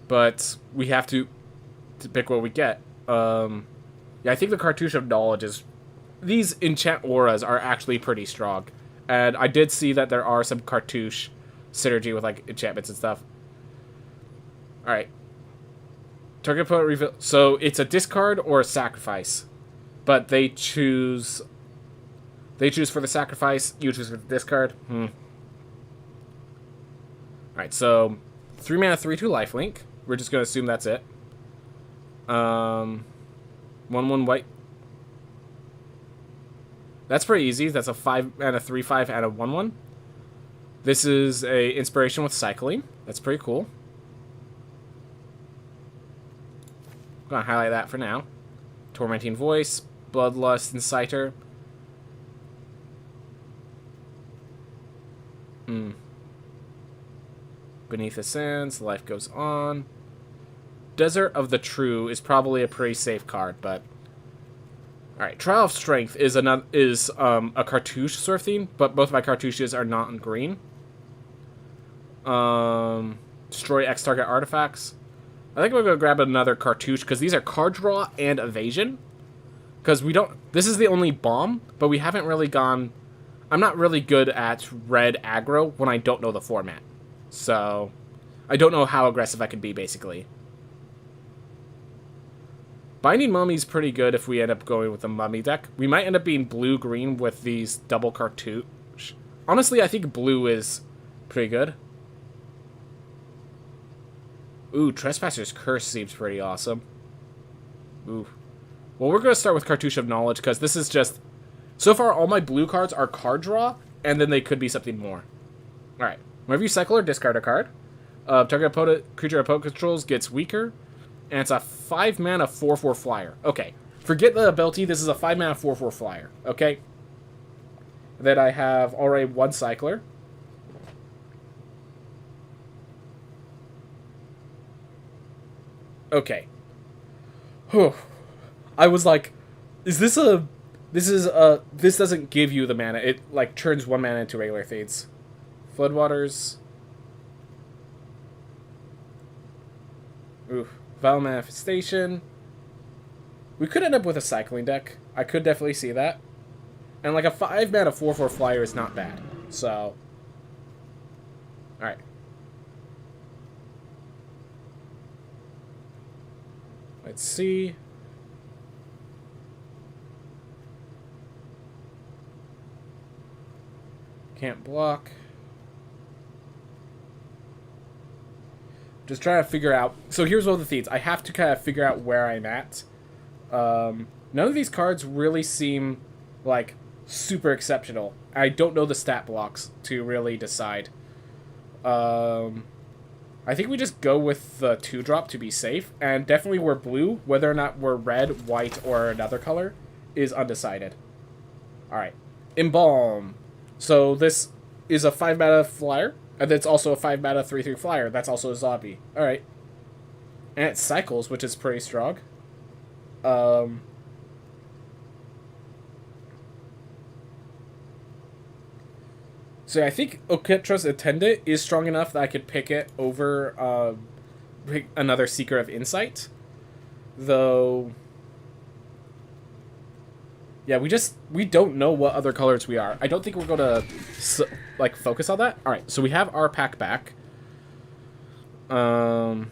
But we have to pick what we get. Yeah, I think the Cartouche of Knowledge is... These enchant auras are actually pretty strong. And I did see that there are some Cartouche synergy with, like, enchantments and stuff. Alright. Target opponent reveal... So, it's a discard or a sacrifice. But they choose... They choose for the sacrifice, you choose for the discard. Alright, so... 3 mana, 3/2 lifelink. We're just going to assume that's it. 1/1 white. That's pretty easy. That's a 5 and a 3/5 and a 1/1. This is a inspiration with cycling. That's pretty cool. I'm gonna highlight that for now. Tormenting Voice, Bloodlust Inciter. Beneath the Sands, Life Goes On. Desert of the True is probably a pretty safe card, but alright, Trial of Strength is a cartouche sort of theme, but both my cartouches are not in green. Destroy X target artifacts. I think we're going to grab another cartouche, because these are card draw and evasion. Because we don't... This is the only bomb, but we haven't really gone... I'm not really good at red aggro when I don't know the format. So, I don't know how aggressive I can be, basically. Binding Mummy's pretty good if we end up going with a Mummy deck. We might end up being blue-green with these double cartouche. Honestly, I think blue is pretty good. Ooh, Trespasser's Curse seems pretty awesome. Ooh. Well, we're going to start with Cartouche of Knowledge, because this is just... So far, all my blue cards are card draw, and then they could be something more. Alright. Whenever you cycle or discard a card, target opponent, creature opponent controls gets weaker, and it's a 5 mana 4/4 flyer. Okay. Forget the ability, this is a 5 mana 4/4 flyer. Okay? Then I have already one cycler. Okay. Whew. I was like, is this a... This doesn't give you the mana. It, like, turns 1 mana into regular Fades. Floodwaters. Ooh. Vile Manifestation. We could end up with a cycling deck. I could definitely see that. And, like, a 5 mana 4/4 flyer is not bad. So... Alright. Let's see. Can't block. Just trying to figure out... So here's one of the things. I have to kind of figure out where I'm at. None of these cards really seem, like, super exceptional. I don't know the stat blocks to really decide. I think we just go with the 2-drop to be safe. And definitely we're blue. Whether or not we're red, white, or another color is undecided. Alright. Embalm. So this is a 5 mana flyer. And it's also a 5 mana 3/3 flyer. That's also a zombie. Alright. And it cycles, which is pretty strong. So I think Oketra's Attendant is strong enough that I could pick it over pick another Seeker of Insight. Though... Yeah, we don't know what other colors we are. I don't think we're going to, like, focus on that. Alright, so we have our pack back. So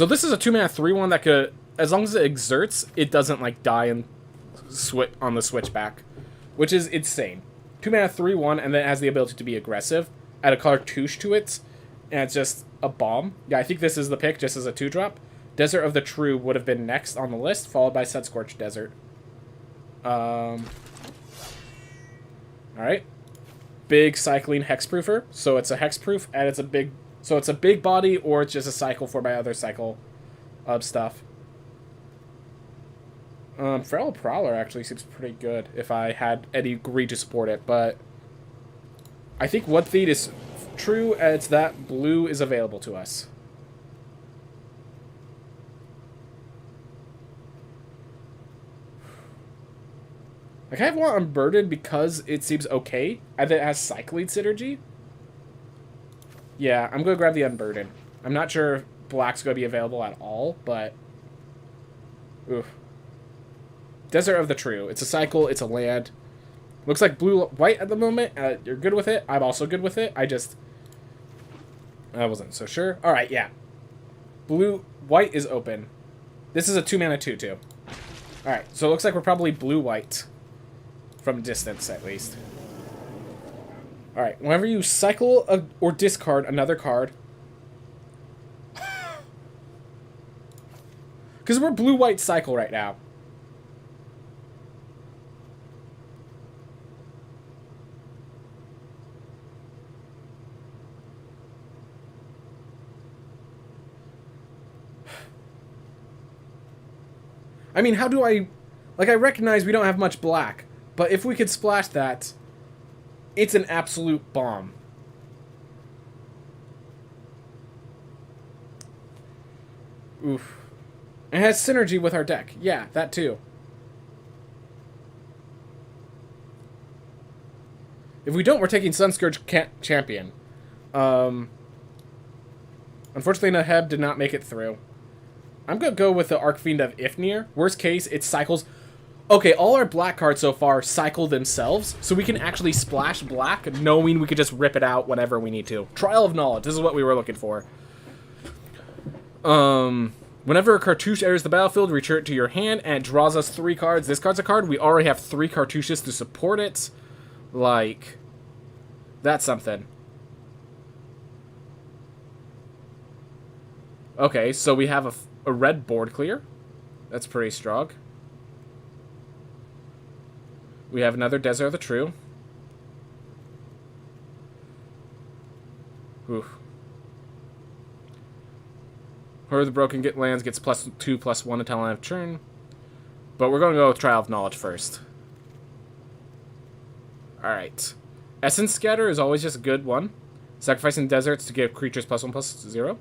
this is a 2 mana 3/1 that could, as long as it exerts, it doesn't, like, die and on the switchback. Which is insane. 2 mana 3/1, and then it has the ability to be aggressive. Add a cartouche to it, and it's just a bomb. Yeah, I think this is the pick, just as a 2-drop. Desert of the True would have been next on the list, followed by Sunscorched Desert. Alright. Big cycling hexproofer. So it's a hexproof, and it's a big... So it's a big body, or it's just a cycle for my other cycle stuff. Feral Prowler actually seems pretty good if I had any greed to support it, but I think one thing is true, it's that blue is available to us. I kind of want Unburdened because it seems okay, and it has Cycling synergy. Yeah, I'm going to grab the Unburdened. I'm not sure if black's going to be available at all, but... Oof. Desert of the True. It's a cycle, it's a land. Looks like blue-white at the moment. You're good with it. I'm also good with it. I wasn't so sure. Alright, yeah. Blue-white is open. This is a 2-mana 2/2. Alright, so it looks like we're probably blue-white. From distance, at least. Alright, whenever you cycle or discard another card... Because we're blue-white cycle right now. I mean, how do I... Like, I recognize we don't have much black, but if we could splash that, it's an absolute bomb. Oof. It has synergy with our deck. Yeah, that too. If we don't, we're taking Sunscourge Champion. Unfortunately, Naheb did not make it through. I'm going to go with the Archfiend of Ifnir. Worst case, it cycles... Okay, all our black cards so far cycle themselves, so we can actually splash black, knowing we could just rip it out whenever we need to. Trial of Knowledge. This is what we were looking for. Whenever a cartouche enters the battlefield, return it to your hand, and it draws us 3 cards. This card's a card. We already have 3 cartouches to support it. Like, that's something. Okay, so we have a red board clear. That's pretty strong. We have another Desert of the True. Oof. Horde of the Broken Lands gets +2/+1 until end of turn. But we're going to go with Trial of Knowledge first. Alright. Essence Scatter is always just a good one. Sacrificing deserts to give creatures +1/+0.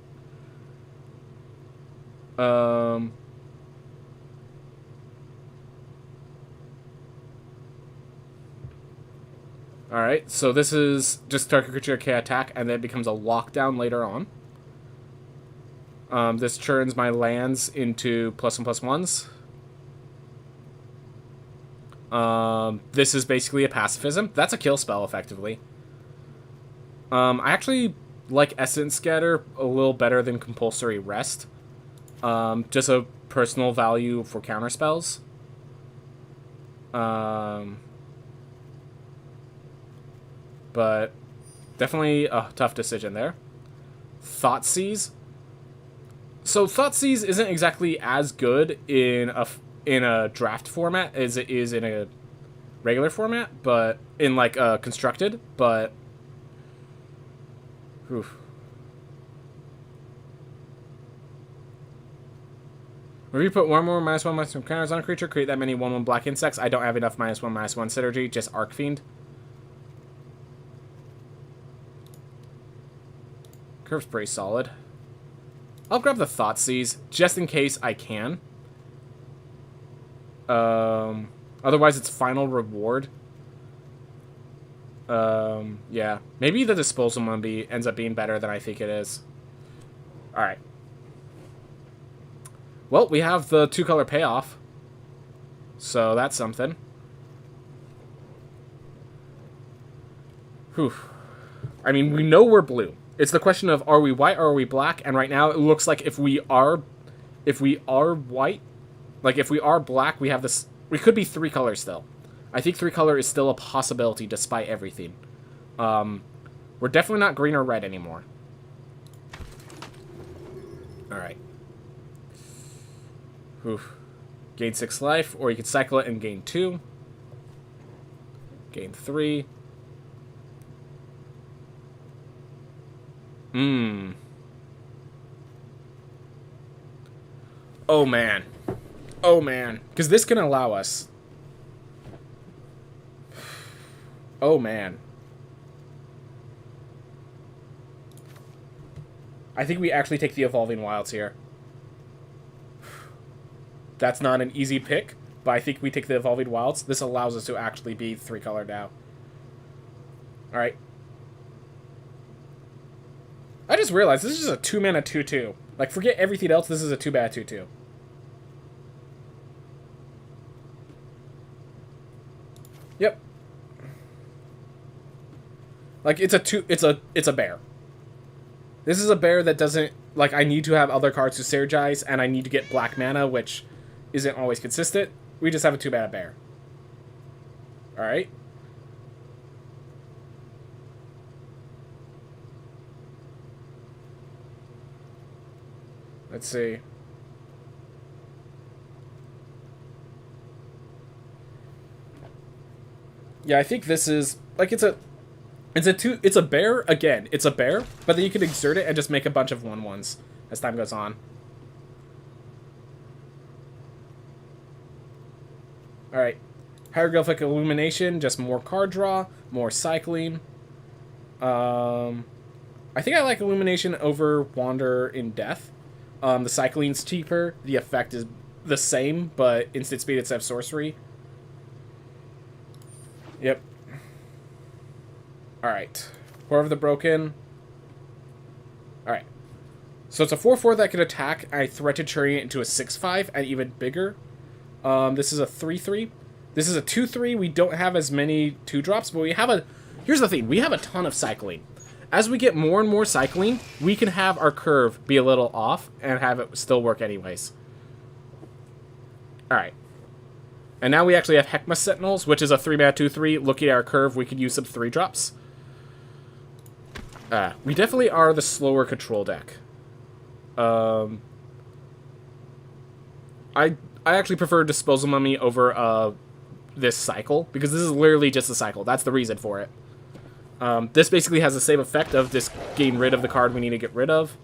Alright, so this is just target creature can attack, and then it becomes a lockdown later on. This turns my lands into +1/+1s. This is basically a pacifism. That's a kill spell, effectively. I actually like Essence Scatter a little better than Compulsory Rest. Just a personal value for counterspells. But definitely a tough decision there. Thoughtseize. So Thoughtseize isn't exactly as good in a draft format as it is in a regular format, but in like constructed. But oof. If you put one more -1/+1 counters on a creature, create that many 1/1 black insects. I don't have enough -1/+1 synergy, just Archfiend. Curve's pretty solid. I'll grab the Thoughtseize, just in case I can. Otherwise, it's Final Reward. Yeah. Maybe the Disposal one ends up being better than I think it is. Alright. Well, we have the 2-color payoff. So, that's something. Whew. I mean, we know we're blue. It's the question of, are we white or are we black? And right now, it looks like if we are white, like if we are black, we have this, we could be 3 colors still. I think 3 color is still a possibility despite everything. We're definitely not green or red anymore. Alright. Oof. Gain 6 life, or you could cycle it and gain 2. Gain 3. Oh, man. Oh, man. Because this can allow us. Oh, man. I think we actually take the Evolving Wilds here. That's not an easy pick, but I think we take the Evolving Wilds. This allows us to actually be 3-color now. Alright. I just realized this is just a 2-mana 2-2. Like, forget everything else, this is a 2-mana 2-2. Yep. Like, it's a bear. This is a bear that doesn't, like, I need to have other cards to synergize, and I need to get black mana, which isn't always consistent. We just have a 2-mana bear. Alright. Let's see. Yeah, I think this is, like, it's a bear, again, it's a bear, but then you can exert it and just make a bunch of 1/1s as time goes on. Alright. Hieroglyphic Illumination, just more card draw, more cycling. I think I like Illumination over Wander in Death. The cycling's cheaper, the effect is the same, but instant speed instead of sorcery. Yep. Alright. Horror of the Broken. Alright. So it's a 4/4 that can attack. I threat to turn it into a 6/5 and even bigger. This is a 3/3. This is a 2/3. We don't have as many 2-drops, but we have a... Here's the thing. We have a ton of cycling. As we get more and more cycling, we can have our curve be a little off and have it still work anyways. Alright. And now we actually have Heckma Sentinels, which is a 3-mana 2/3. Looking at our curve, we could use some 3-drops. We definitely are the slower control deck. I actually prefer Disposal Mummy over this cycle, because this is literally just a cycle. That's the reason for it. This basically has the same effect of this getting rid of the card we need to get rid of.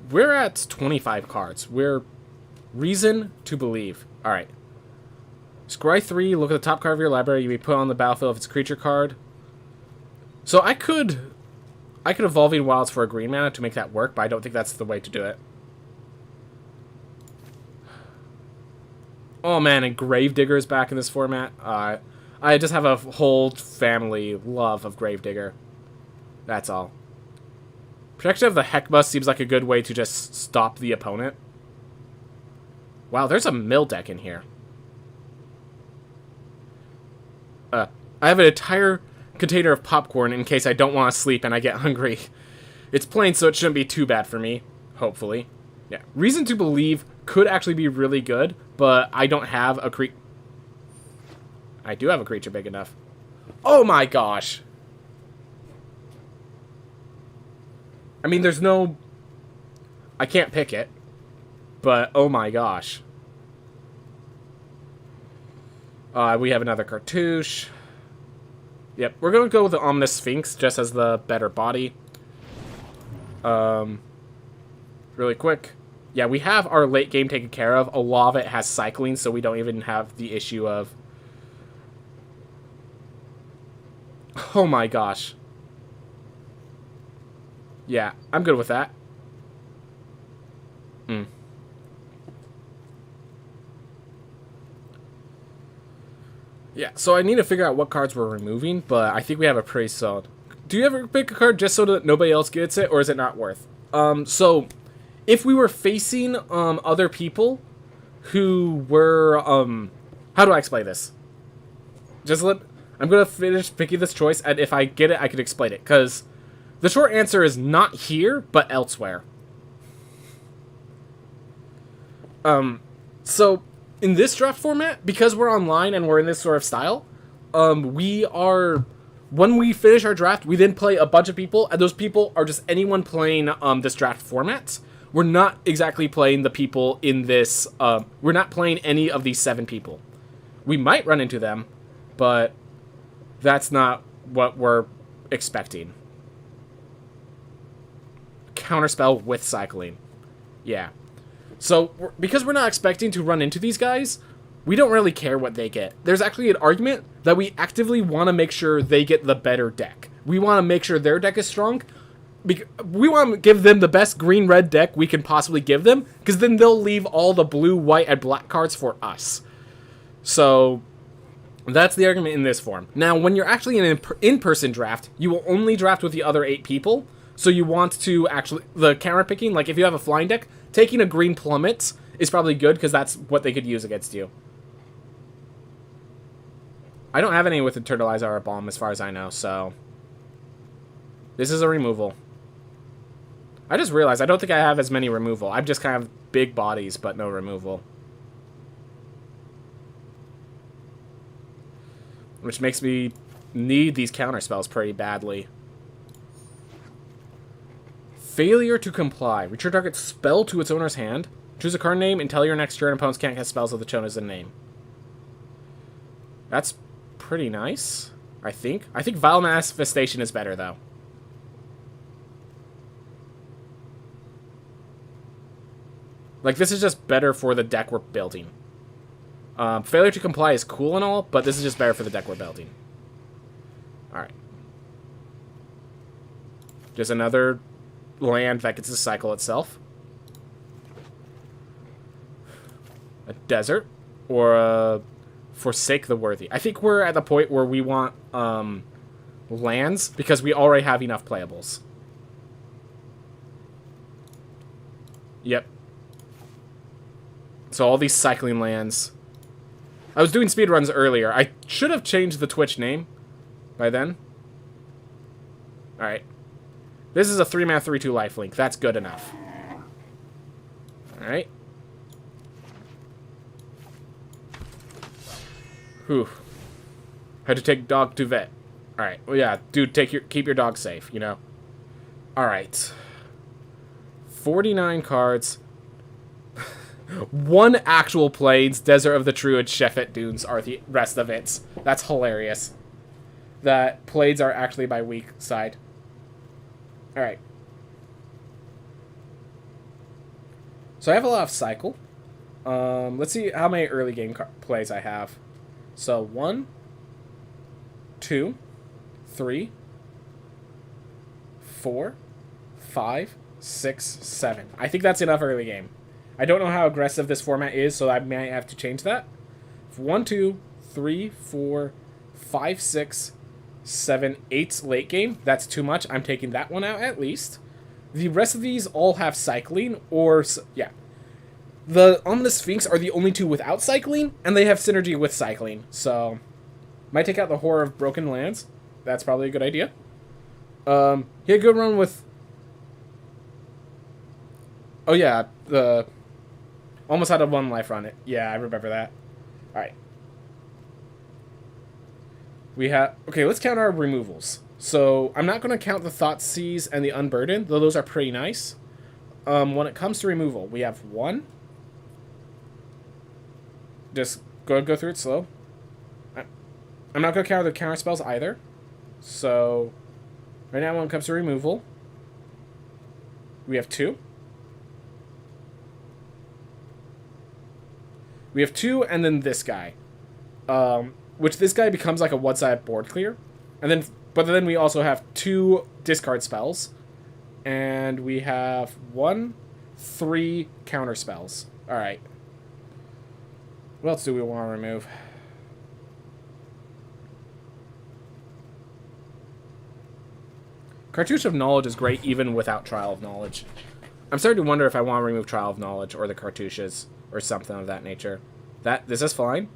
We're at 25 cards. We're Reason to Believe. Alright. Scry 3, look at the top card of your library. You may put on the battlefield if it's a creature card. So I could Evolving Wilds for a green mana to make that work, but I don't think that's the way to do it. Oh man, and Gravedigger is back in this format. I just have a whole family love of Gravedigger. That's all. Protection of the Heckma seems like a good way to just stop the opponent. Wow, there's a mill deck in here. I have an entire container of popcorn in case I don't want to sleep and I get hungry. It's plain, so it shouldn't be too bad for me. Hopefully. Yeah. Reason to Believe could actually be really good, but I don't have a I do have a creature big enough. Oh my gosh! I mean, there's no... I can't pick it, but oh my gosh. We have another Cartouche. Yep, we're going to go with the Ominous Sphinx, just as the better body. Really quick. Yeah, we have our late game taken care of. A lot of it has cycling, so we don't even have the issue of... Oh my gosh. Yeah, I'm good with that. Yeah, so I need to figure out what cards we're removing, but I think we have a pretty solid... Do you ever pick a card just so that nobody else gets it, or is it not worth? So, if we were facing other people who were... how do I explain this? I'm going to finish picking this choice, and if I get it, I can explain it, because the short answer is not here, but elsewhere. So... In this draft format, because we're online and we're in this sort of style, when we finish our draft, we then play a bunch of people, and those people are just anyone playing this draft format. We're not exactly playing the people in this, we're not playing any of these 7 people. We might run into them, but that's not what we're expecting. counterspell with cycling. Yeah. So, because we're not expecting to run into these guys, we don't really care what they get. There's actually an argument that we actively want to make sure they get the better deck. We want to make sure their deck is strong. We want to give them the best green-red deck we can possibly give them, because then they'll leave all the blue, white, and black cards for us. So, that's the argument in this form. Now, when you're actually in an in-person draft, you will only draft with the other 8 people. So you want to actually, the counter-picking, like if you have a flying deck, taking a green plummet is probably good, because that's what they could use against you. I don't have any with Internalize Aura Bomb as far as I know, so... This is a removal. I just realized I don't think I have as many removal. I'm just kind of big bodies, but no removal. Which makes me need these counter spells pretty badly. Failure to comply. Return target spell to its owner's hand. Choose a card name and tell your next turn opponents can't cast spells of the chosen name. That's pretty nice, I think. I think Vile Manifestation is better, though. Like, this is just better for the deck we're building. Failure to comply is cool and all, but this is just better for the deck we're building. Alright. Just another land that gets to cycle itself. A desert. Or a Forsake the Worthy. I think we're at the point where we want lands, because we already have enough playables. Yep. So all these cycling lands. I was doing speedruns earlier. I should have changed the Twitch name by then. Alright. This is a 3-mana 3/2 lifelink. That's good enough. Alright. Whew. Had to take dog to vet. Alright. Well, yeah, dude, keep your dog safe, you know? Alright. 49 cards. 1 actual Plains, Desert of the Druid, Shefet Dunes are the rest of it. That's hilarious. That Plains are actually my weak side. Alright. So I have a lot of cycle. Let's see how many early game plays I have. So 1, 2, 3, 4, 5, 6, 7. I think that's enough early game. I don't know how aggressive this format is, so I might have to change that. 1, 2, 3, 4, 5, 6, 7, 8 late game. That's too much. I'm taking that one out at least. The rest of these all have cycling, or... yeah. The Ominous Sphinx are the only 2 without cycling, and they have synergy with cycling. So, might take out the Horror of Broken Lands. That's probably a good idea. He had a good run with... oh yeah, the... almost had a 1 life on it. Yeah, I remember that. Alright. We have... okay, let's count our removals. So, I'm not going to count the Thoughtseize and the Unburden, though those are pretty nice. When it comes to removal, we have 1. Just go through it slow. I'm not going to count the counter spells either. So, right now when it comes to removal, we have 2. We have 2, and then this guy. Which this guy becomes like a one-sided board clear. And then, but then we also have 2 discard spells. And we have 1, 3 counter spells. Alright. What else do we want to remove? Cartouche of Knowledge is great even without Trial of Knowledge. I'm starting to wonder if I want to remove Trial of Knowledge or the cartouches or something of that nature. This is fine.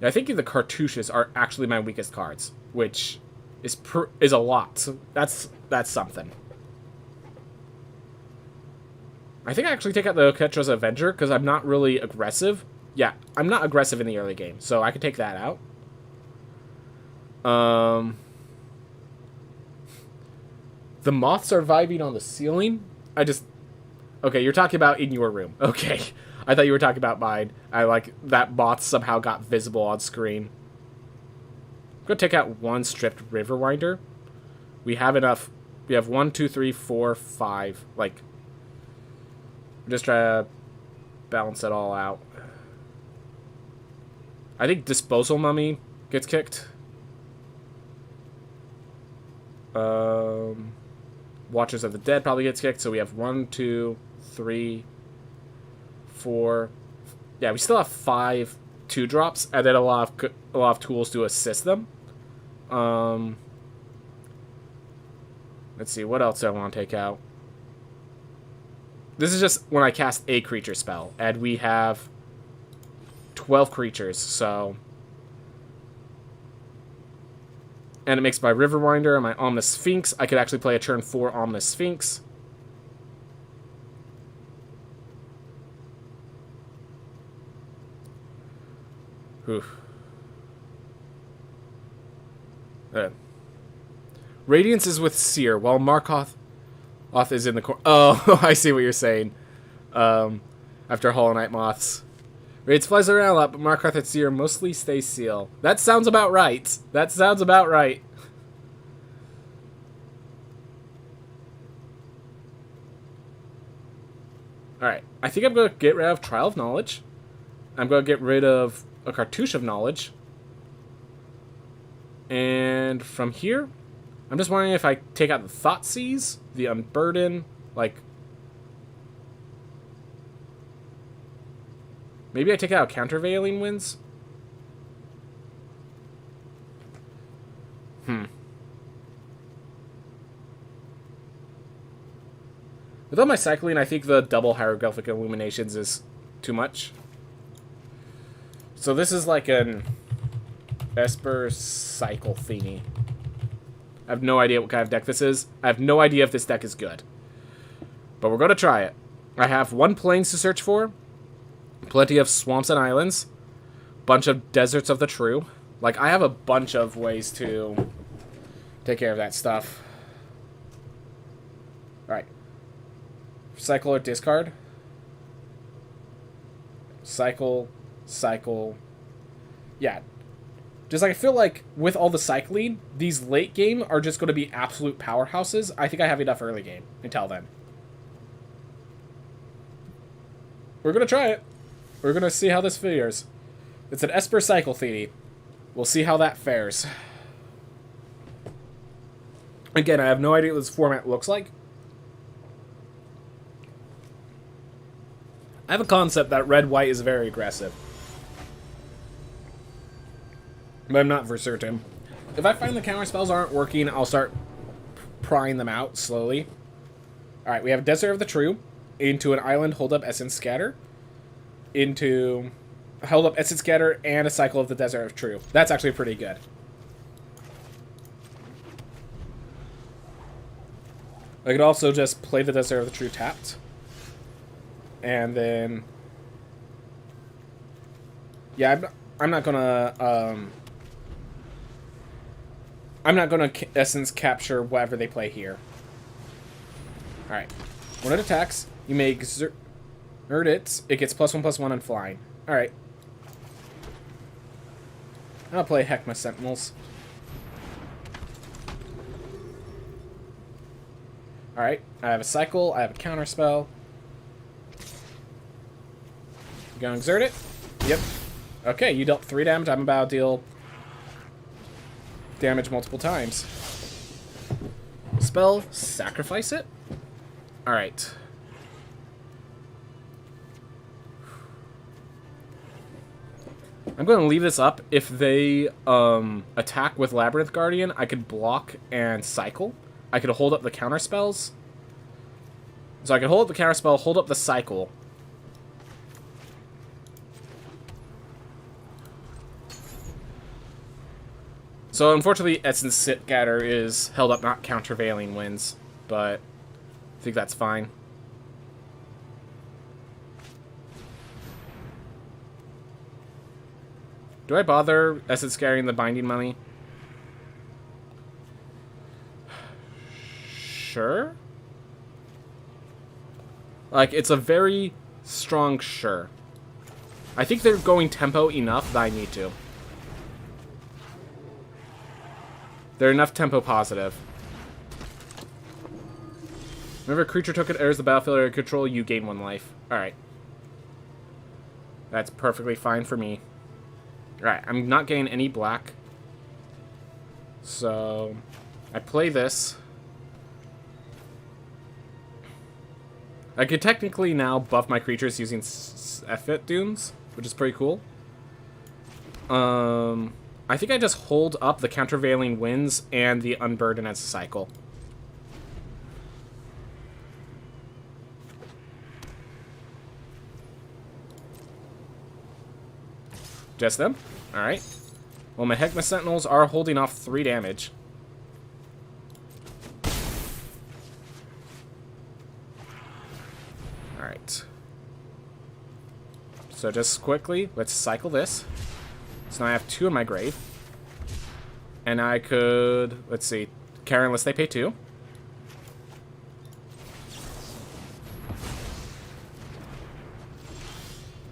I think the cartouches are actually my weakest cards, which is a lot. So that's something. I think I actually take out the Ketra's Avenger because I'm not really aggressive. Yeah, I'm not aggressive in the early game, so I could take that out. The moths are vibing on the ceiling. Okay, you're talking about in your room. Okay. I thought you were talking about mine. I like that moth somehow got visible on screen. I'm going to take out 1 stripped Riverwinder. We have enough We have 1, 2, 3, 4, 5. Like, just try to balance it all out. I think Disposal Mummy gets kicked. Watchers of the Dead probably gets kicked. So we have 1, 2, 3, 4. Yeah, we still have 5 2-drops, and then a lot of tools to assist them. Let's see, what else do I want to take out? This is just when I cast a creature spell, and we have 12 creatures, so... And it makes my Riverwinder and my Omnis Sphinx. I could actually play a turn 4 Omnis Sphinx. Oof. Radiance is with Seer, while Markoth is in the corner. Oh, I see what you're saying. After Hollow Knight Moths. Radiance flies around a lot, but Markoth and Seer mostly stay Seal. That sounds about right. That sounds about right. Alright, I think I'm going to get rid of Trial of Knowledge. I'm going to get rid of a Cartouche of Knowledge. And from here, I'm just wondering if I take out the Thoughtseize, the Unburden, like... Maybe I take out Countervailing Winds? With all my cycling, I think the double Hieroglyphic Illuminations is too much. So this is like an Esper cycle thingy. I have no idea what kind of deck this is. I have no idea if this deck is good. But we're going to try it. I have 1 Plains to search for. Plenty of Swamps and Islands. Bunch of Deserts of the True. Like, I have a bunch of ways to take care of that stuff. Alright. Cycle or discard. Cycle. Cycle. Yeah. Just like, I feel like with all the cycling, these late game are just going to be absolute powerhouses. I think I have enough early game until then. We're going to try it. We're going to see how this fares. It's an Esper cycle thingy. We'll see how that fares. Again, I have no idea what this format looks like. I have a concept that red-white is very aggressive. But I'm not for certain. If I find the counter spells aren't working, I'll start prying them out slowly. Alright, we have Desert of the True. Into an Island, Hold Up, Essence Scatter. Into Hold Up, Essence Scatter, and a Cycle of the Desert of True. That's actually pretty good. I could also just play the Desert of the True tapped. And then... Yeah, I'm not gonna... I'm not gonna Essence Capture whatever they play here. Alright. When it attacks, you may exert it. It gets +1/+1 and flying. Alright. I'll play Heckma Sentinels. Alright. I have a cycle. I have a counter spell. You gonna exert it? Yep. Okay, you dealt 3 damage. I'm about to deal damage multiple times. Spell, sacrifice it? Alright. I'm going to leave this up. If they attack with Labyrinth Guardian, I could block and cycle. I could hold up the counter spells. So I could hold up the counter spell, hold up the cycle. So unfortunately, Essence Scatter is held up, not Countervailing Winds, but I think that's fine. Do I bother Essence Scattering the Binding Mummy? Sure. Like, it's a very strong sure. I think they're going tempo enough that I need to. They're enough tempo positive. Whenever a creature token enters the battlefield under control, you gain 1 life. Alright. That's perfectly fine for me. Alright, I'm not getting any black. So, I play this. I could technically now buff my creatures using Effet Dunes, which is pretty cool. I think I just hold up the Countervailing Winds and the Unburden as a cycle. Just them? Alright. Well, my Heckma Sentinels are holding off 3 damage. Alright. So just quickly, let's cycle this. So now I have 2 in my grave. And I could, let's see, Karen, unless they pay 2.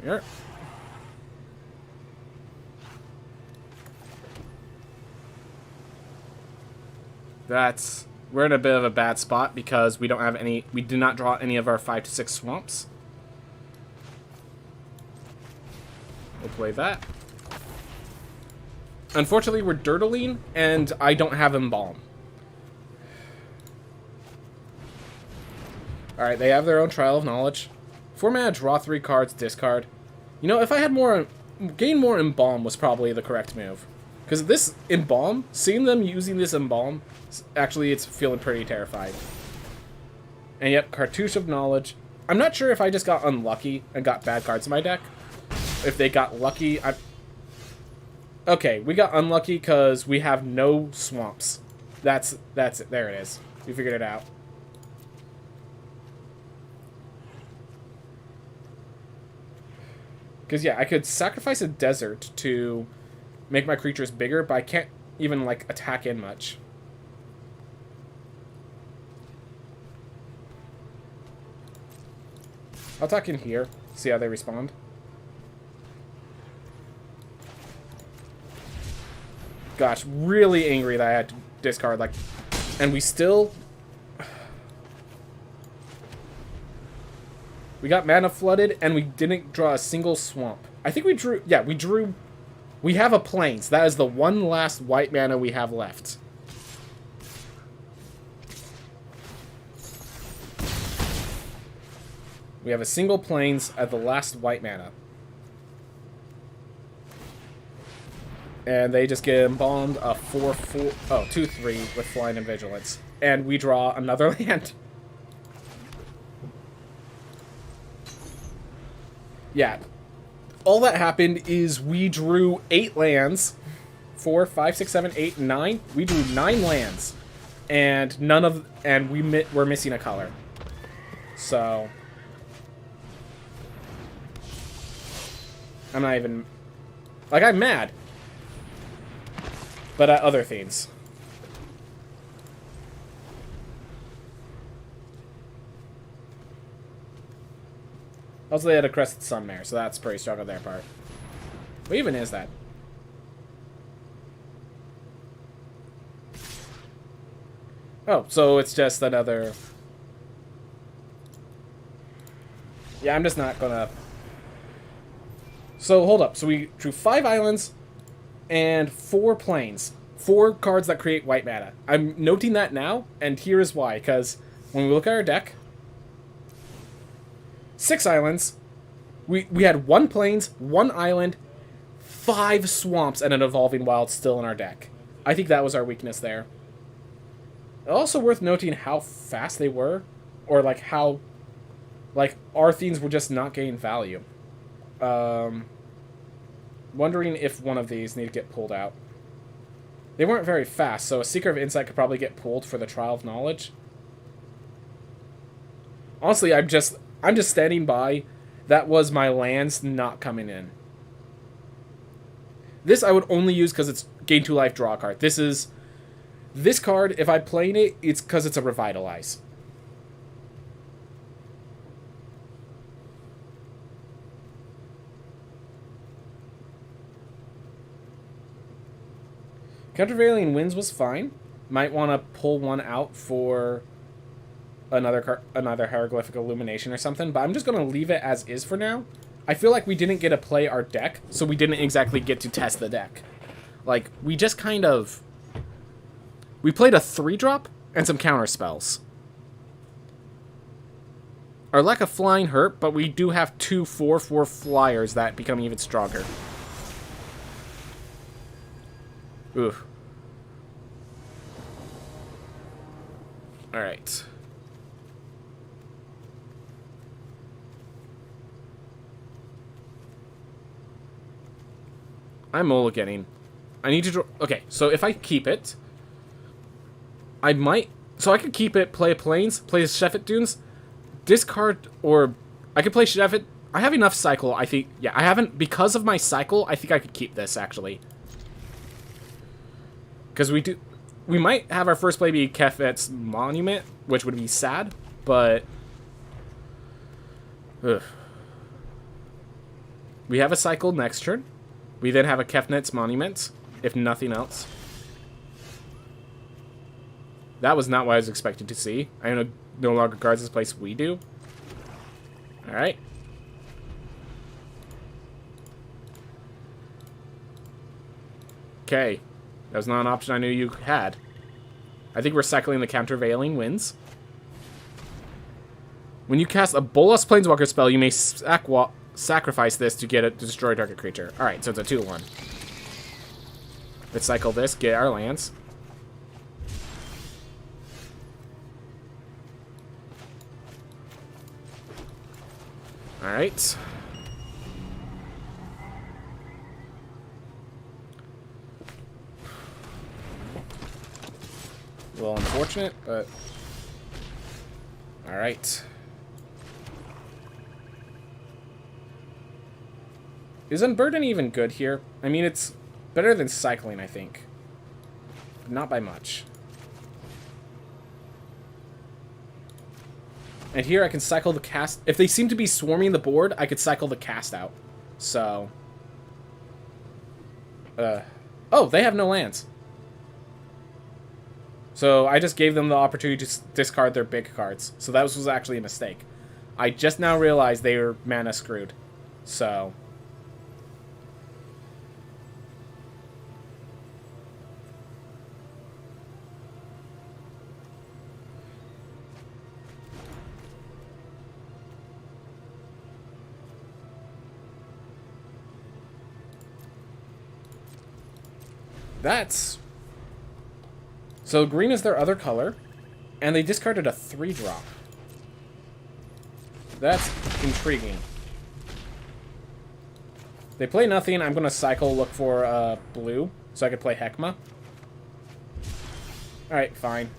Here. We're in a bit of a bad spot because we don't have any, we did not draw any of our 5 to 6 swamps. We'll play that. Unfortunately, we're dirtling, and I don't have Embalm. Alright, they have their own Trial of Knowledge. 4 mana, draw 3 cards, discard. You know, if I had more, gain more Embalm was probably the correct move. Because this Embalm, seeing them using this Embalm, actually it's feeling pretty terrifying. And yep, Cartouche of Knowledge. I'm not sure if I just got unlucky and got bad cards in my deck. If they got lucky, okay, we got unlucky because we have no swamps. That's it. There it is. We figured it out. Because, yeah, I could sacrifice a desert to make my creatures bigger, but I can't even, like, attack in much. I'll attack in here, see how they respond. Gosh, really angry that I had to discard, like, and we still... We got mana flooded, and we didn't draw a single swamp. I think we drew... Yeah, we drew... We have a Plains. That is the one last white mana we have left. We have a single Plains at the last white mana. And they just get embalmed a 4/4... Oh, 2/3 with Flying and Vigilance. And we draw another land. Yeah. All that happened is we drew 8 lands. 4, 5, 6, 7, 8, 9. We drew 9 lands. And none of... And we're missing a color. So... I'm not even... Like, I'm mad. But at other things. Also, they had a Crested Sunmare, so that's pretty strong on their part. What even is that? Oh, so it's just another... Yeah, I'm just not gonna... So, hold up. So we drew 5 islands and 4 plains. 4 cards that create white mana. I'm noting that now, and here is why. Because when we look at our deck... 6 islands. We had 1 plains, 1 island, 5 swamps, and an Evolving Wild still in our deck. I think that was our weakness there. Also worth noting how fast they were. Or, like, how... Like, our things were just not getting value. Wondering if one of these need to get pulled out. They weren't very fast, so a Seeker of Insight could probably get pulled for the Trial of Knowledge. Honestly, I'm just standing by. That was my lands not coming in. This I would only use because it's gain 2 life, draw a card. This card, if I'm playing it, it's because it's a Revitalize. Countervailing Winds was fine. Might want to pull one out for another hieroglyphic illumination or something, but I'm just gonna leave it as is for now. I feel like we didn't get to play our deck, so we didn't exactly get to test the deck. Like, we just kind of... We played a 3-drop and some counter spells. Our lack of flying hurt, but we do have 2 4/4 flyers that become even stronger. Oof. Alright. I'm mulliganing. I need to draw... Okay, so if I keep it... I might... So I could keep it, play Plains, play Sheffet Dunes, discard, or... I could play Sheffet... I have enough cycle, I think... Yeah, I haven't... Because of my cycle, I think I could keep this, actually. Because we do... We might have our first play be Kefet's Monument, which would be sad, but... Ugh. We have a cycle next turn. We then have a Kefnet's Monument, if nothing else. That was not what I was expected to see. I know no longer guards this place we do. Alright. Okay. That was not an option I knew you had. I think recycling the countervailing wins. When you cast a Bolas Planeswalker spell, you may sacrifice this to get it to destroy target creature. Alright, so it's a 2-1. Let's cycle this, get our lands. Alright. A little unfortunate, but... Alright. Is Unburden even good here? I mean, it's better than cycling, I think. But not by much. And here I can cycle the cast... If they seem to be swarming the board, I could cycle the cast out. So... Oh, they have no lands. So I just gave them the opportunity to discard their big cards. So that was actually a mistake. I just now realized they were mana screwed. So... That's... So green is their other color, and they discarded a 3-drop. That's intriguing. They play nothing. I'm going to cycle, look for blue, so I could play Heckma. Alright, fine.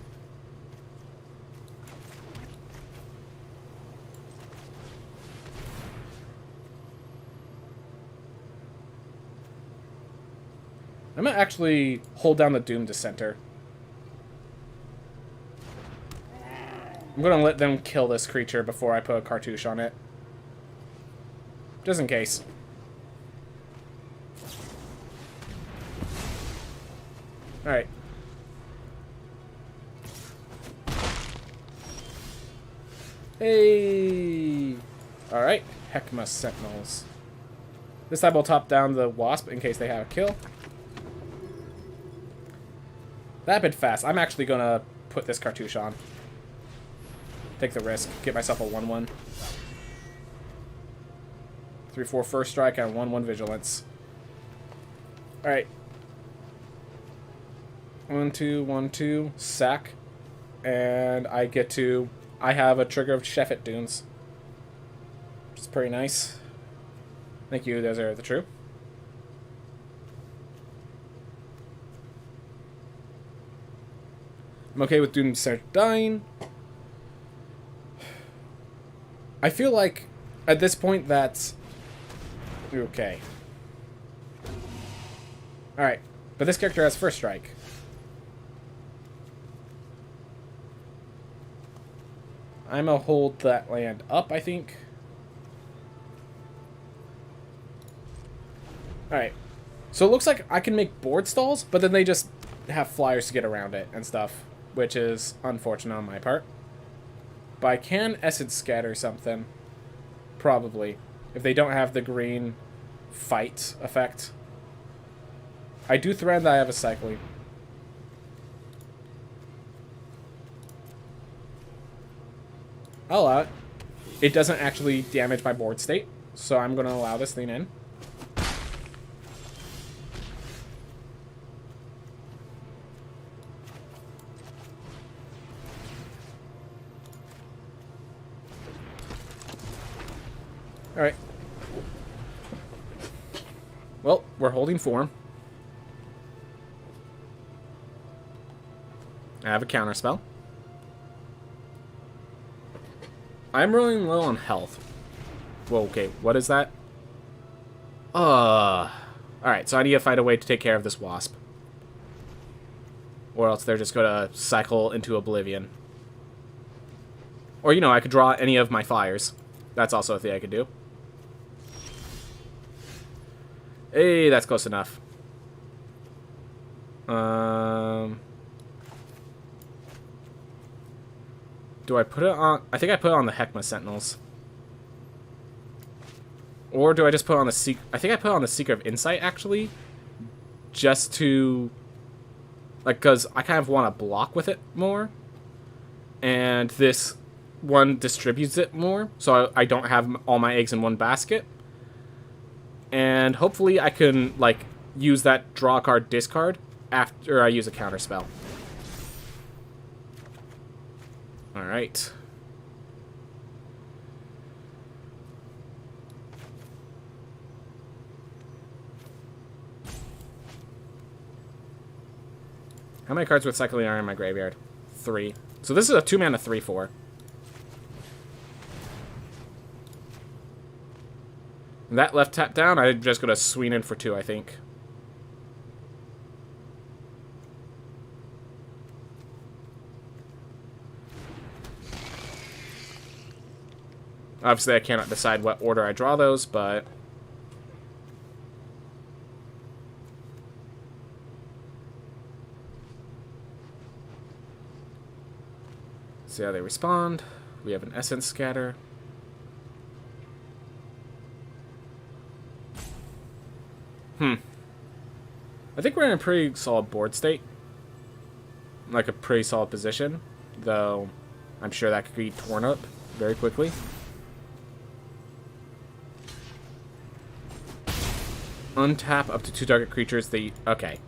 I'm going to actually hold down the Doom Dissenter. I'm going to let them kill this creature before I put a cartouche on it. Just in case. Alright. Hey! Alright. Heckma Sentinels. This time we'll top down the Wasp in case they have a kill. That bit fast. I'm actually going to put this cartouche on. Take the risk. Get myself a 1/1. 3/4 first strike and 1/1 vigilance. Alright. 1/2, 1/2. Sack. And I get to... I have a trigger of Sheffet Dunes. Which is pretty nice. Thank you, Desert the True. I'm okay with Doom Dissenter dying. I feel like, at this point, that's... Okay. Alright. But this character has first strike. I'm gonna hold that land up, I think. Alright. So it looks like I can make board stalls, but then they just have flyers to get around it and stuff, which is unfortunate on my part. But I can Essence Scatter something. Probably. If they don't have the green fight effect. I do threaten that I have a cycling. I'll allow it. It doesn't actually damage my board state, so I'm going to allow this thing in. Alright. Well, we're holding form. I have a counterspell. I'm running low on health. Well, okay, what is that? Alright, so I need to find a way to take care of this wasp. Or else they're just gonna cycle into oblivion. Or, you know, I could draw any of my flyers. That's also a thing I could do. Hey, that's close enough. Do I put it on? I think I put it on the Heckma Sentinels. Or do I just put it on the Seeker? I think I put it on the Seeker of Insight, actually. Just to... like, because I kind of want to block with it more. And this one distributes it more. So I don't have all my eggs in one basket. And hopefully I can, like, use that draw a card, discard after I use a counterspell. Alright. How many cards with Cycling are in my graveyard? 3. So this is a 2-mana 3/4. That left tap down, I'm just going to swing in for 2, I think. Obviously, I cannot decide what order I draw those, but... see how they respond. We have an Essence Scatter. I think we're in a pretty solid board state. Like a pretty solid position. Though, I'm sure that could be torn up very quickly. Untap up to 2 target creatures. Okay.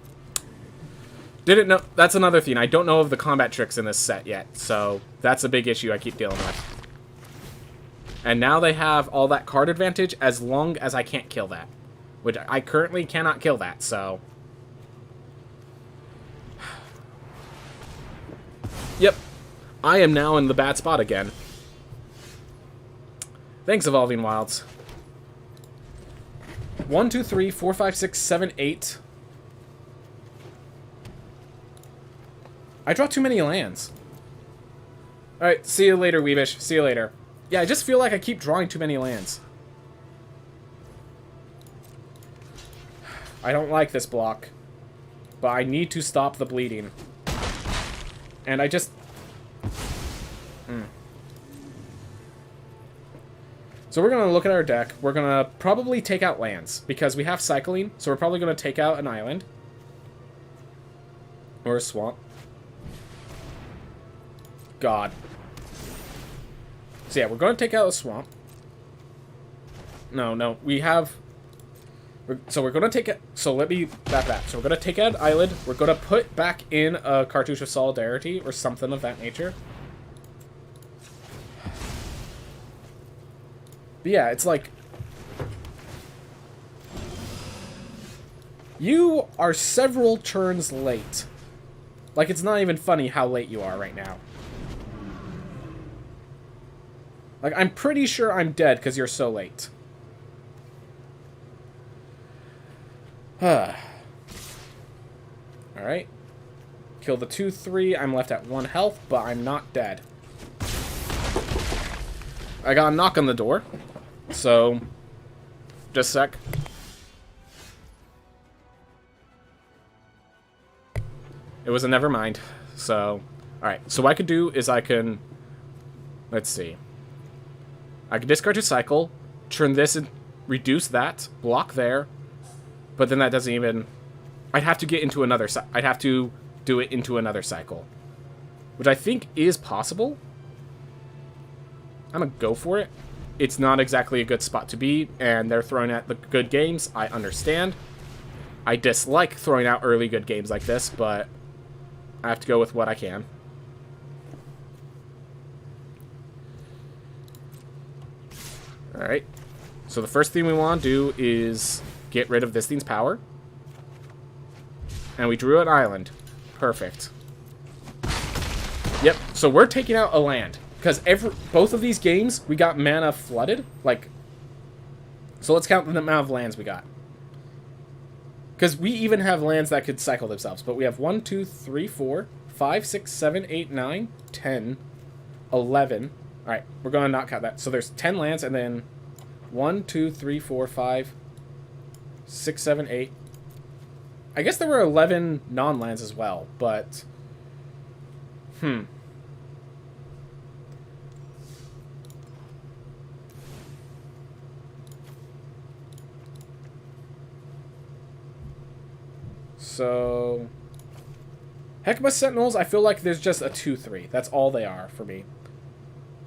Didn't know. That's another thing. I don't know of the combat tricks in this set yet. So, that's a big issue I keep dealing with. And now they have all that card advantage as long as I can't kill that. Which I currently cannot kill that, so... yep. I am now in the bad spot again. Thanks, Evolving Wilds. 1, 2, 3, 4, 5, 6, 7, 8. I draw too many lands. Alright, see you later, Weebish. See you later. Yeah, I just feel like I keep drawing too many lands. I don't like this block. But I need to stop the bleeding. And I just... So we're going to look at our deck. We're going to probably take out lands. Because we have cycling. So we're probably going to take out an island. Or a swamp. God. So yeah, we're going to take out a swamp. No. We have... so we're going to take it... so let me back that. So we're going to take out an island. We're going to put back in a Cartouche of Solidarity. Or something of that nature. But yeah, it's like... you are several turns late. Like, it's not even funny how late you are right now. Like, I'm pretty sure I'm dead because you're so late. Alright. Kill the 2/3. I'm left at 1 health, but I'm not dead. I got a knock on the door. So, just a sec. It was a never mind. So, alright. So what I could do is I can Let's see. I can discard to cycle, turn this and reduce that, block there, but then that doesn't even... I'd have to get into another... I'd have to do it into another cycle, which I think is possible. I'm gonna go for it. It's not exactly a good spot to be, and they're throwing out the good games. I understand. I dislike throwing out early good games like this, but I have to go with what I can. Alright. So the first thing we want to do is get rid of this thing's power. And we drew an island. Perfect. Yep, so we're taking out a land. Because both of these games, we got mana flooded. Like, so let's count the amount of lands we got. Because we even have lands that could cycle themselves. But we have 1, 2, 3, 4, 5, 6, 7, 8, 9, 10, 11. Alright, we're going to not count that. So there's 10 lands, and then 1, 2, 3, 4, 5, 6, 7, 8. I guess there were 11 non-lands as well, but... So... Hecamus Sentinels, I feel like there's just a 2-3. That's all they are for me.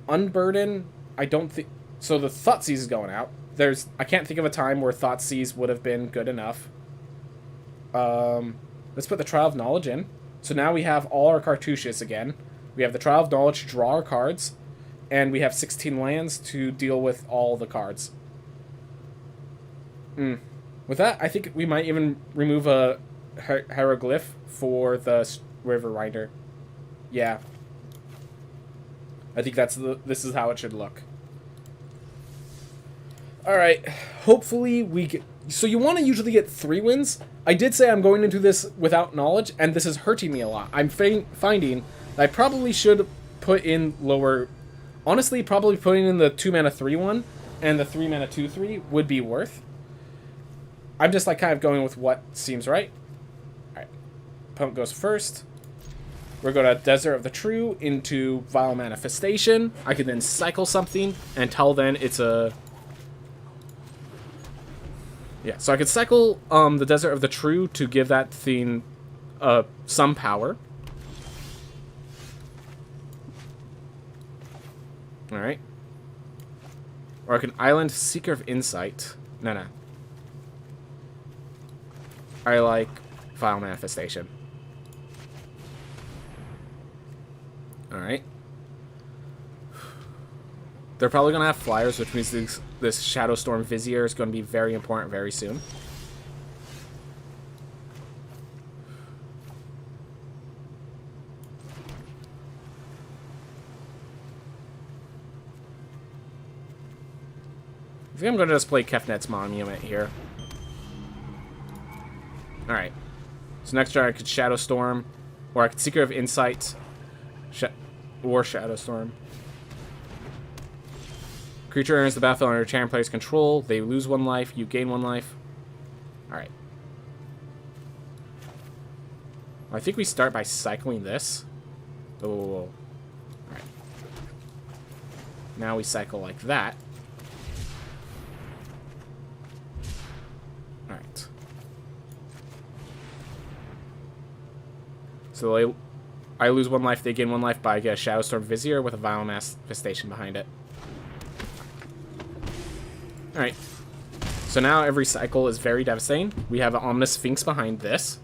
Unburden, I don't think... So the Thoughtseize is going out. I can't think of a time where Thoughtseize would have been good enough. Let's put the Trial of Knowledge in. So now we have all our cartouches again. We have the Trial of Knowledge to draw our cards. And we have 16 lands to deal with all the cards. With that, I think we might even remove a hieroglyph for the River Rider. Yeah. I think this is how it should look. Alright, hopefully we get... So you want to usually get 3 wins. I did say I'm going into this without knowledge, and this is hurting me a lot. I'm finding that I probably should put in lower... Honestly, probably putting in the 2-mana 3-1 and the 3-mana 2-3 would be worth. I'm just like kind of going with what seems right. Alright, Pump goes first. We're going to Desert of the True into Vile Manifestation. I can then cycle something, and until then it's a... Yeah, so I could cycle the Desert of the True to give that thing some power. Alright. Or I can Island Seeker of Insight. No. I like Vile Manifestation. Alright. They're probably going to have flyers, which means this Shadowstorm Vizier is going to be very important very soon. I think I'm going to just play Kefnet's Monument here. Alright. So next turn I could Shadowstorm, or I could Seeker of Insight, or Shadowstorm. Creature enters the battlefield under champion player's control. They lose 1 life. You gain 1 life. Alright. I think we start by cycling this. Oh. Alright. Now we cycle like that. Alright. So I lose 1 life, they gain 1 life, but I get a Shadowstorm Vizier with a Vile Manifestation behind it. Alright. So now every cycle is very devastating. We have an Ominous Sphinx behind this.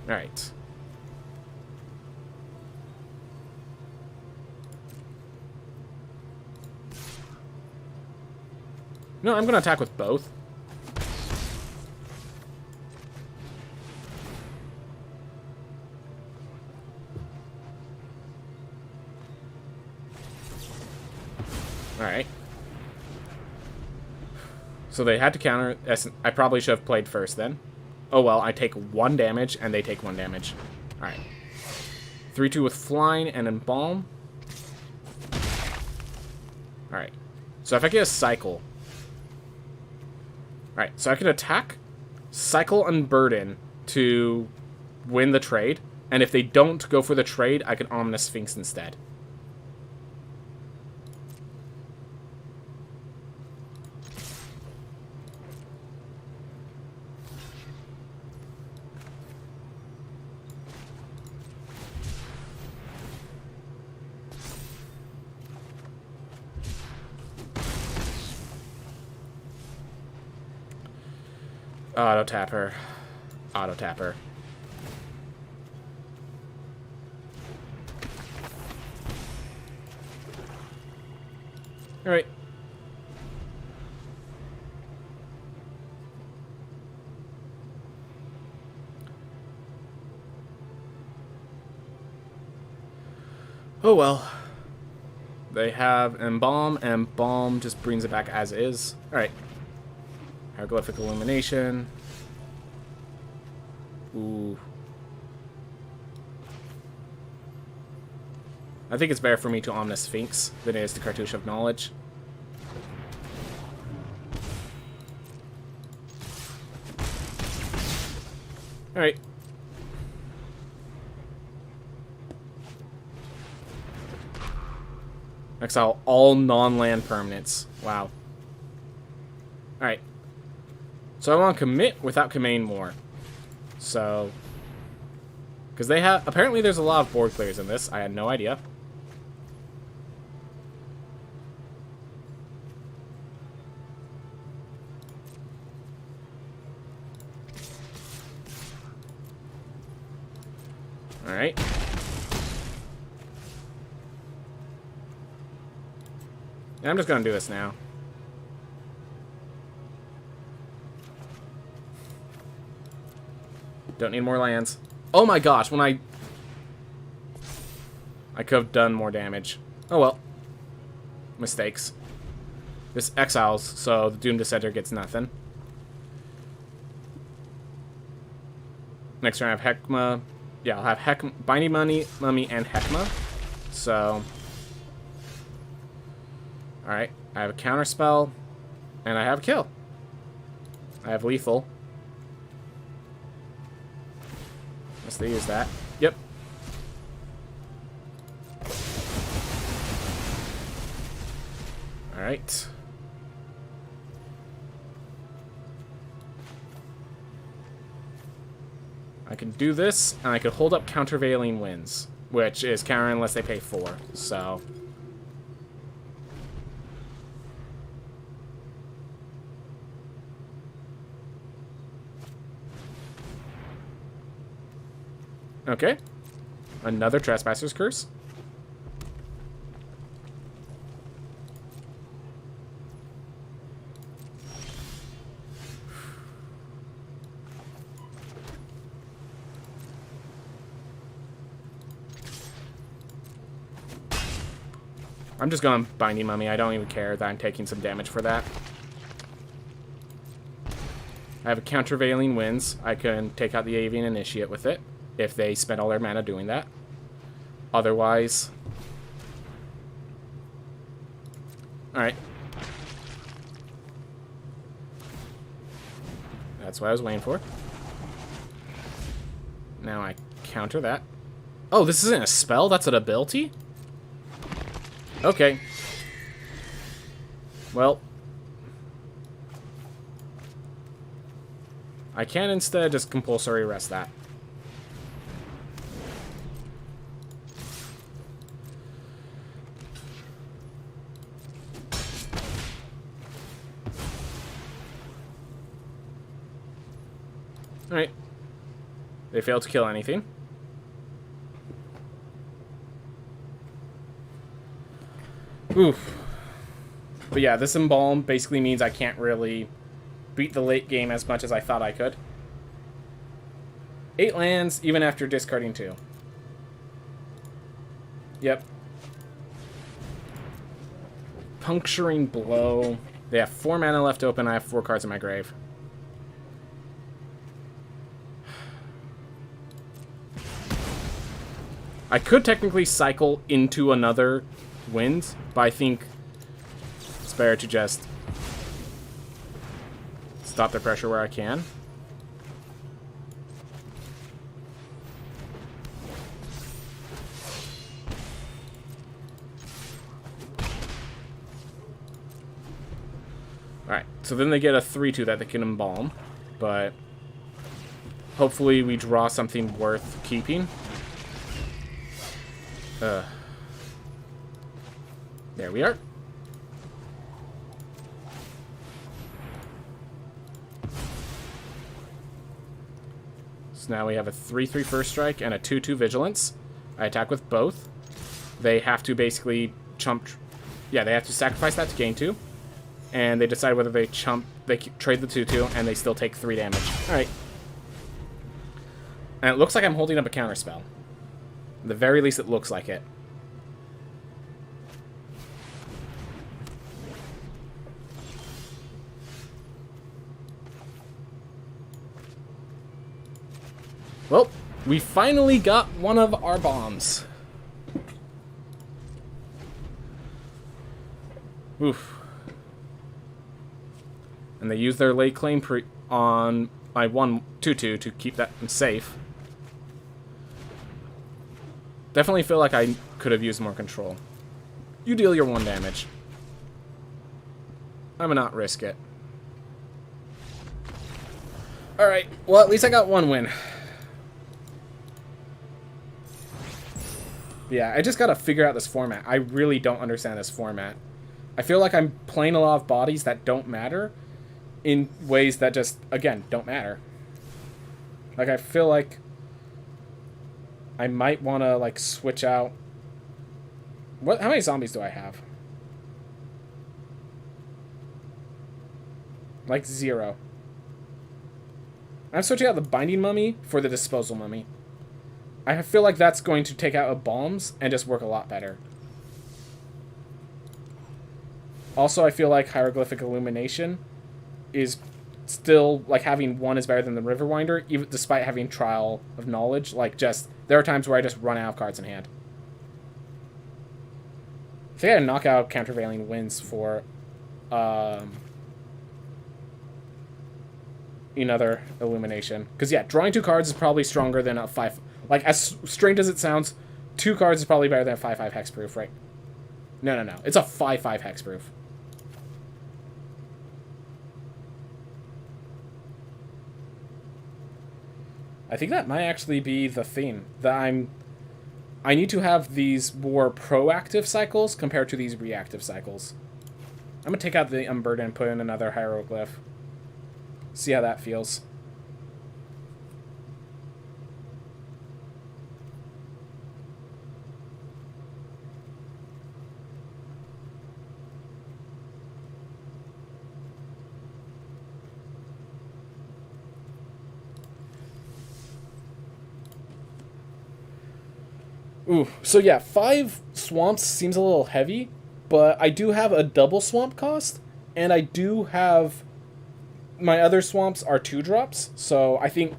Alright. No, I'm going to attack with both. Alright. So they had to counter. I probably should have played first then. Oh well, I take 1 damage and they take 1 damage. Alright. 3-2 with flying and embalm. Alright. So if I get a cycle. Alright, so I can attack, cycle Unburden to win the trade. And if they don't go for the trade, I can Ominous Sphinx instead. Auto tap her. Auto tap her. Alright. Oh well. They have Embalm, and Balm just brings it back as is. Alright. Hieroglyphic Illumination. Ooh. I think it's better for me to Omnis Sphinx than it is to Cartouche of Knowledge. Alright. Exile all non-land permanents. Wow. Alright. So I want to commit without committing more. So... because they have... apparently there's a lot of board clears in this. I had no idea. Alright. I'm just gonna do this now. Don't need more lands. Oh my gosh, when I could have done more damage. Oh well. Mistakes. This exiles, so the Doom Dissenter gets nothing. Next turn I have Heckma. Yeah, I'll have Binding Mummy, and Heckma. So... alright, I have a counterspell, and I have a kill. I have lethal. Unless they use that. Yep. Alright. I can do this, and I can hold up Countervailing Winds, which is counter unless they pay 4, so... okay. Another Trespasser's Curse. I'm just going Binding Mummy. I don't even care that I'm taking some damage for that. I have a Countervailing Winds. I can take out the Avian Initiate with it, if they spend all their mana doing that. Otherwise... alright. That's what I was waiting for. Now I counter that. Oh, this isn't a spell? That's an ability? Okay. Well. I can instead just compulsory rest that. Alright. They failed to kill anything. Oof. But yeah, this Embalm basically means I can't really beat the late game as much as I thought I could. 8 lands, even after discarding 2. Yep. Puncturing Blow. They have 4 mana left open. I have 4 cards in my grave. I could technically cycle into another Wind, but I think it's better to just stop the pressure where I can. So then they get a 3-2 that they can embalm. But hopefully we draw something worth keeping. There we are. So now we have a 3-3 first strike and a 2-2 vigilance. I attack with both. They have to basically chump... Yeah, they have to sacrifice that to gain 2. And they decide whether they trade the 2-2, and they still take 3 damage. Alright. And it looks like I'm holding up a counterspell. At the very least, it looks like it. Well, we finally got one of our bombs. Oof. And they use their late claim on my 1-2-2 to keep that safe. Definitely feel like I could have used more control. You deal your 1 damage. I'm gonna not risk it. Alright, well, at least I got 1 win. Yeah, I just gotta figure out this format. I really don't understand this format. I feel like I'm playing a lot of bodies that don't matter in ways that just, again, don't matter. Like, I feel like I might want to, like, switch out... How many zombies do I have? Like, 0. I'm switching out the Binding Mummy for the Disposal Mummy. I feel like that's going to take out bombs and just work a lot better. Also, I feel like Hieroglyphic Illumination is still, like, having 1 is better than the Riverwinder, even despite having Trial of Knowledge. Like, just, there are times where I just run out of cards in hand. I think I had knockout Countervailing Winds for another Illumination. Because, yeah, drawing 2 cards is probably stronger than a 5... Like, as strange as it sounds, 2 cards is probably better than a 5-5 hexproof, right? No. It's a 5-5 hexproof. I think that might actually be the theme. That I need to have these more proactive cycles compared to these reactive cycles. I'm going to take out the Unburden and put in another Hieroglyph. See how that feels. Ooh, so yeah, 5 swamps seems a little heavy, but I do have a double swamp cost, and I do have... My other swamps are 2-drops, so I think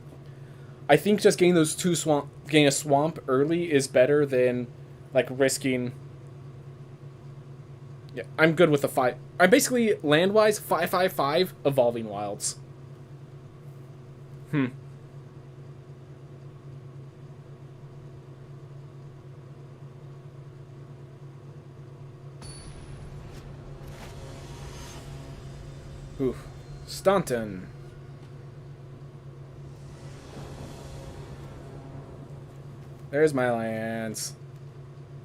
just getting those getting a swamp early is better than, like, risking... Yeah, I'm good with the 5... I'm basically, land-wise, 5-5-5 Evolving Wilds. Oof. Staunton. There's my lands.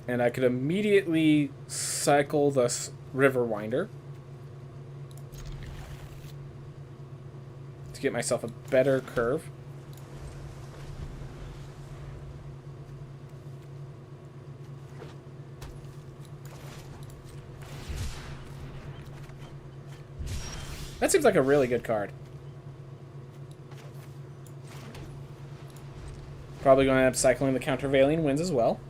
And I could immediately cycle the Riverwinder to get myself a better curve. That seems like a really good card. Probably going to end up cycling the Countervailing Winds as well.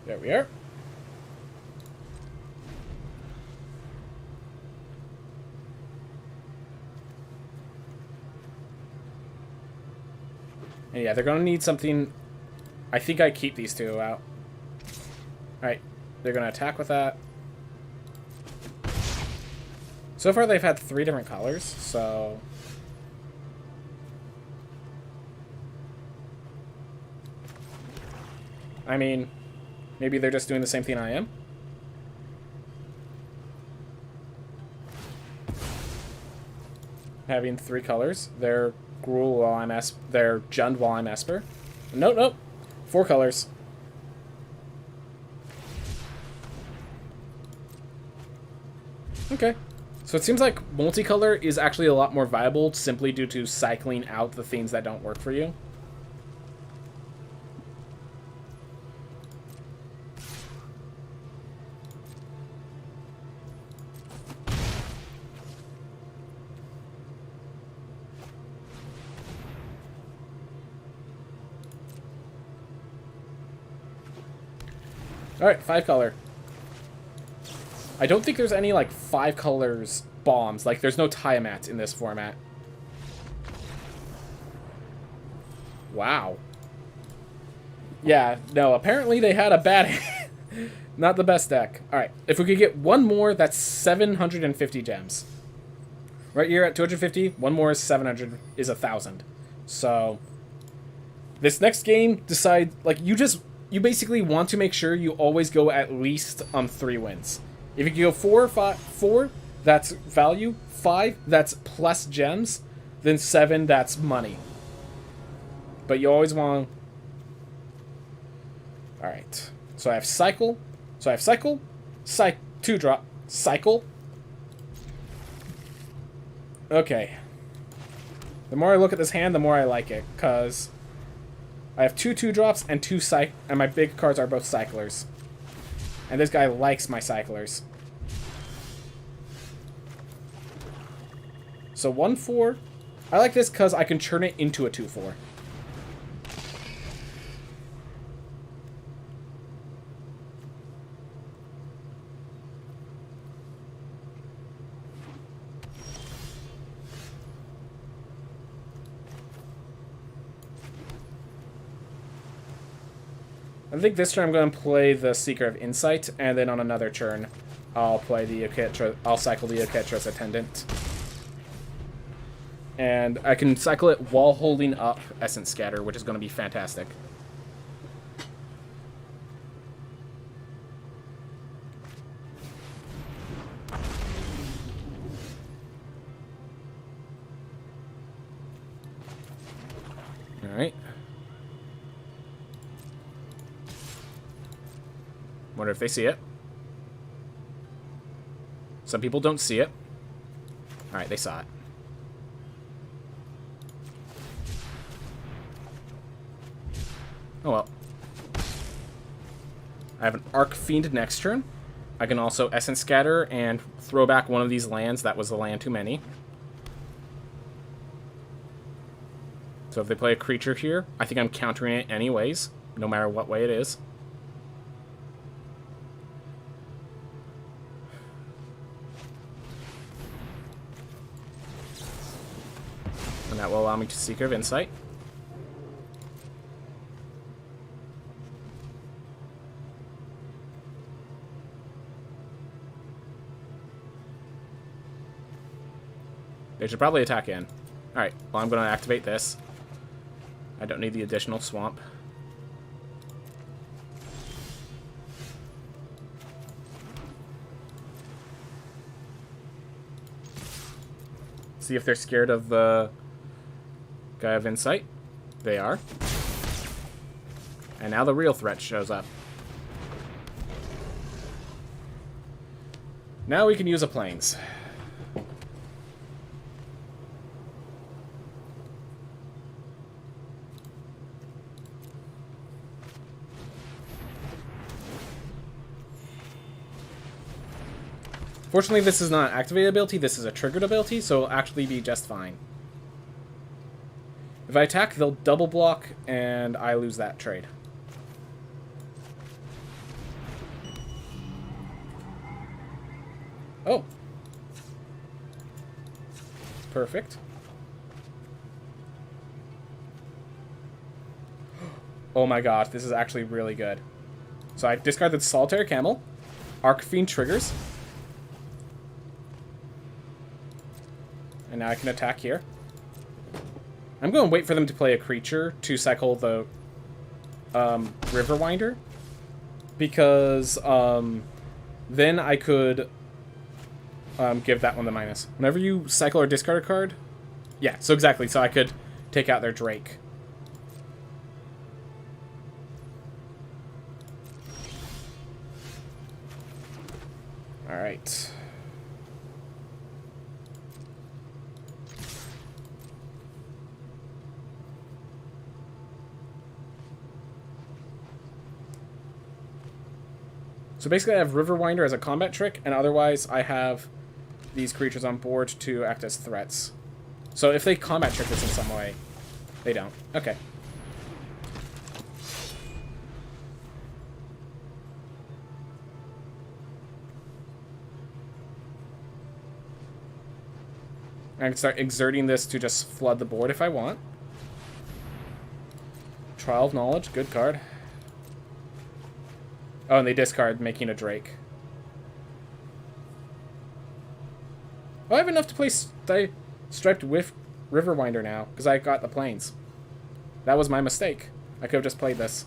There we are. And yeah, they're going to need something. I think I keep these 2 out. Alright, they're going to attack with that. So far they've had 3 different colors, so... I mean, maybe they're just doing the same thing I am. Having 3 colors. They're Gruul while I'm they're Jund while I'm Esper. Nope, nope. 4 colors. Okay. So it seems like multicolor is actually a lot more viable simply due to cycling out the things that don't work for you. Alright, 5 color. I don't think there's any, like, 5 colors bombs. Like, there's no Tiamat in this format. Wow. Yeah, no, apparently they had a bad... Not the best deck. Alright, if we could get one more, that's 750 gems. Right here at 250, one more is 700, is 1,000. So, this next game, decide, like, you basically want to make sure you always go at least on 3 wins. If you can go 4, that's value. 5, that's plus gems. Then 7, that's money. But you always want... Alright. So I have cycle. So I have cycle. 2 drop. Cycle. Okay. The more I look at this hand, the more I like it. Because... I have 2 2-drops and 2 and my big cards are both cyclers. And this guy likes my cyclers. So 1/4. I like this because I can turn it into a 2/4. I think this turn I'm going to play the Seeker of Insight, and then on another turn, I'll play the I'll cycle the Oketra's Attendant. And I can cycle it while holding up Essence Scatter, which is going to be fantastic. Alright. Wonder if they see it. Some people don't see it. Alright, they saw it. Oh well. I have an Arc Fiend next turn. I can also Essence Scatter and throw back one of these lands. That was a land too many. So if they play a creature here, I think I'm countering it anyways, no matter what way it is. And that will allow me to Seeker of Insight. They should probably attack in. Alright, well I'm going to activate this. I don't need the additional swamp. See if they're scared of the Guy of Insight. They are. And now the real threat shows up. Now we can use a Plains. Fortunately, this is not an activated ability, this is a triggered ability, so it'll actually be just fine. If I attack, they'll double block, and I lose that trade. Oh. Perfect. Oh my god, this is actually really good. So I discard the Solitary Camel. Arcfiend triggers. And now I can attack here. I'm going to wait for them to play a creature to cycle the Riverwinder. Because then I could give that one the minus. Whenever you cycle or discard a card... Yeah, so exactly. So I could take out their Drake. Alright. So basically I have Riverwinder as a combat trick, and otherwise I have these creatures on board to act as threats. So if they combat trick this in some way, they don't. Okay. I can start exerting this to just flood the board if I want. Trial of Knowledge, good card. Oh, and they discard, making a Drake. Oh, I have enough to play Striped with Riverwinder now, because I got the planes. That was my mistake. I could have just played this.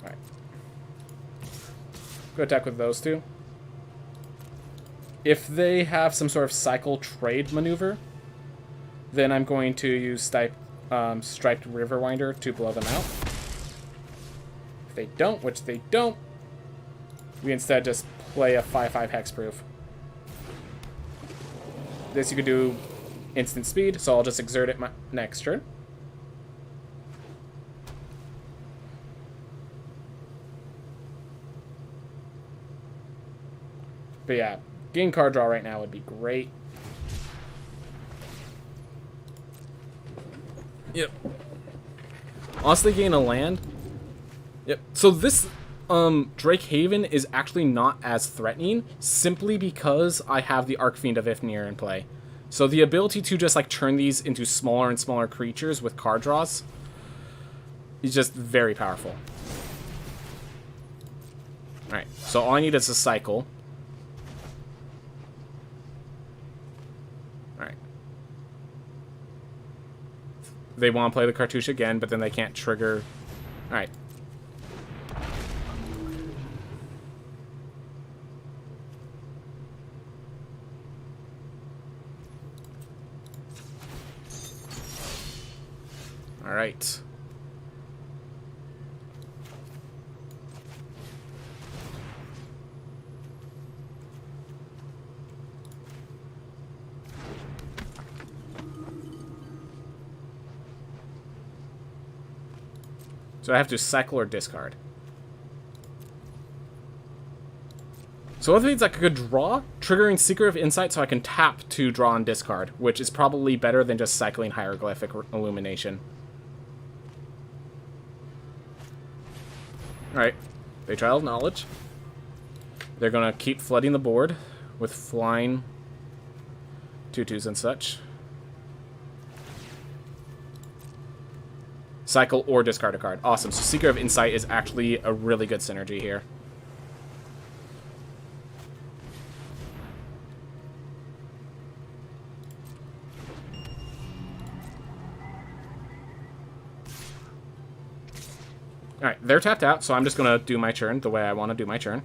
Alright. Go attack with those two. If they have some sort of cycle trade maneuver, then I'm going to use Striped Riverwinder to blow them out. If they don't, which they don't, we instead just play a 5/5 hexproof. This you can do instant speed, so I'll just exert it my next turn. But yeah, getting card draw right now would be great. Yep. Honestly, gain a land. Yep. So this Drake Haven is actually not as threatening, simply because I have the Arcfiend of Ifnir in play. So the ability to just like turn these into smaller and smaller creatures with card draws is just very powerful. Alright, so all I need is a cycle. Alright. They want to play the Cartouche again, but then they can't trigger. Alright. Alright. So I have to cycle or discard. So other things I could draw, triggering Seeker of Insight so I can tap to draw and discard, which is probably better than just cycling Hieroglyphic Illumination. Alright, they Trial of Knowledge. They're going to keep flooding the board with flying 2/2s and such. Cycle or discard a card. Awesome. So Seeker of Insight is actually a really good synergy here. Alright, they're tapped out, so I'm just going to do my turn the way I want to do my turn.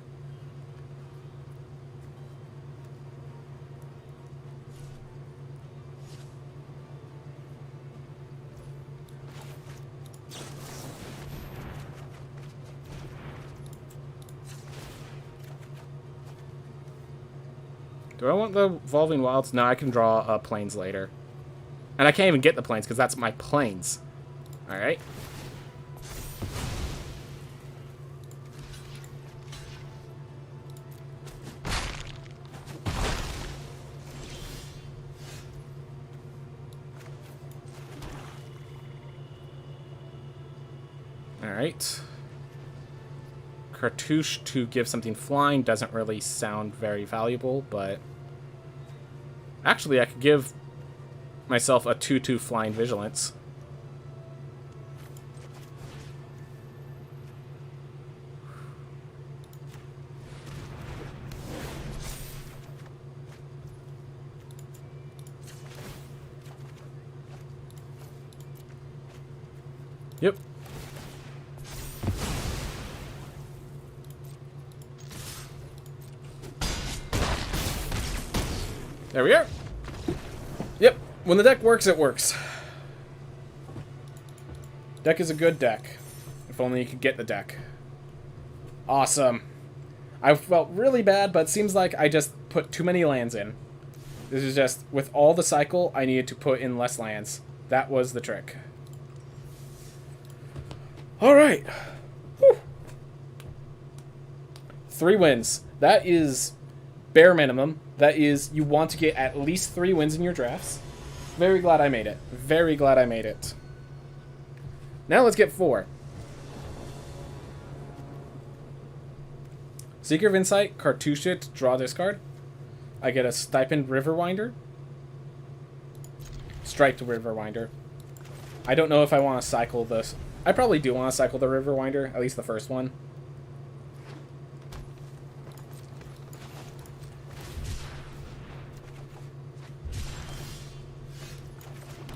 Do I want the Evolving Wilds? No, I can draw planes later. And I can't even get the planes because that's my planes. Alright. Alright. Cartouche to give something flying doesn't really sound very valuable, but... Actually, I could give myself a 2/2 flying vigilance. Yep. There we are. Yep. When the deck works, it works. Deck is a good deck. If only you could get the deck. Awesome. I felt really bad, but it seems like I just put too many lands in. This is just, with all the cycle, I needed to put in less lands. That was the trick. Alright. 3 wins. That is bare minimum. That is, you want to get at least 3 wins in your drafts. Very glad I made it. Very glad I made it. Now let's get 4. Seeker of Insight, cartouche it, draw discard. I get a Stipend Riverwinder. Striped Riverwinder. I don't know if I want to cycle this. I probably do want to cycle the Riverwinder, at least the first one.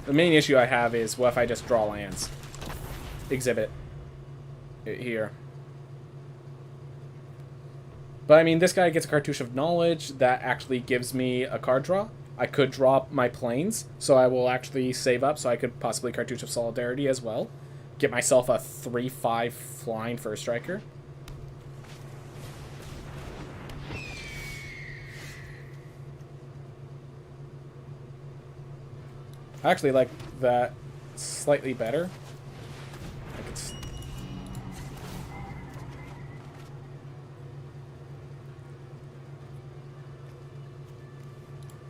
The main issue I have is, what if I just draw lands? Exhibit it here. But I mean, this guy gets a Cartouche of Knowledge. That actually gives me a card draw. I could draw my planes, so I will actually save up so I could possibly Cartouche of Solidarity as well. Get myself a 3/5 flying first striker. I actually like that slightly better. I could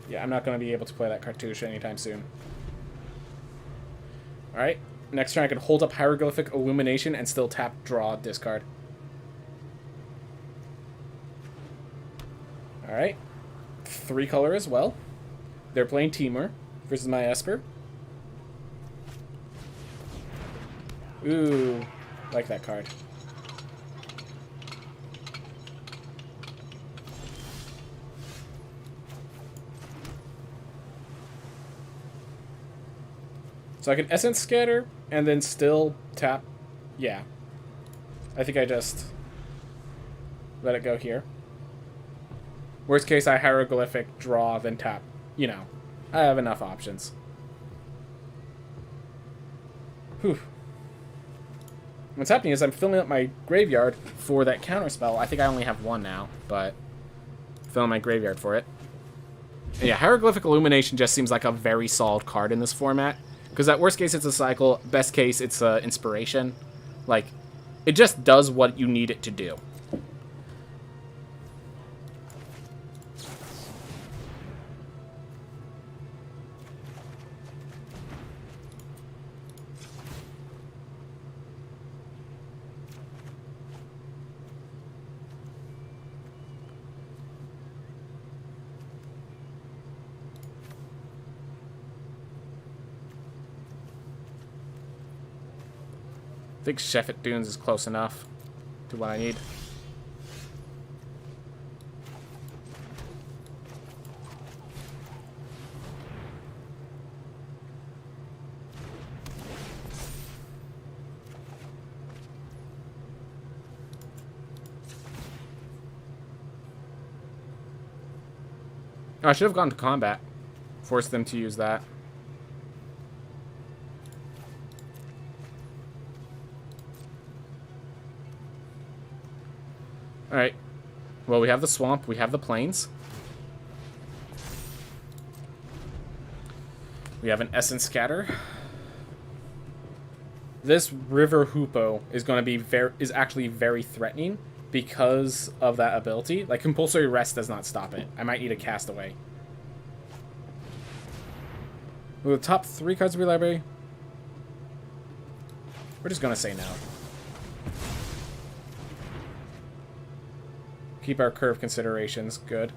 yeah, I'm not going to be able to play that Cartouche anytime soon. Alright, next turn I can hold up Hieroglyphic Illumination and still tap, draw, discard. Alright, 3 color as well. They're playing Temur versus my Esper. Ooh, like that card. So I can Essence Scatter and then still tap. Yeah. I think I just let it go here. Worst case, I Hieroglyphic, draw, then tap. You know, I have enough options. Whew. What's happening is I'm filling up my graveyard for that counterspell. I think I only have 1 now, but filling my graveyard for it. And yeah, Hieroglyphic Illumination just seems like a very solid card in this format. Because at worst case, it's a cycle. Best case, it's an inspiration. Like, it just does what you need it to do. I think Sheffet Dunes is close enough to what I need. Oh, I should have gone to combat. Forced them to use that. Alright. Well, we have the swamp. We have the plains. We have an Essence Scatter. This River Hoopoe is going to be actually very threatening because of that ability. Like, Compulsory Rest does not stop it. I might need a Castaway. Will the top 3 cards of your library? We're just going to say no. Keep our curve considerations good.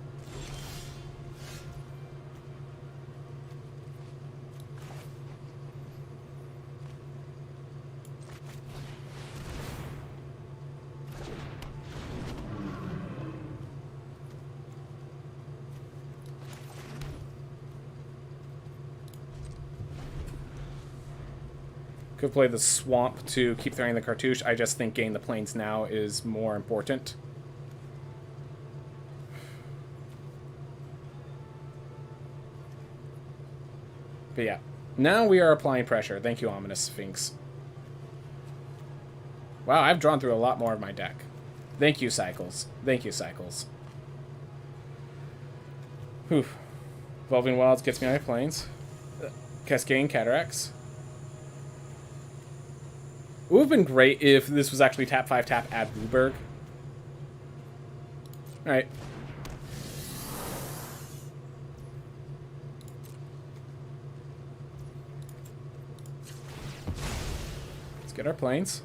Could play the swamp to keep throwing the cartouche. I just think getting the plains now is more important. But yeah, now we are applying pressure. Thank you, Ominous Sphinx. Wow, I've drawn through a lot more of my deck. Thank you, Cycles. Thank you, Cycles. Whew. Evolving Wilds gets me on my plains. Cascading Cataracts. It would have been great if this was actually tap 5 tap add Wooburg. Alright. Let's get our planes.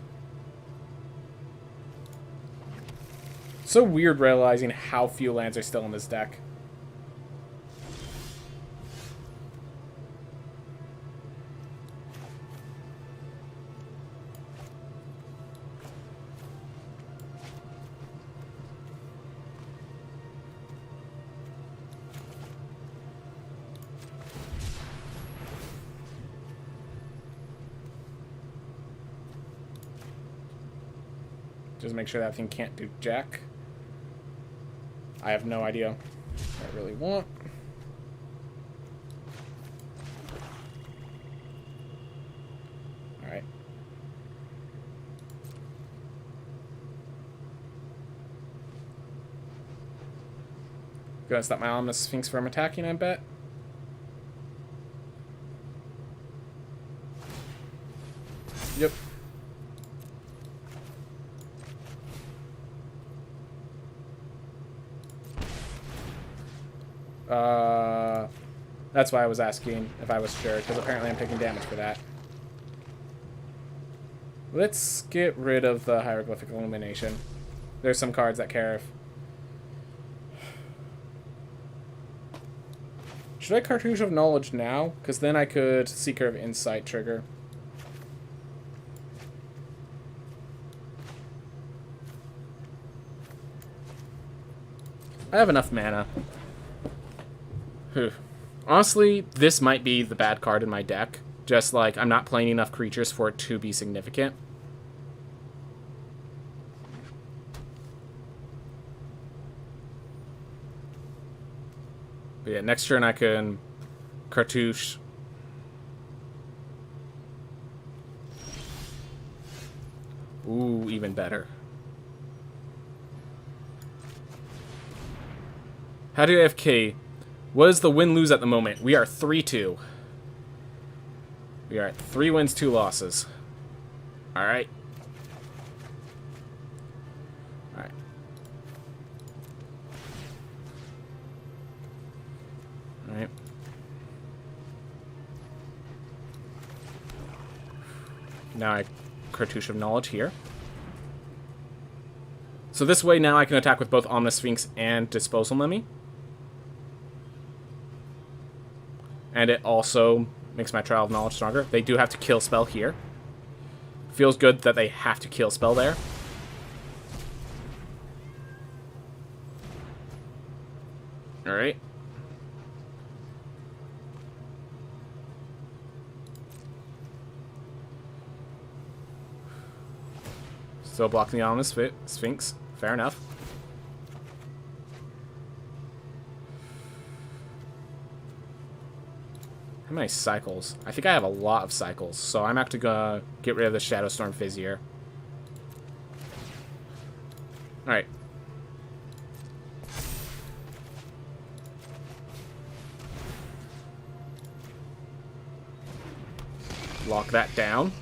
So weird realizing how few lands are still in this deck. Just make sure that thing can't do jack. I have no idea what I really want. Alright. Gonna stop my Ominous Sphinx from attacking, I bet. Yep. That's why I was asking if I was sure, because apparently I'm taking damage for that. Let's get rid of the Hieroglyphic Illumination. There's some cards that care if... Should I Cartouche of Knowledge now? Because then I could Seeker of Insight trigger. I have enough mana. Whew. Honestly, this might be the bad card in my deck. Just like, I'm not playing enough creatures for it to be significant. But yeah, next turn I can Cartouche. Ooh, even better. How do AFK? What is the win-lose at the moment? We are 3-2. We are at 3 wins, 2 losses. Alright. Alright. Alright. Now I Cartouche of Knowledge here. So this way now I can attack with both Ominous Sphinx and Disposal Mummy. And it also makes my Trial of Knowledge stronger. They do have to kill spell here. Feels good that they have to kill spell there. Alright. Still blocking the Ominous Sphinx. Fair enough. How many cycles? I think I have a lot of cycles, so I'm actually gonna get rid of the Shadowstorm Fizzier. Alright. Lock that down.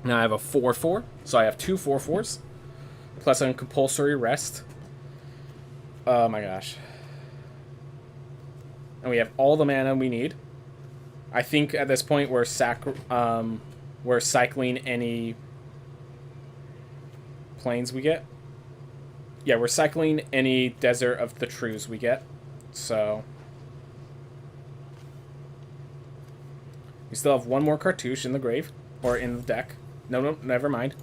Now I have a 4/4, so I have 2 4/4s. Plus a compulsory rest. Oh my gosh. And we have all the mana we need. I think at this point we're cycling any planes we get. yeah, we're cycling any Desert of the Trues we get. So we still have one more cartouche in the grave, or in the deck. No, never mind.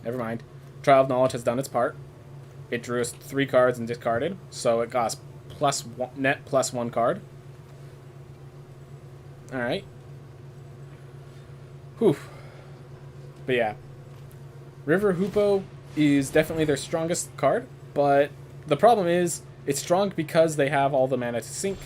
Trial of Knowledge has done its part. It drew us 3 cards and discarded, so it got us net plus 1 card. Alright. Whew. But yeah. River Hoopoe is definitely their strongest card, but the problem is, it's strong because they have all the mana to sink.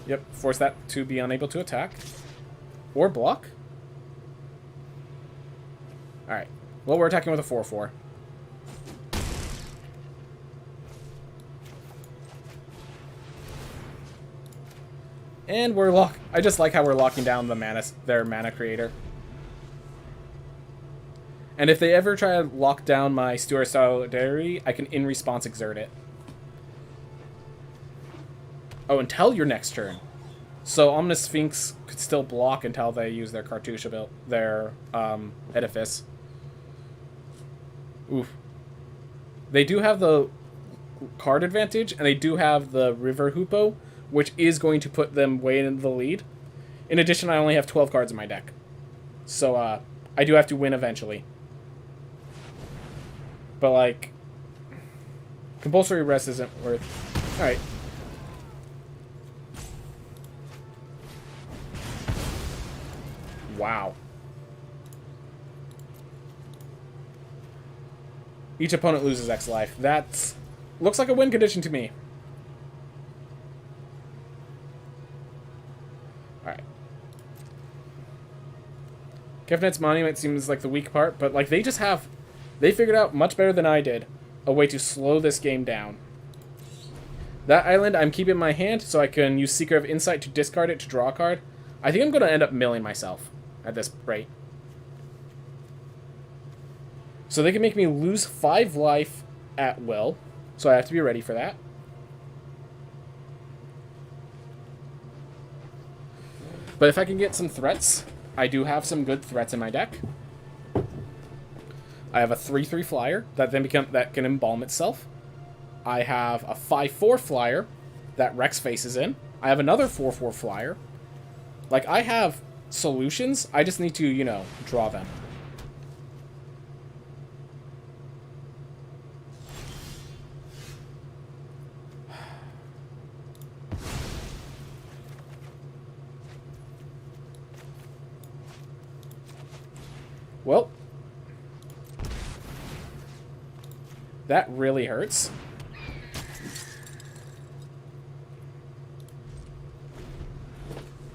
Yep, force that to be unable to attack. Or block. Alright. Well, we're attacking with a 4/4. And we're I just like how we're locking down their mana creator. And if they ever try to lock down my Steward Solidarity, I can in response exert it. Oh, until your next turn. So Omnis Sphinx could still block until they use their cartouche edifice. Oof. They do have the card advantage, and they do have the River Hoopoe, which is going to put them way in the lead. In addition, I only have 12 cards in my deck. So, I do have to win eventually. But, like, compulsory rest isn't worth... Alright. Wow. Each opponent loses X life. That looks like a win condition to me. Alright. Kefnet's Monument seems like the weak part, but like they figured out much better than I did a way to slow this game down. That island I'm keeping in my hand so I can use Seeker of Insight to discard it to draw a card. I think I'm going to end up milling myself at this rate. So they can make me lose 5 life at will. So I have to be ready for that. But if I can get some threats, I do have some good threats in my deck. I have a 3/3 flyer that can embalm itself. I have a 5/4 flyer that Rex faces in. I have another 4/4 flyer. Like, I have solutions. I just need to, you know, draw them. Well, that really hurts.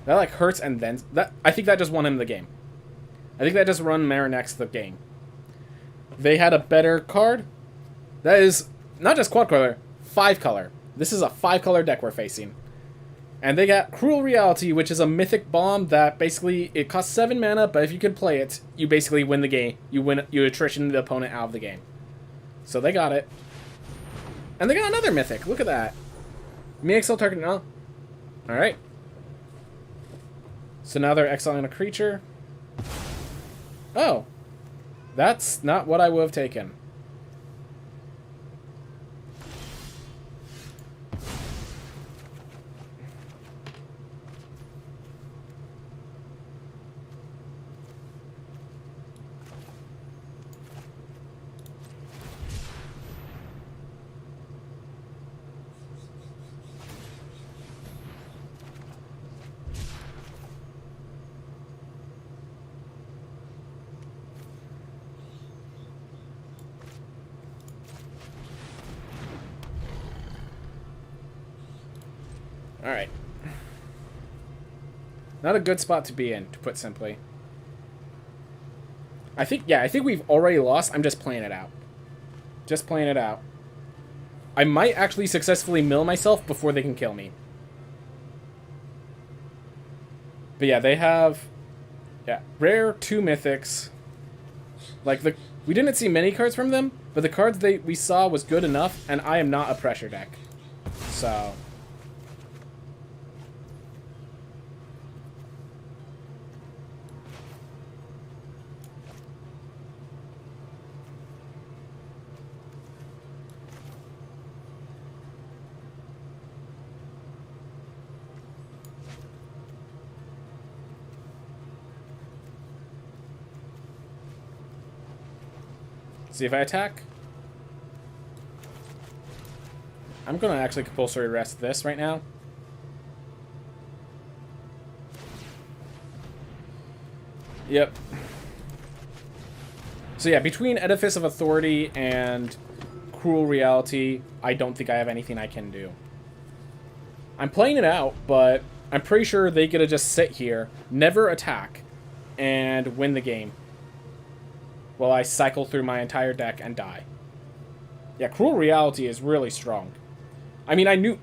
That, like, hurts and then... I think that just won him the game. I think that just won Marinex the game. They had a better card. That is not just quad color, 5 color. This is a 5 color deck we're facing. And they got Cruel Reality, which is a mythic bomb that basically, it costs 7 mana, but if you can play it, you basically win the game. You attrition the opponent out of the game. So they got it. And they got another mythic. Look at that. Me exile target now. Alright. So now they're exiling a creature. Oh. That's not what I would have taken. Alright. Not a good spot to be in, to put simply. I think we've already lost. I'm just playing it out. Just playing it out. I might actually successfully mill myself before they can kill me. But yeah, they have... Yeah, rare 2 mythics. Like, we didn't see many cards from them, but the cards we saw was good enough, and I am not a pressure deck. So... See if I attack. I'm going to actually compulsory rest this right now. Yep. So yeah, between Edifice of Authority and Cruel Reality, I don't think I have anything I can do. I'm playing it out, but I'm pretty sure they get to just sit here, never attack, and win the game. While I cycle through my entire deck and die. Yeah, Cruel Reality is really strong. I mean, I knew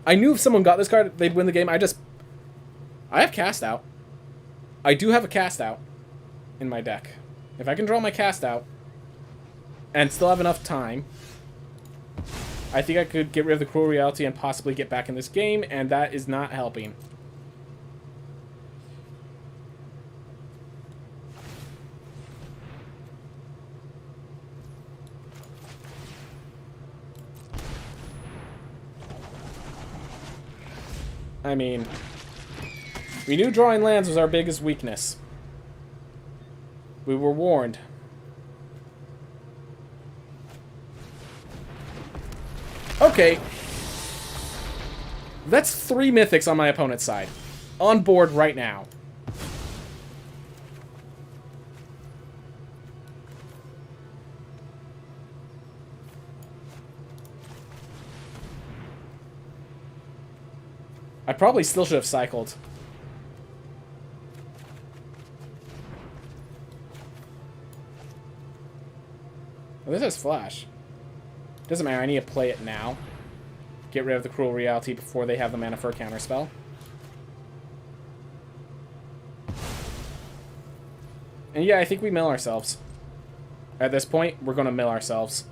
if someone got this card, they'd win the game. I have Cast Out. I do have a Cast Out in my deck. If I can draw my Cast Out and still have enough time, I think I could get rid of the Cruel Reality and possibly get back in this game, and that is not helping. I mean, we knew drawing lands was our biggest weakness. We were warned. Okay. That's 3 mythics on my opponent's side. On board right now. I probably still should have cycled. Well, this has Flash. Doesn't matter, I need to play it now. Get rid of the Cruel Reality before they have the mana for a counterspell. And yeah, I think we mill ourselves. At this point, we're going to mill ourselves.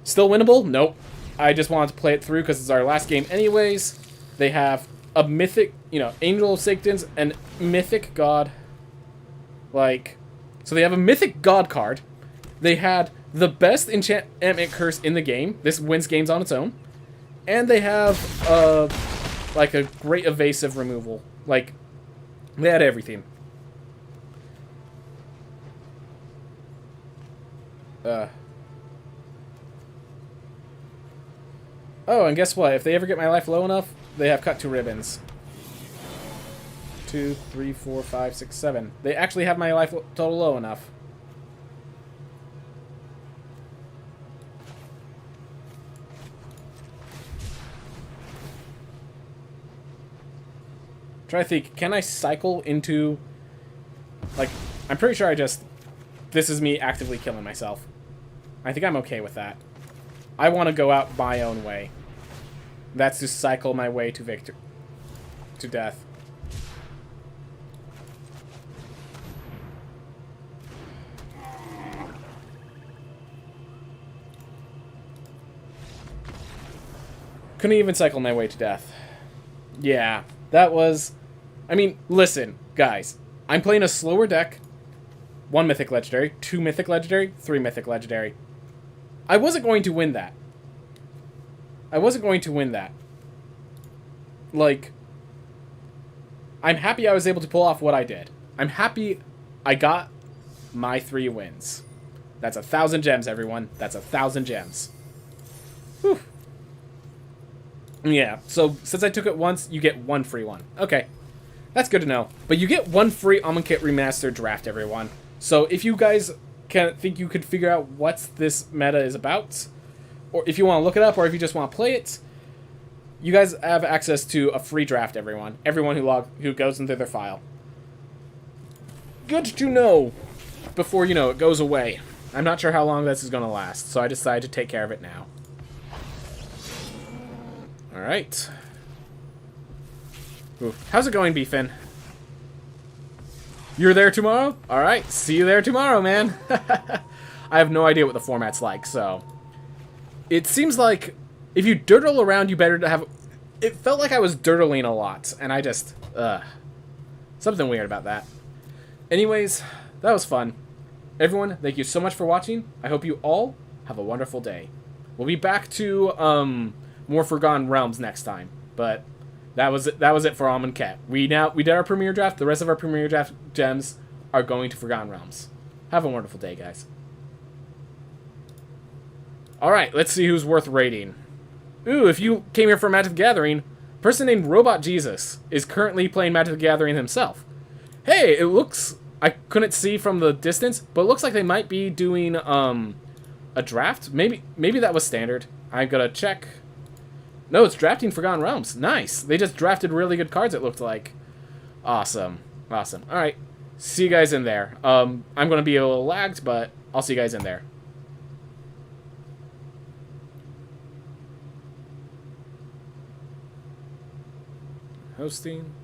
Still winnable? Nope. I just wanted to play it through because it's our last game anyways. They have a mythic, Angel of Sanctons and mythic god. So they have a mythic god card. They had the best enchantment curse in the game. This wins games on its own. And they have, a great evasive removal. They had everything. Oh, and guess what? If they ever get my life low enough, they have cut 2 ribbons. 2, 3, 4, 5, 6, 7. They actually have my life total low enough. Try to think, can I cycle into... I'm pretty sure this is me actively killing myself. I think I'm okay with that. I want to go out my own way. That's to cycle my way to victory. To death. Couldn't even cycle my way to death. Yeah, that was... I mean, listen, guys. I'm playing a slower deck. 1 Mythic Legendary, 2 Mythic Legendary, 3 Mythic Legendary. I wasn't going to win that. I'm happy I was able to pull off what I did. I'm happy I got my 3 wins. That's 1,000 gems, everyone. That's 1,000 gems. Whew. Yeah, so since I took it once, you get 1 free one. Okay, that's good to know. But you get 1 free Amonkhet Remastered draft, everyone. So if you guys think you could figure out what this meta is about, or if you want to look it up, or if you just want to play it, you guys have access to a free draft, everyone. Everyone who goes into their file. Good to know before, it goes away. I'm not sure how long this is going to last, so I decided to take care of it now. Alright. How's it going, B-Fin? You're there tomorrow? Alright, see you there tomorrow, man. I have no idea what the format's like, so... It seems like if you dirtle around, you better have... It felt like I was dirtling a lot, and I just... Something weird about that. Anyways, that was fun. Everyone, thank you so much for watching. I hope you all have a wonderful day. We'll be back to, more Forgotten Realms next time, but that was it for Amonkhet. We did our premiere draft. The rest of our premiere draft gems are going to Forgotten Realms. Have a wonderful day, guys. Alright, let's see who's worth raiding. Ooh, if you came here for Magic the Gathering, a person named Robot Jesus is currently playing Magic the Gathering himself. Hey, it looks... I couldn't see from the distance, but it looks like they might be doing a draft. Maybe that was standard. I'm gonna check. No, it's drafting Forgotten Realms. Nice. They just drafted really good cards, it looked like. Awesome. Awesome. Alright. See you guys in there. I'm gonna be a little lagged, but I'll see you guys in there. Hosting.